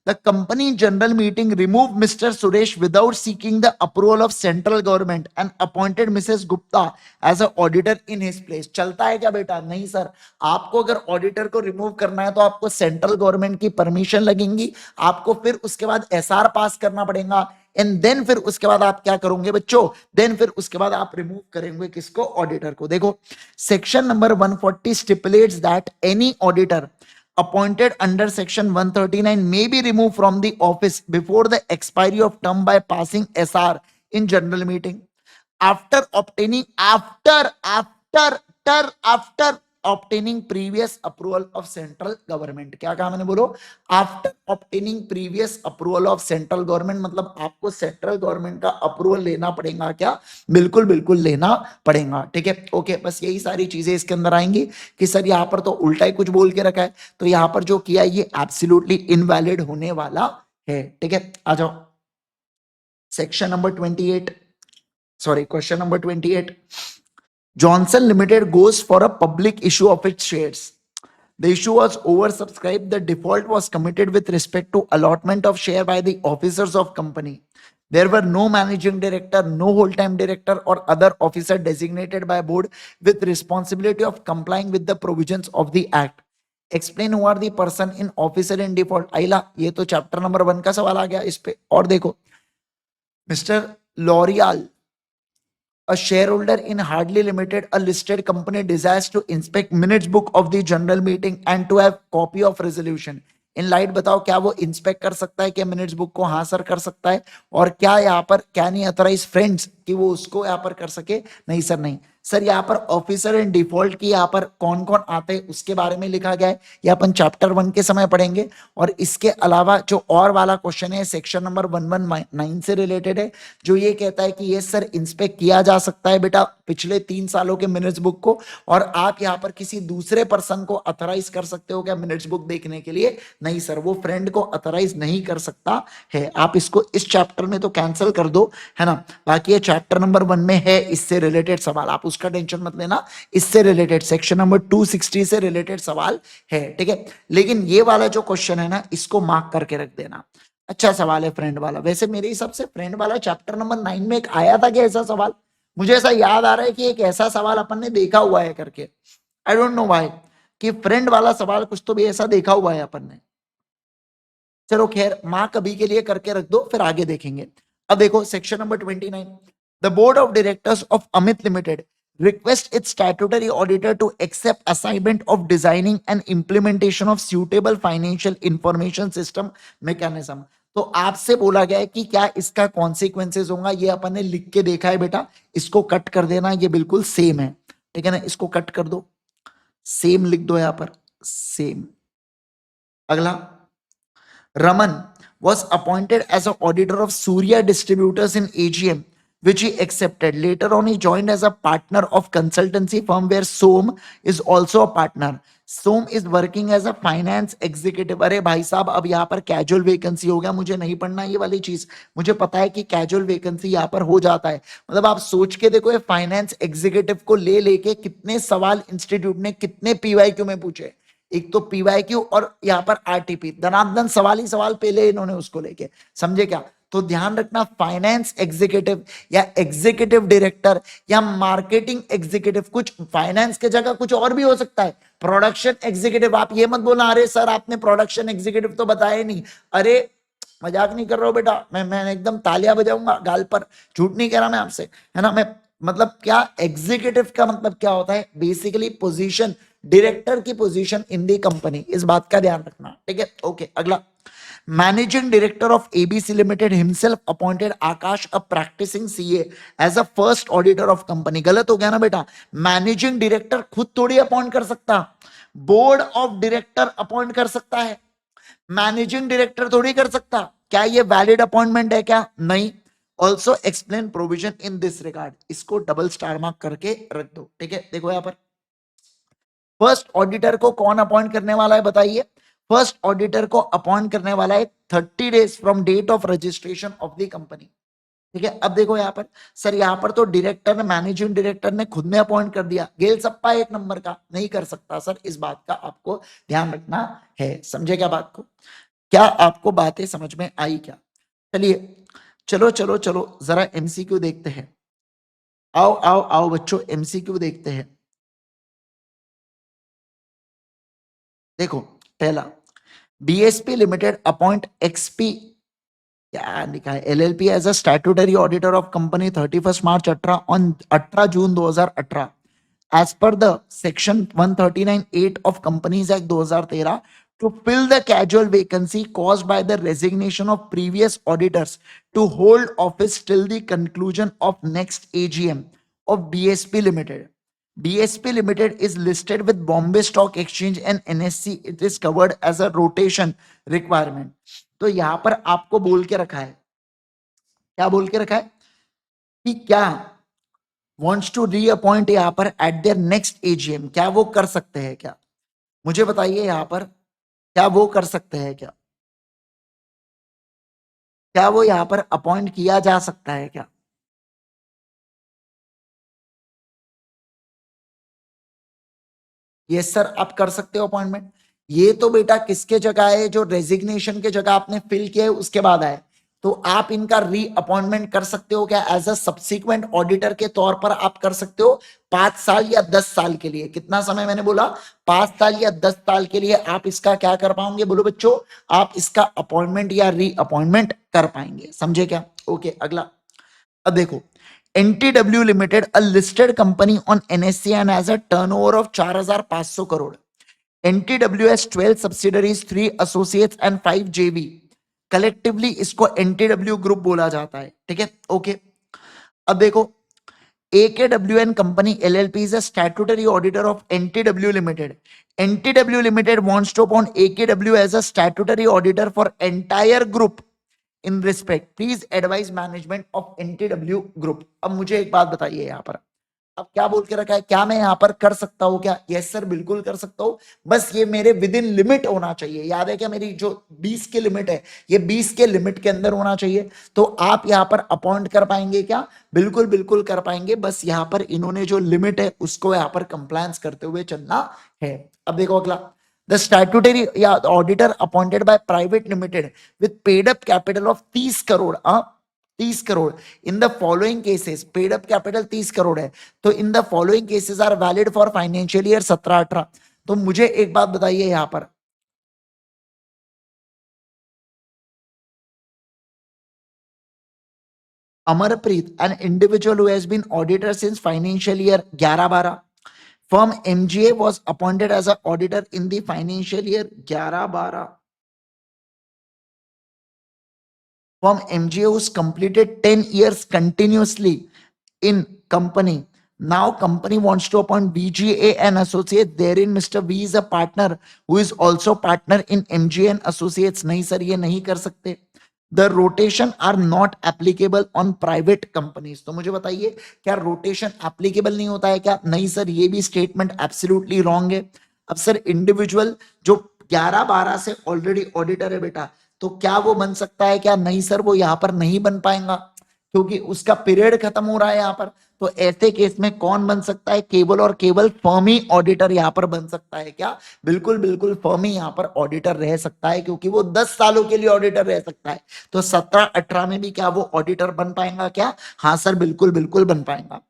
The company general meeting removed Mr. Suresh without seeking the approval of central government and appointed Mrs. Gupta as a auditor in his place. चलता है क्या बेटा? नहीं सर, आपको अगर ऑडिटर को रिमूव करना है तो आपको सेंट्रल गवर्नमेंट की परमिशन लगेगी, आपको फिर उसके बाद एसआर पास करना पड़ेगा, एंड देन फिर उसके बाद आप क्या करोगे बच्चों? देन फिर उसके बाद आप रिमूव करेंगे किसको? ऑडिटर को। देखो section number 140 stipulates that any auditor appointed under section 139 may be removed from the office before the expiry of term by passing SR in general meeting after obtaining after obtaining previous approval of central government। क्या कहा मैंने? बोलो after obtaining previous approval of central government, मतलब आपको सेंट्रल गवर्नमेंट का अप्रूवल लेना पड़ेगा। क्या? बिल्कुल बिल्कुल लेना पड़ेगा। ठीक है, ओके, बस यही सारी चीजें इसके अंदर आएंगी कि सर यहाँ पर तो उल्टा ही कुछ बोल के रखा है, तो यहाँ पर जो किया ये एब्सोल्युटली इनवैलिड होने वाला है। ठीक है, आ जाओ section number 28, sorry question number 28। Johnson Limited goes for a public issue of its shares. The issue was oversubscribed. The default was committed with respect to allotment of share by the officers of company. There were no managing director, no whole-time director or other officer designated by board with responsibility of complying with the provisions of the act. Explain who are the person in officer in default. आइला, ये तो चैप्टर नंबर 1 का सवाल आ गया इस पे। और देखो mister L'Oréal, a shareholder in Hardly Limited, a listed company, desires to inspect minutes book of the general meeting and to have copy of resolution. In light बताओ क्या वो इंस्पेक्ट कर सकता है क्या मिनट्स बुक को? हाँ सर कर सकता है। और क्या यहाँ पर क्या नहीं अथॉराइज फ्रेंड्स कि वो उसको यहाँ पर कर सके? नहीं सर, नहीं सर। यहाँ पर ऑफिसर इन डिफॉल्ट की यहाँ पर कौन कौन आते हैं उसके बारे में लिखा गया है, ये अपन चैप्टर 1 के समय पढ़ेंगे। और इसके अलावा जो और वाला क्वेश्चन है सेक्शन नंबर 119 से रिलेटेड है, जो ये कहता है कि ये सर इंस्पेक्ट किया जा सकता है बेटा पिछले 3 सालों के मिनट्स बुक को, और आप यहाँ पर किसी दूसरे पर्सन को अथॉराइज कर सकते हो क्या मिनट्स बुक देखने के लिए? नहीं सर, वो फ्रेंड को अथॉराइज नहीं कर सकता है। आप इसको इस चैप्टर में तो कैंसिल कर दो, है ना। बाकी ये चैप्टर नंबर 1 में है इससे रिलेटेड सवाल, आप उसका टेंशन मत लेना। इससे रिलेटेड सेक्शन नंबर 260 से रिलेटेड सवाल है। ठीक है, लेकिन ये वाला जो क्वेश्चन है ना इसको मार्क करके रख देना। अच्छा सवाल है फ्रेंड वाला। वैसे मेरे हिसाब से फ्रेंड वाला चैप्टर नंबर 9 में एक आया था क्या ऐसा सवाल? मुझे ऐसा याद आ रहा है कि एक ऐसा सवाल अपन ने देखा हुआ है करके। आई डोंट नो व्हाई कि फ्रेंड वाला सवाल कुछ तो भी ऐसा देखा हुआ है अपन ने। चलो खैर, मार्क अभी के लिए करके रख दो, फिर आगे देखेंगे। अब देखो section number 29। The board of directors of Amit limited request its statutory auditor to accept assignment of designing and implementation of suitable financial information system mechanism। तो आपसे बोला गया है कि क्या इसका कॉन्सिक्वेंसेस होगा, ये अपन ने लिख के देखा है बेटा। इसको कट कर देना, ये बिल्कुल सेम है। ठीक है ना, इसको कट कर दो, सेम लिख दो यहां पर, सेम। अगला, Raman was appointed as an auditor of Surya Distributors in AGM, which he accepted. Later on, he joined as a partner of consultancy firm where Som is also a partner. Som is working as a finance executive। अरे भाई साहब, अब यहाँ पर कैजुअल वैकेंसी हो गया, मुझे नहीं पढ़ना ये वाली चीज। मुझे पता है कि कैजुअल वैकेंसी यहाँ पर हो जाता है। मतलब आप सोच के देखो, ये फाइनेंस एग्जीक्यूटिव को ले लेके कितने सवाल इंस्टीट्यूट ने कितने पीवाईक्यू में पूछे। एक तो पीवाईक्यू और यहाँ पर आरटीपी, धनाधन सवाल ही सवाल पहले इन्होंने उसको लेके, समझे क्या? तो ध्यान रखना, फाइनेंस एग्जीक्यूटिव या एग्जीक्यूटिव डायरेक्टर या मार्केटिंग एग्जीक्यूटिव, कुछ फाइनेंस के जगह कुछ और भी हो सकता है। प्रोडक्शन एग्जीक्यूटिव, आप ये मत बोलना अरे सर आपने प्रोडक्शन एग्जीक्यूटिव तो बताया नहीं। अरे मजाक नहीं कर रहा हूं बेटा, मैं एकदम तालियां बजाऊंगा गाल पर, झूठ नहीं कह रहा मैं आपसे, है ना। मैं मतलब क्या, एग्जीक्यूटिव का मतलब क्या होता है? बेसिकली पोजीशन, डायरेक्टर की पोजीशन इन दी कंपनी, इस बात का ध्यान रखना। ठीक है, ओके। अगला, managing director of ABC limited himself appointed Akash a practising CA as a first auditor of company. गलत हो गया ना बेटा, मैनेजिंग डायरेक्टर खुद थोड़ी अपॉइंट कर सकता, बोर्ड ऑफ डायरेक्टर अपॉइंट कर सकता है, मैनेजिंग डायरेक्टर थोड़ी कर सकता। क्या ये वैलिड अपॉइंटमेंट है क्या? नहीं। Also explain provision in this regard, इसको डबल स्टार मार्क करके रख दो। ठीक है, देखो यहां पर फर्स्ट ऑडिटर को कौन अपॉइंट करने वाला है बताइए? फर्स्ट ऑडिटर को अपॉइंट करने वाला है 30 days from date of registration of the company. ठीक है, अब देखो यहाँ पर सर, यहाँ पर तो डायरेक्टर ने, मैनेजिंग डायरेक्टर ने खुद में अपॉइंट कर दिया, गेल सप्पा 1 नंबर का नहीं कर सकता सर, इस बात का आपको ध्यान रखना है। समझे क्या बात को? क्या आपको बातें समझ में आई क्या? चलिए, चलो चलो चलो जरा एमसीक्यू देखते हैं। आओ आओ आओ बच्चों, एमसीक्यू देखते हैं। देखो, पहला, बीएसपी लिमिटेड अपॉइंट एक्सपी, क्या लिखा है, LLP as a statutory auditor of company 31 March 18 on 18 June 2018 as per the section 139(8) of Companies Act 2013 to fill the casual vacancy caused by the resignation of previous auditors to hold office till the conclusion of next AGM of BSP Limited. BSP Limited is listed with Bombay Stock Exchange and NSE. It is covered as a rotation requirement. तो यहां पर आपको बोल के रखा है, क्या बोल के रखा है कि क्या वॉन्ट्स टू रीअपॉइंट यहां पर एट देयर नेक्स्ट एजीएम, क्या वो कर सकते हैं क्या? मुझे बताइए यहां पर, क्या वो कर सकते हैं क्या? क्या वो यहां पर अपॉइंट किया जा सकता है क्या? यस सर, आप कर सकते हो अपॉइंटमेंट। ये तो बेटा किसके जगह है, जो रेजिग्नेशन के जगह आपने फिल किया है उसके बाद आए, तो आप इनका री अपॉइंटमेंट कर सकते हो क्या? एज अ सब्सिक्वेंट ऑडिटर के तौर पर आप कर सकते हो 5 साल या 10 साल के लिए। कितना समय मैंने बोला? 5 साल या 10 साल के लिए आप इसका क्या कर पाओगे? बोलो बच्चों, आप इसका अपॉइंटमेंट या री अपॉइंटमेंट कर पाएंगे। समझे क्या? ओके, अगला। अब देखो, NTW limited a listed company on NSC and has a turnover of 4,500 crore. NTW has 12 subsidiaries, 3 associates and 5 JV. Collectively इसको एनटीडब्ल्यू ग्रुप बोला जाता है। ठीक है, ओके। अब देखो, AKW and Company LLP is a statutory auditor of NTW Limited. NTW Limited wants to appoint AKW as a statutory auditor for entire group in respect. Please advise management of NTW Group. अब मुझे एक बात बताइए यहाँ पर, अब क्या बोल के रखा है, क्या मैं यहाँ पर कर सकता हूँ क्या? यस सर, बिल्कुल कर सकता हूँ, बस ये मेरे विद इन लिमिट होना चाहिए। याद है क्या, मेरी जो 20 के लिमिट है, ये 20 के लिमिट के अंदर होना चाहिए। तो आप यहाँ पर अपॉइंट कर पाएंगे क्या? बिल्कुल बिल्कुल कर पाएंगे, बस यहाँ पर इन्होंने जो लिमिट है उसको यहाँ पर कंप्लायंस करते हुए चलना है। अब देखो अगला, the statutory या auditor appointed by private limited with paid up capital of 30 crore, 30 crore in the following cases, paid up capital 30 crore है, तो in the following cases are valid for financial year 17-18। तो मुझे एक बात बताइए यहां पर, Amarpreet, an individual who has been auditor since financial year 11-12, firm MGA was appointed as an auditor in the financial year 11-12, firm MGA who's completed 10 years continuously in company. Now company wants to appoint VGA and associate, therein Mr. V is a partner who is also partner in MGA and associates. नहीं सर, ये नहीं कर सकते। The rotation are not applicable on private companies. तो मुझे बताइए, क्या रोटेशन एप्लीकेबल नहीं होता है क्या? नहीं सर, ये भी स्टेटमेंट एब्सोल्युटली रॉन्ग है। अब सर, इंडिविजुअल जो 11-12 से ऑलरेडी ऑडिटर है बेटा, तो क्या वो बन सकता है क्या? नहीं सर, वो यहां पर नहीं बन पाएगा, क्योंकि उसका पीरियड खत्म हो रहा है यहाँ पर। तो ऐसे केस में कौन बन सकता है? केवल और केवल फर्मी ऑडिटर यहाँ पर बन सकता है क्या? बिल्कुल बिल्कुल, फर्मी यहाँ पर ऑडिटर रह सकता है, क्योंकि वो 10 सालों के लिए ऑडिटर रह सकता है। तो 17-18 में भी क्या वो ऑडिटर बन पाएगा क्या? हाँ सर, बिल्कुल बिल्कुल बन पाएगा।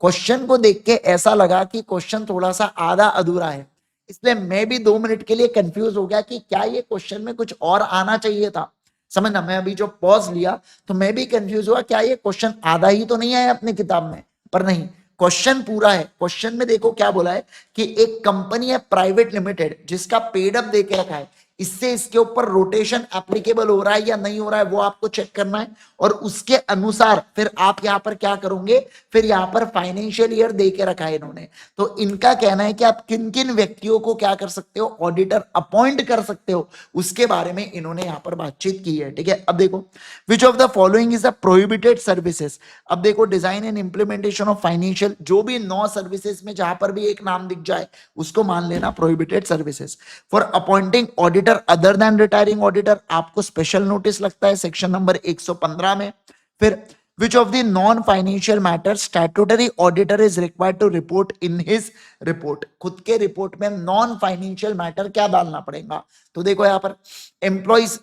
क्वेश्चन को देख के ऐसा लगा कि क्वेश्चन थोड़ा सा आधा अधूरा है, इसलिए मैं भी 2 मिनट के लिए कंफ्यूज हो गया कि क्या ये क्वेश्चन में कुछ और आना चाहिए था। समझना, मैं अभी जो पॉज लिया तो मैं भी कंफ्यूज हुआ, क्या ये क्वेश्चन आधा ही तो नहीं आया अपनी किताब में? पर नहीं, क्वेश्चन पूरा है। क्वेश्चन में देखो क्या बोला है कि एक कंपनी है प्राइवेट लिमिटेड जिसका पेड अप दे के रखा है, इससे इसके ऊपर रोटेशन एप्लीकेबल हो रहा है या नहीं हो रहा है वो आपको चेक करना है, और उसके अनुसार फिर आप यहां पर क्या करोगे, फिर यहां पर फाइनेंशियल ईयर दे के रखा है इन्होंने। तो इनका कहना है कि आप किन किन व्यक्तियों को क्या कर सकते हो, ऑडिटर अपॉइंट कर सकते हो, उसके बारे में इन्होंने यहां पर बातचीत की है। ठीक है, अब देखो, which of the following is the prohibited services. अब देखो, design and implementation of financial, जो भी 9 सर्विसेज में जहां पर भी एक नाम दिख जाए उसको मान लेना prohibited services. For appointing auditor other than retiring auditor, आपको स्पेशल नोटिस लगता है सेक्शन नंबर 115 में। फिर which of the non-financial matters statutory auditor is required to report in his report, खुद के रिपोर्ट में नॉन फाइनेंशियल मैटर क्या डालना पड़ेगा? तो देखो यहां पर एम्प्लॉइज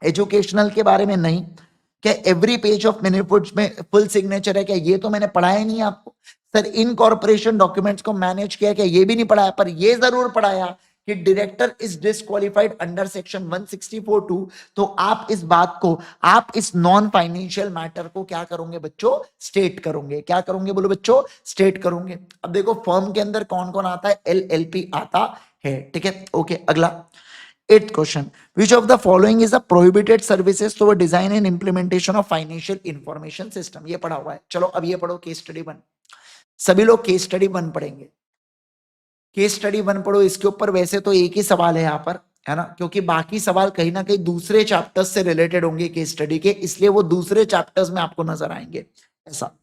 एजुकेशनल के बारे में नहीं। क्या एवरी पेज ऑफ मिनीफुड्स में फुल सिग्नेचर है? क्या ये तो मैंने पढ़ाया नहीं आपको। सर इनकॉर्पोरेशन डॉक्यूमेंट्स को मैनेज किया, क्या ये भी नहीं पढ़ाया? पर ये जरूर पढ़ाया कि director is disqualified under section 164(2). तो आप इस बात को, आप इस नॉन फाइनेंशियल मैटर को क्या करोगे बच्चों? स्टेट करोगे। क्या करोगे बोलो बच्चों? स्टेट करोगे। अब देखो फर्म के अंदर कौन कौन आता है? LLP आता है, ठीक है। ओके, अगला 8th question. Which of the following is a prohibited services toward design and implementation of financial information system? ये पढ़ा हुआ है। चलो अब ये पढ़ो केस स्टडी 1। सभी लोग केस स्टडी 1 पढ़ेंगे। केस स्टडी 1 पढ़ो। इसके ऊपर वैसे तो एक ही सवाल है यहाँ पर, है ना, क्योंकि बाकी सवाल कहीं ना कहीं दूसरे चैप्टर्स से रिलेटेड होंगे केस स्टडी के, इसलिए वो दूसरे चैप्टर्स में आपको नजर आएंगे। ऐसा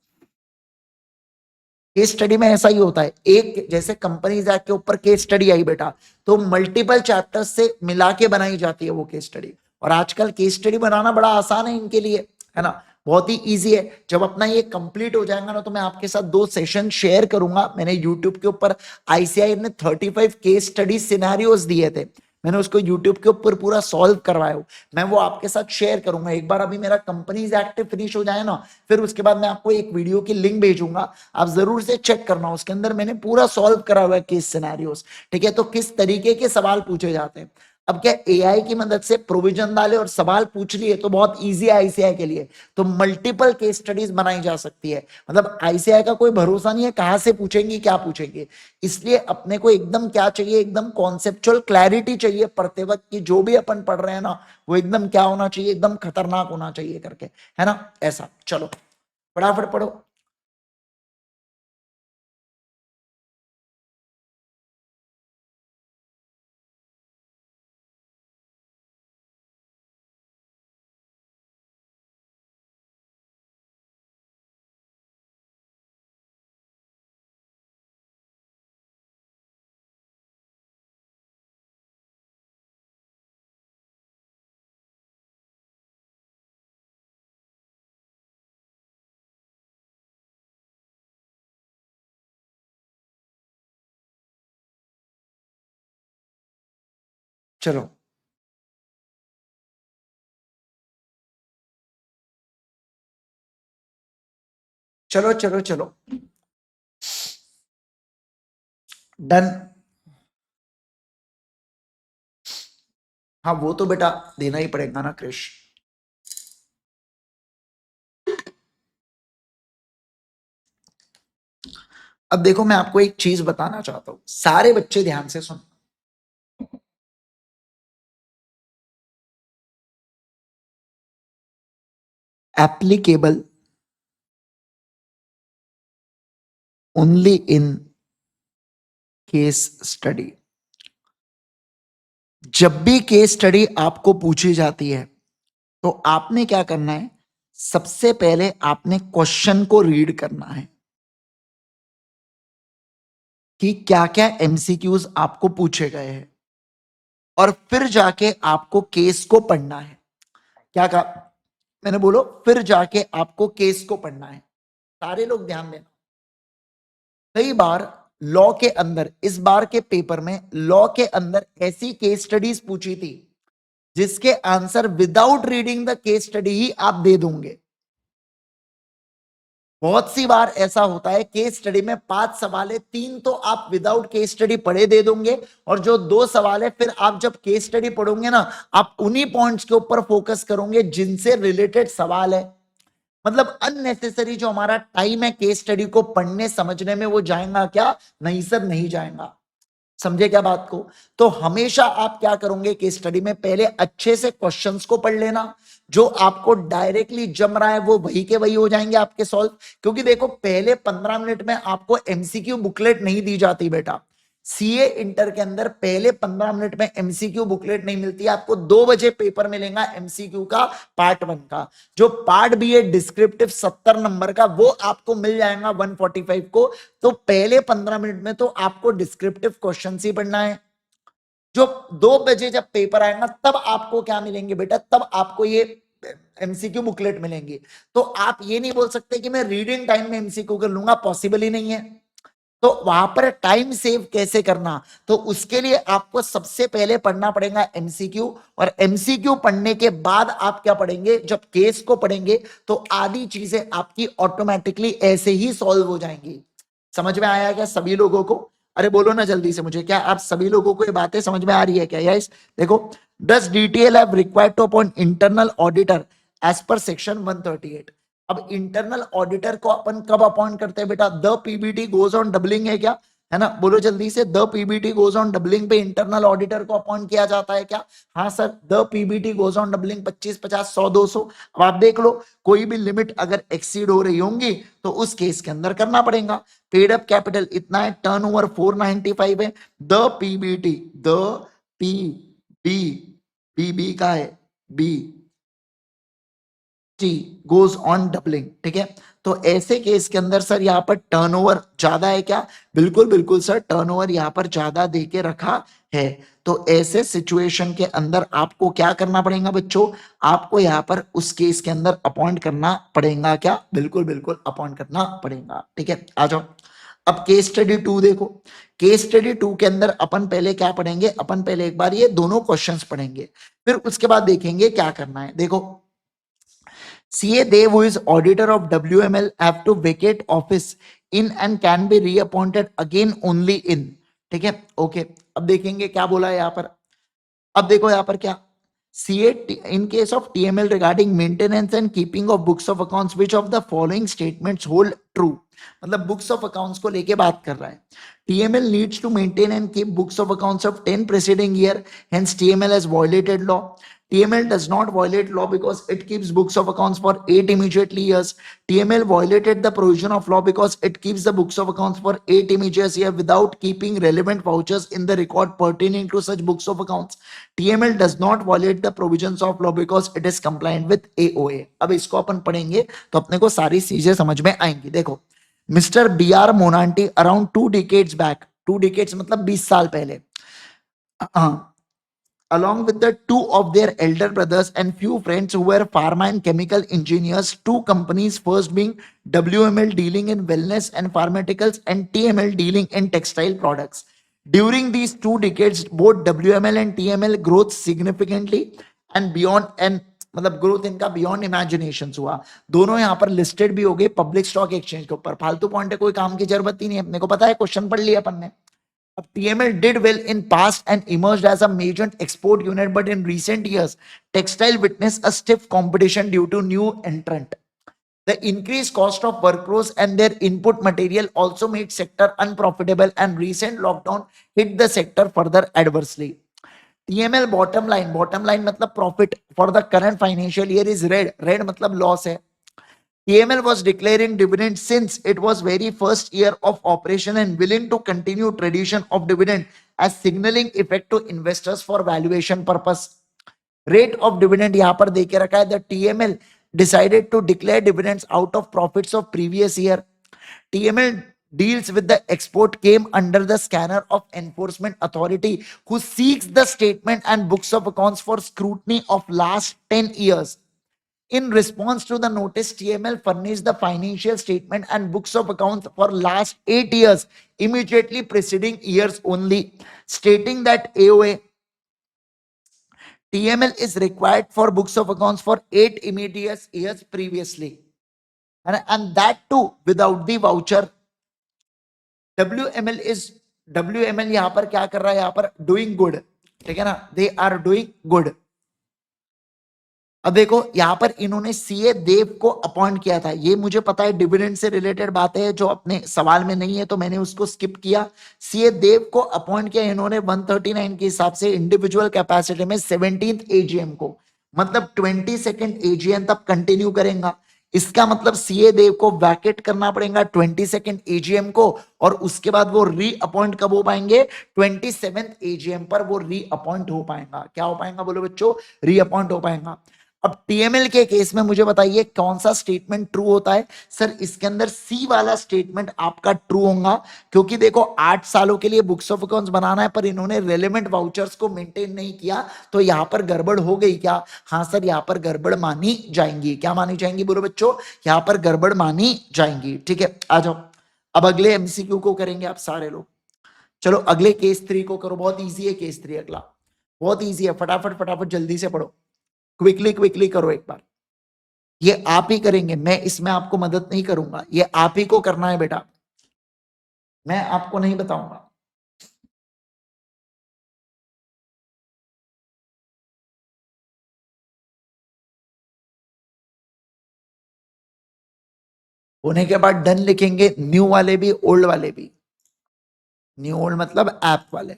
केस स्टडी में ऐसा ही होता है। एक जैसे कंपनीज एक्ट के ऊपर केस स्टडी आई बेटा, तो मल्टीपल चैप्टर्स से मिला के बनाई जाती है वो केस स्टडी। और आजकल केस स्टडी बनाना बड़ा आसान है इनके लिए, है ना, बहुत ही इजी है। जब अपना ये कंप्लीट हो जाएगा ना, तो मैं आपके साथ 2 सेशन शेयर करूंगा। मैंने यूट्यूब के ऊपर ICAI ने 35 केस स्टडी सिनेरियोज दिए थे, मैंने उसको यूट्यूब के ऊपर पूरा सॉल्व करवाया हूं। मैं वो आपके साथ शेयर करूंगा। एक बार अभी मेरा कंपनीज एक्ट फिनिश हो जाए ना, फिर उसके बाद मैं आपको एक वीडियो की लिंक भेजूंगा, आप जरूर से चेक करना। उसके अंदर मैंने पूरा सॉल्व करा हुआ है केस सिनेरियोस, ठीक है। तो किस तरीके के सवाल पूछे जाते हैं। अब क्या AI की मदद से प्रोविजन डाले और सवाल पूछ लिए तो बहुत इजी है ICAI के लिए। तो मल्टीपल केस स्टडीज बनाई जा सकती है। मतलब ICAI का कोई भरोसा नहीं है कहां से पूछेंगे क्या पूछेंगे, इसलिए अपने को एकदम क्या चाहिए, एकदम कॉन्सेप्चुअल क्लैरिटी चाहिए पढ़ते वक्त कि जो भी अपन पढ़ रहे हैं ना, वो एकदम क्या होना चाहिए, एकदम खतरनाक होना चाहिए करके, है ना। ऐसा चलो फटाफट पढ़ो। चलो चलो चलो चलो, डन। हाँ वो तो बेटा देना ही पड़ेगा ना क्रिश। अब देखो मैं आपको एक चीज बताना चाहता हूं, सारे बच्चे ध्यान से सुन। Applicable only in case study. जब भी केस स्टडी आपको पूछी जाती है तो आपने क्या करना है, सबसे पहले आपने क्वेश्चन को रीड करना है कि क्या क्या MCQs आपको पूछे गए हैं, और फिर जाके आपको केस को पढ़ना है। क्या कहा मैंने? बोलो, फिर जाके आपको केस को पढ़ना है। सारे लोग ध्यान देना। कई बार लॉ के अंदर, इस बार के पेपर में लॉ के अंदर ऐसी केस स्टडीज पूछी थी जिसके answer without reading the case study ही आप दे दोगे। बहुत सी बार ऐसा होता है केस स्टडी में 5 सवाल है, 3 तो आप विदाउट केस स्टडी पढ़े दे दोगे, और जो 2 सवाल है फिर आप जब केस स्टडी पढ़ोगे ना, आप उन्हीं पॉइंट्स के ऊपर फोकस करोगे जिनसे रिलेटेड सवाल है। मतलब अननेसेसरी जो हमारा टाइम है केस स्टडी को पढ़ने समझने में, वो जाएगा क्या? नहीं सर, नहीं जाएगा। समझे क्या बात को? तो हमेशा आप क्या करोगे केस स्टडी में, पहले अच्छे से क्वेश्चंस को पढ़ लेना। जो आपको डायरेक्टली जम रहा है वो वही के वही हो जाएंगे आपके सॉल्व। क्योंकि देखो पहले 15 मिनट में आपको MCQ बुकलेट नहीं दी जाती बेटा। CA इंटर के अंदर पहले 15 मिनट में MCQ बुकलेट नहीं मिलती। आपको 2 बजे पेपर मिलेगा MCQ का पार्ट 1 का। जो पार्ट बी है डिस्क्रिप्टिव 70 नंबर का, वो आपको मिल जाएगा 145 को। तो पहले 15 मिनट में तो आपको डिस्क्रिप्टिव क्वेश्चन ही पढ़ना है। जो 2 बजे जब पेपर आएगा तब आपको क्या मिलेंगे बेटा? तब आपको ये MCQ बुकलेट मिलेंगी। तो आप ये नहीं बोल सकते कि मैं रीडिंग टाइम में MCQ कर लूंगा, पॉसिबल ही नहीं है। तो वहां पर टाइम सेव कैसे करना, तो उसके लिए आपको सबसे पहले पढ़ना पड़ेगा एमसीक्यू, और एमसीक्यू पढ़ने के बाद आप क्या पढ़ेंगे, जब केस को पढ़ेंगे तो आधी चीजें आपकी ऑटोमेटिकली ऐसे ही सॉल्व हो जाएंगी। समझ में आया क्या सभी लोगों को? अरे बोलो ना जल्दी से मुझे, क्या आप सभी लोगों को ये बातें समझ में आ रही है क्या? यस, देखो, does DTL have required to appoint internal auditor as per section 138। अब इंटरनल ऑडिटर को अपन कब अपॉइंट करते हैं बेटा? The PBT goes on doubling है क्या? है ना, बोलो जल्दी से, the PBT goes on doubling पे इंटरनल ऑडिटर को अपॉइंट किया जाता है क्या? हाँ sir, the PBT goes on doubling 25, 50, 100, 200। अब आप देख लो, कोई भी लिमिट अगर एक्सीड हो रही होंगी तो उस केस के अंदर करना पड़ेगा। पेड अप कैपिटल इतना है, टर्नओवर 495 है, the PBT, the P B B B का है, B T goes on doubling, ठीक है। तो ऐसे केस के अंदर सर यहाँ पर टर्नओवर ज्यादा है क्या? बिल्कुल बिल्कुल सर, टर्नओवर यहाँ पर ज्यादा दे के रखा है। तो ऐसे सिचुएशन के अंदर आपको क्या करना पड़ेगा बच्चों? आपको यहाँ पर उस केस के अंदर अपॉइंट करना पड़ेगा क्या? बिल्कुल बिल्कुल अपॉइंट करना पड़ेगा, ठीक है। आ जाओ, अब केस स्टडी 2 देखो। केस स्टडी 2 के अंदर अपन पहले क्या पढ़ेंगे? अपन पहले एक बार ये दोनों क्वेश्चंस पढ़ेंगे, फिर उसके बाद देखेंगे क्या करना है। देखो, CA Dev, who is auditor of WML, have to vacate office in and can be reappointed again only in, ठीक है, ओके। अब देखेंगे क्या बोला है यहाँ पर। अब देखो यहाँ पर क्या, CA in case of TML regarding maintenance and keeping of books of accounts, which of the following statements hold true? मतलब बुक्स ऑफ अकाउंट्स को लेके बात कर रहा है। TML needs to maintain and keep books of accounts of 10 preceding year, hence TML has violated law. TML does not violate law because it keeps books of accounts for 8 immediately years. TML violated the provision of law because it keeps the books of accounts for 8 immediate years without keeping relevant vouchers in the record pertaining to such books of accounts. TML does not violate the provisions of law because it is compliant with AOA. अब इसको अपन पढ़ेंगे तो अपने को सारी चीजें समझ में आएंगी। देखो, mister B R Mohanty around 2 decades back, 2 decades मतलब 20 साल पहले, along with the two of their elder brothers and few friends who were pharma and chemical engineers, two companies, first being WML dealing in wellness and pharmaceuticals and TML dealing in textile products. During these 2 decades, both WML and TML growth significantly and beyond, and मतलब ग्रोथ इनका बियॉन्ड इमेजिनेशन हुआ। दोनों यहाँ पर लिस्टेड भी हो गए पब्लिक स्टॉक एक्सचेंज के ऊपर। फालतू पॉइंट है, कोई काम की जरूरत ही नहीं है, अपने को पता है, क्वेश्चन पढ़ लिया अपन ने। TML did well in past and emerged as a major export unit, but in recent years, textile witnessed a stiff competition due to new entrant. The increased cost of workforce and their input material also made sector unprofitable, and recent lockdown hit the sector further adversely. TML bottom line मतलब profit for the current financial year is red मतलब loss है। TML was declaring dividend since it was very first year of operation and willing to continue tradition of dividend as signaling effect to investors for valuation purpose. Rate of dividend यहाँ पर देके रखा है। The TML decided to declare dividends out of profits of previous year. TML deals with the export came under the scanner of enforcement authority who seeks the statement and books of accounts for scrutiny of last 10 years. In response to the notice, TML furnished the financial statement and books of accounts for last 8 years, immediately preceding years only, stating that AOA TML is required for books of accounts for 8 immediate years previously, and that too without the voucher. WML यहां पर क्या कर रहा है? यहां पर डूइंग गुड, ठीक है ना, दे आर डूइंग गुड। अब देखो यहां पर इन्होंने सीए देव को अपॉइंट किया था, ये मुझे पता है डिविडेंड से रिलेटेड बातें है जो अपने सवाल में नहीं है तो मैंने उसको स्किप किया। सीए देव को अपॉइंट किया इन्होंने 139 के हिसाब से इंडिविजुअल कैपेसिटी में 17th एजीएम को, मतलब 22nd एजीएम तक कंटिन्यू करेगा। इसका मतलब सीए देव को वैकेट करना पड़ेगा 22nd एजीएम को, और उसके बाद वो री अपॉइंट कब हो पाएंगे? 27th एजीएम पर वो री अपॉइंट हो पाएगा। क्या हो पाएगा बोलो बच्चों? री अपॉइंट हो पाएगा। अब टीएमएल के केस में मुझे बताइए कौन सा स्टेटमेंट ट्रू होता है? सर इसके अंदर सी वाला स्टेटमेंट आपका ट्रू होगा, क्योंकि देखो 8 सालों के लिए बुक्स ऑफ अकाउंट्स बनाना है पर इन्होंने रेलेवेंट वाउचर्स को मेंटेन नहीं किया, तो यहां पर गड़बड़ हो गई क्या? हाँ सर, यहां पर गड़बड़ मानी जाएंगी। क्या मानी जाएंगी बोलो बच्चों? यहां पर गड़बड़ मानी जाएंगी, ठीक है। आ जाओ, अब अगले एमसीक्यू को करेंगे आप सारे लोग। चलो अगले केस 3 को करो, बहुत इजी है केस 3 अगला, बहुत इजी है, फटाफट फटाफट जल्दी से पढ़ो, क्विकली क्विकली करो एक बार। ये आप ही करेंगे, मैं इसमें आपको मदद नहीं करूंगा, ये आप ही को करना है बेटा, मैं आपको नहीं बताऊंगा। होने के बाद डन लिखेंगे, न्यू वाले भी ओल्ड वाले भी, न्यू ओल्ड मतलब ऐप वाले।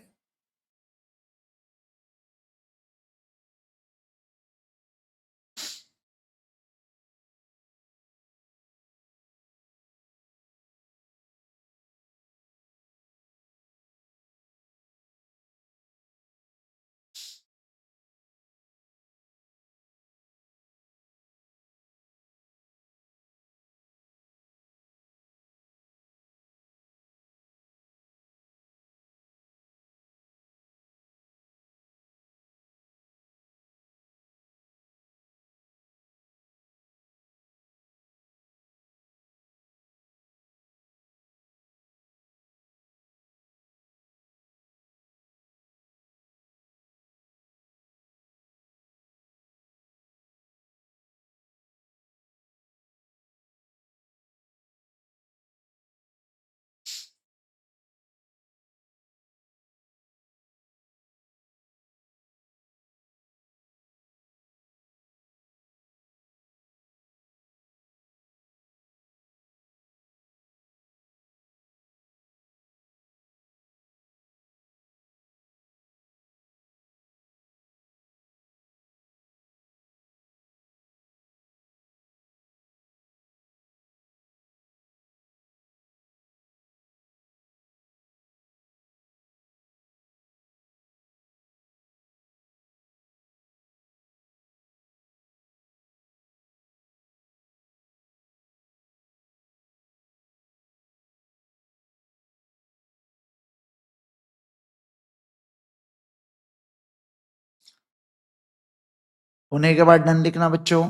होने के बाद डन लिखना बच्चों।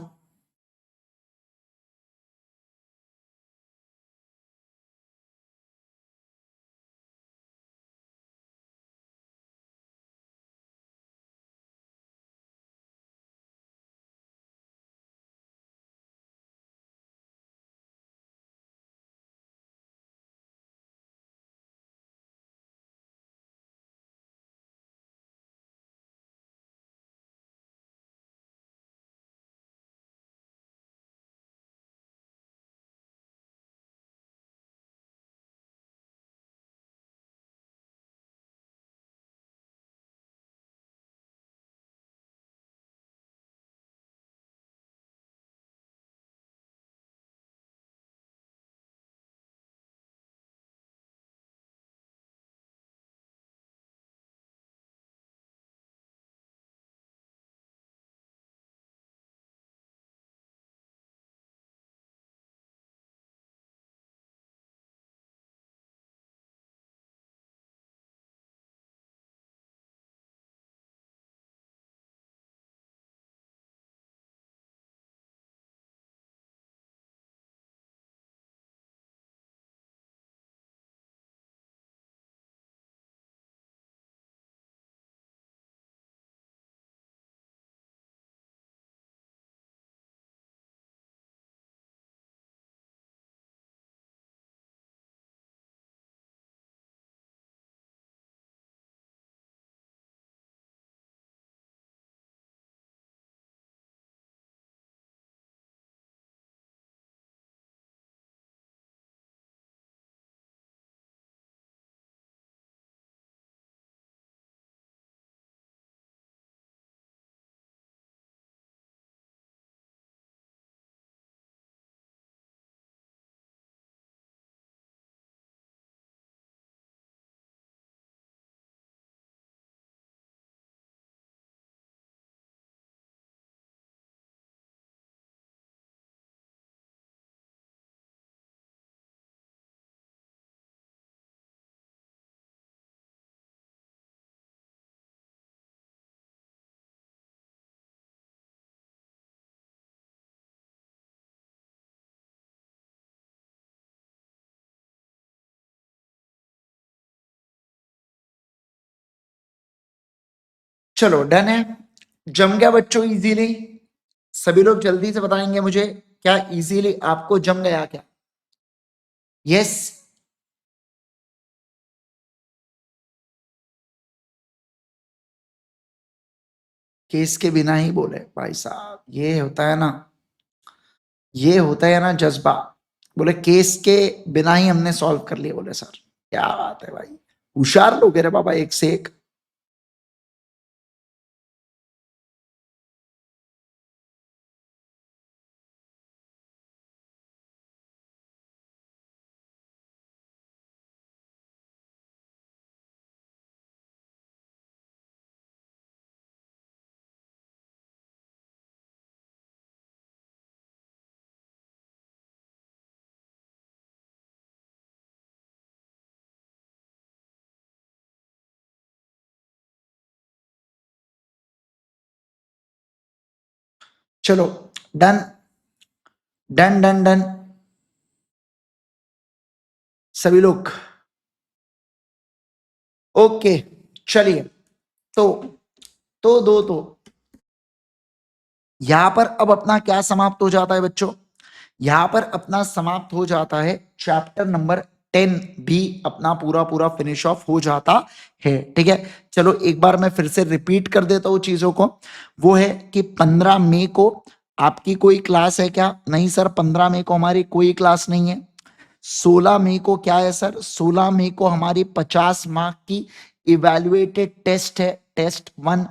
चलो डन है, जम गया बच्चों इजीली। सभी लोग जल्दी से बताएंगे मुझे, क्या इजीली आपको जम गया क्या? यस। केस के बिना ही बोले भाई साहब, ये होता है ना, ये होता है ना जज्बा। बोले केस के बिना ही हमने सॉल्व कर लिया। बोले सर क्या बात है भाई, होशियार लोग है रे बाबा, एक से एक। चलो डन डन डन डन सभी लोग। ओके चलिए, तो तो यहां पर अब अपना क्या समाप्त हो जाता है बच्चों? यहां पर अपना समाप्त हो जाता है चैप्टर नंबर 10 भी अपना पूरा पूरा फिनिश ऑफ हो जाता है। ठीक है, चलो एक बार मैं फिर से रिपीट कर देता हूं चीजों को। वो है कि 15 मई को आपकी कोई क्लास है क्या? नहीं सर, 15 मई को हमारी कोई क्लास नहीं है। 16 मई को क्या है सर? 16 मई को हमारी 50 मार्क की इवेल्युएटेड टेस्ट है, टेस्ट 1।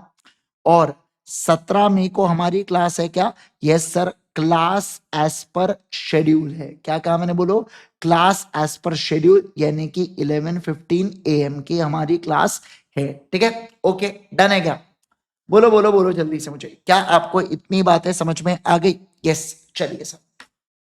और 17 मई को हमारी क्लास है क्या? Yes sir, class as per schedule है। क्या कहा मैंने? बोलो, क्लास एज पर शेड्यूल, यानी कि 11:15 AM की हमारी क्लास है। ठीक है, ओके डन है क्या? बोलो बोलो बोलो जल्दी से मुझे, क्या आपको इतनी बातें समझ में आ गई? यस, चलिए सर,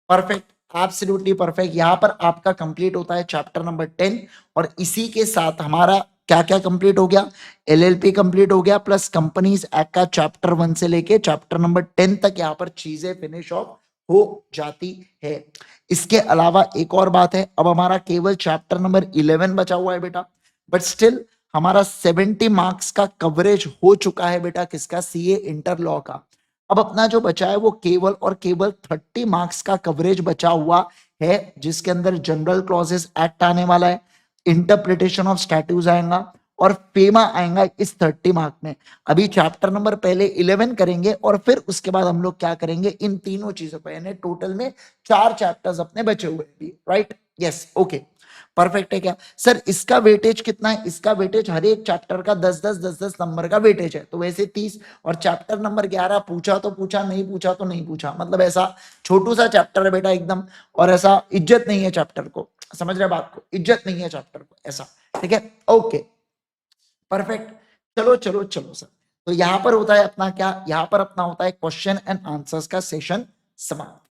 परफेक्ट, एब्सोल्युटली परफेक्ट। यहां पर आपका कंप्लीट होता है चैप्टर नंबर 10, और इसी के साथ हमारा क्या क्या कंप्लीट हो गया? LLP कंप्लीट हो गया, प्लस कंपनीज एक्ट का चैप्टर 1 से लेके चैप्टर नंबर 10 तक यहां पर चीजें फिनिश ऑफ हो जाती है। इसके अलावा एक और बात है, अब हमारा केवल चैप्टर नंबर 11 बचा हुआ है बेटा, बट स्टिल हमारा 70 मार्क्स का कवरेज हो चुका है बेटा, किसका? CA इंटर लॉ का। अब अपना जो बचा है वो केवल और केवल 30 मार्क्स का कवरेज बचा हुआ है, जिसके अंदर जनरल क्लॉजेस एक्ट आने वाला है, इंटरप्रिटेशन ऑफ स्टैट्यूज आएगा, और फेमा आएगा इस 30 मार्क में। अभी चैप्टर नंबर पहले 11 करेंगे, और फिर उसके बाद हम लोग क्या करेंगे? इन तीनों चीजों पर, यानी टोटल में 4 चैप्टर्स अपने बचे हुए हैं। राइट, यस, ओके, परफेक्ट है क्या सर? इसका वेटेज कितना है? इसका वेटेज हर एक चैप्टर का 10 नंबर का वेटेज है, तो वैसे 30। और चैप्टर नंबर 11 पूछा तो पूछा, नहीं पूछा तो नहीं पूछा, मतलब ऐसा छोटू सा चैप्टर है बेटा एकदम, और ऐसा इज्जत नहीं है चैप्टर को। समझ रहे बात को? इज्जत नहीं है चैप्टर को, ऐसा। ठीक है, ओके, परफेक्ट। चलो चलो चलो सर, तो यहां पर होता है अपना क्या? यहां पर अपना होता है क्वेश्चन एंड आंसर्स का सेशन समाप्त।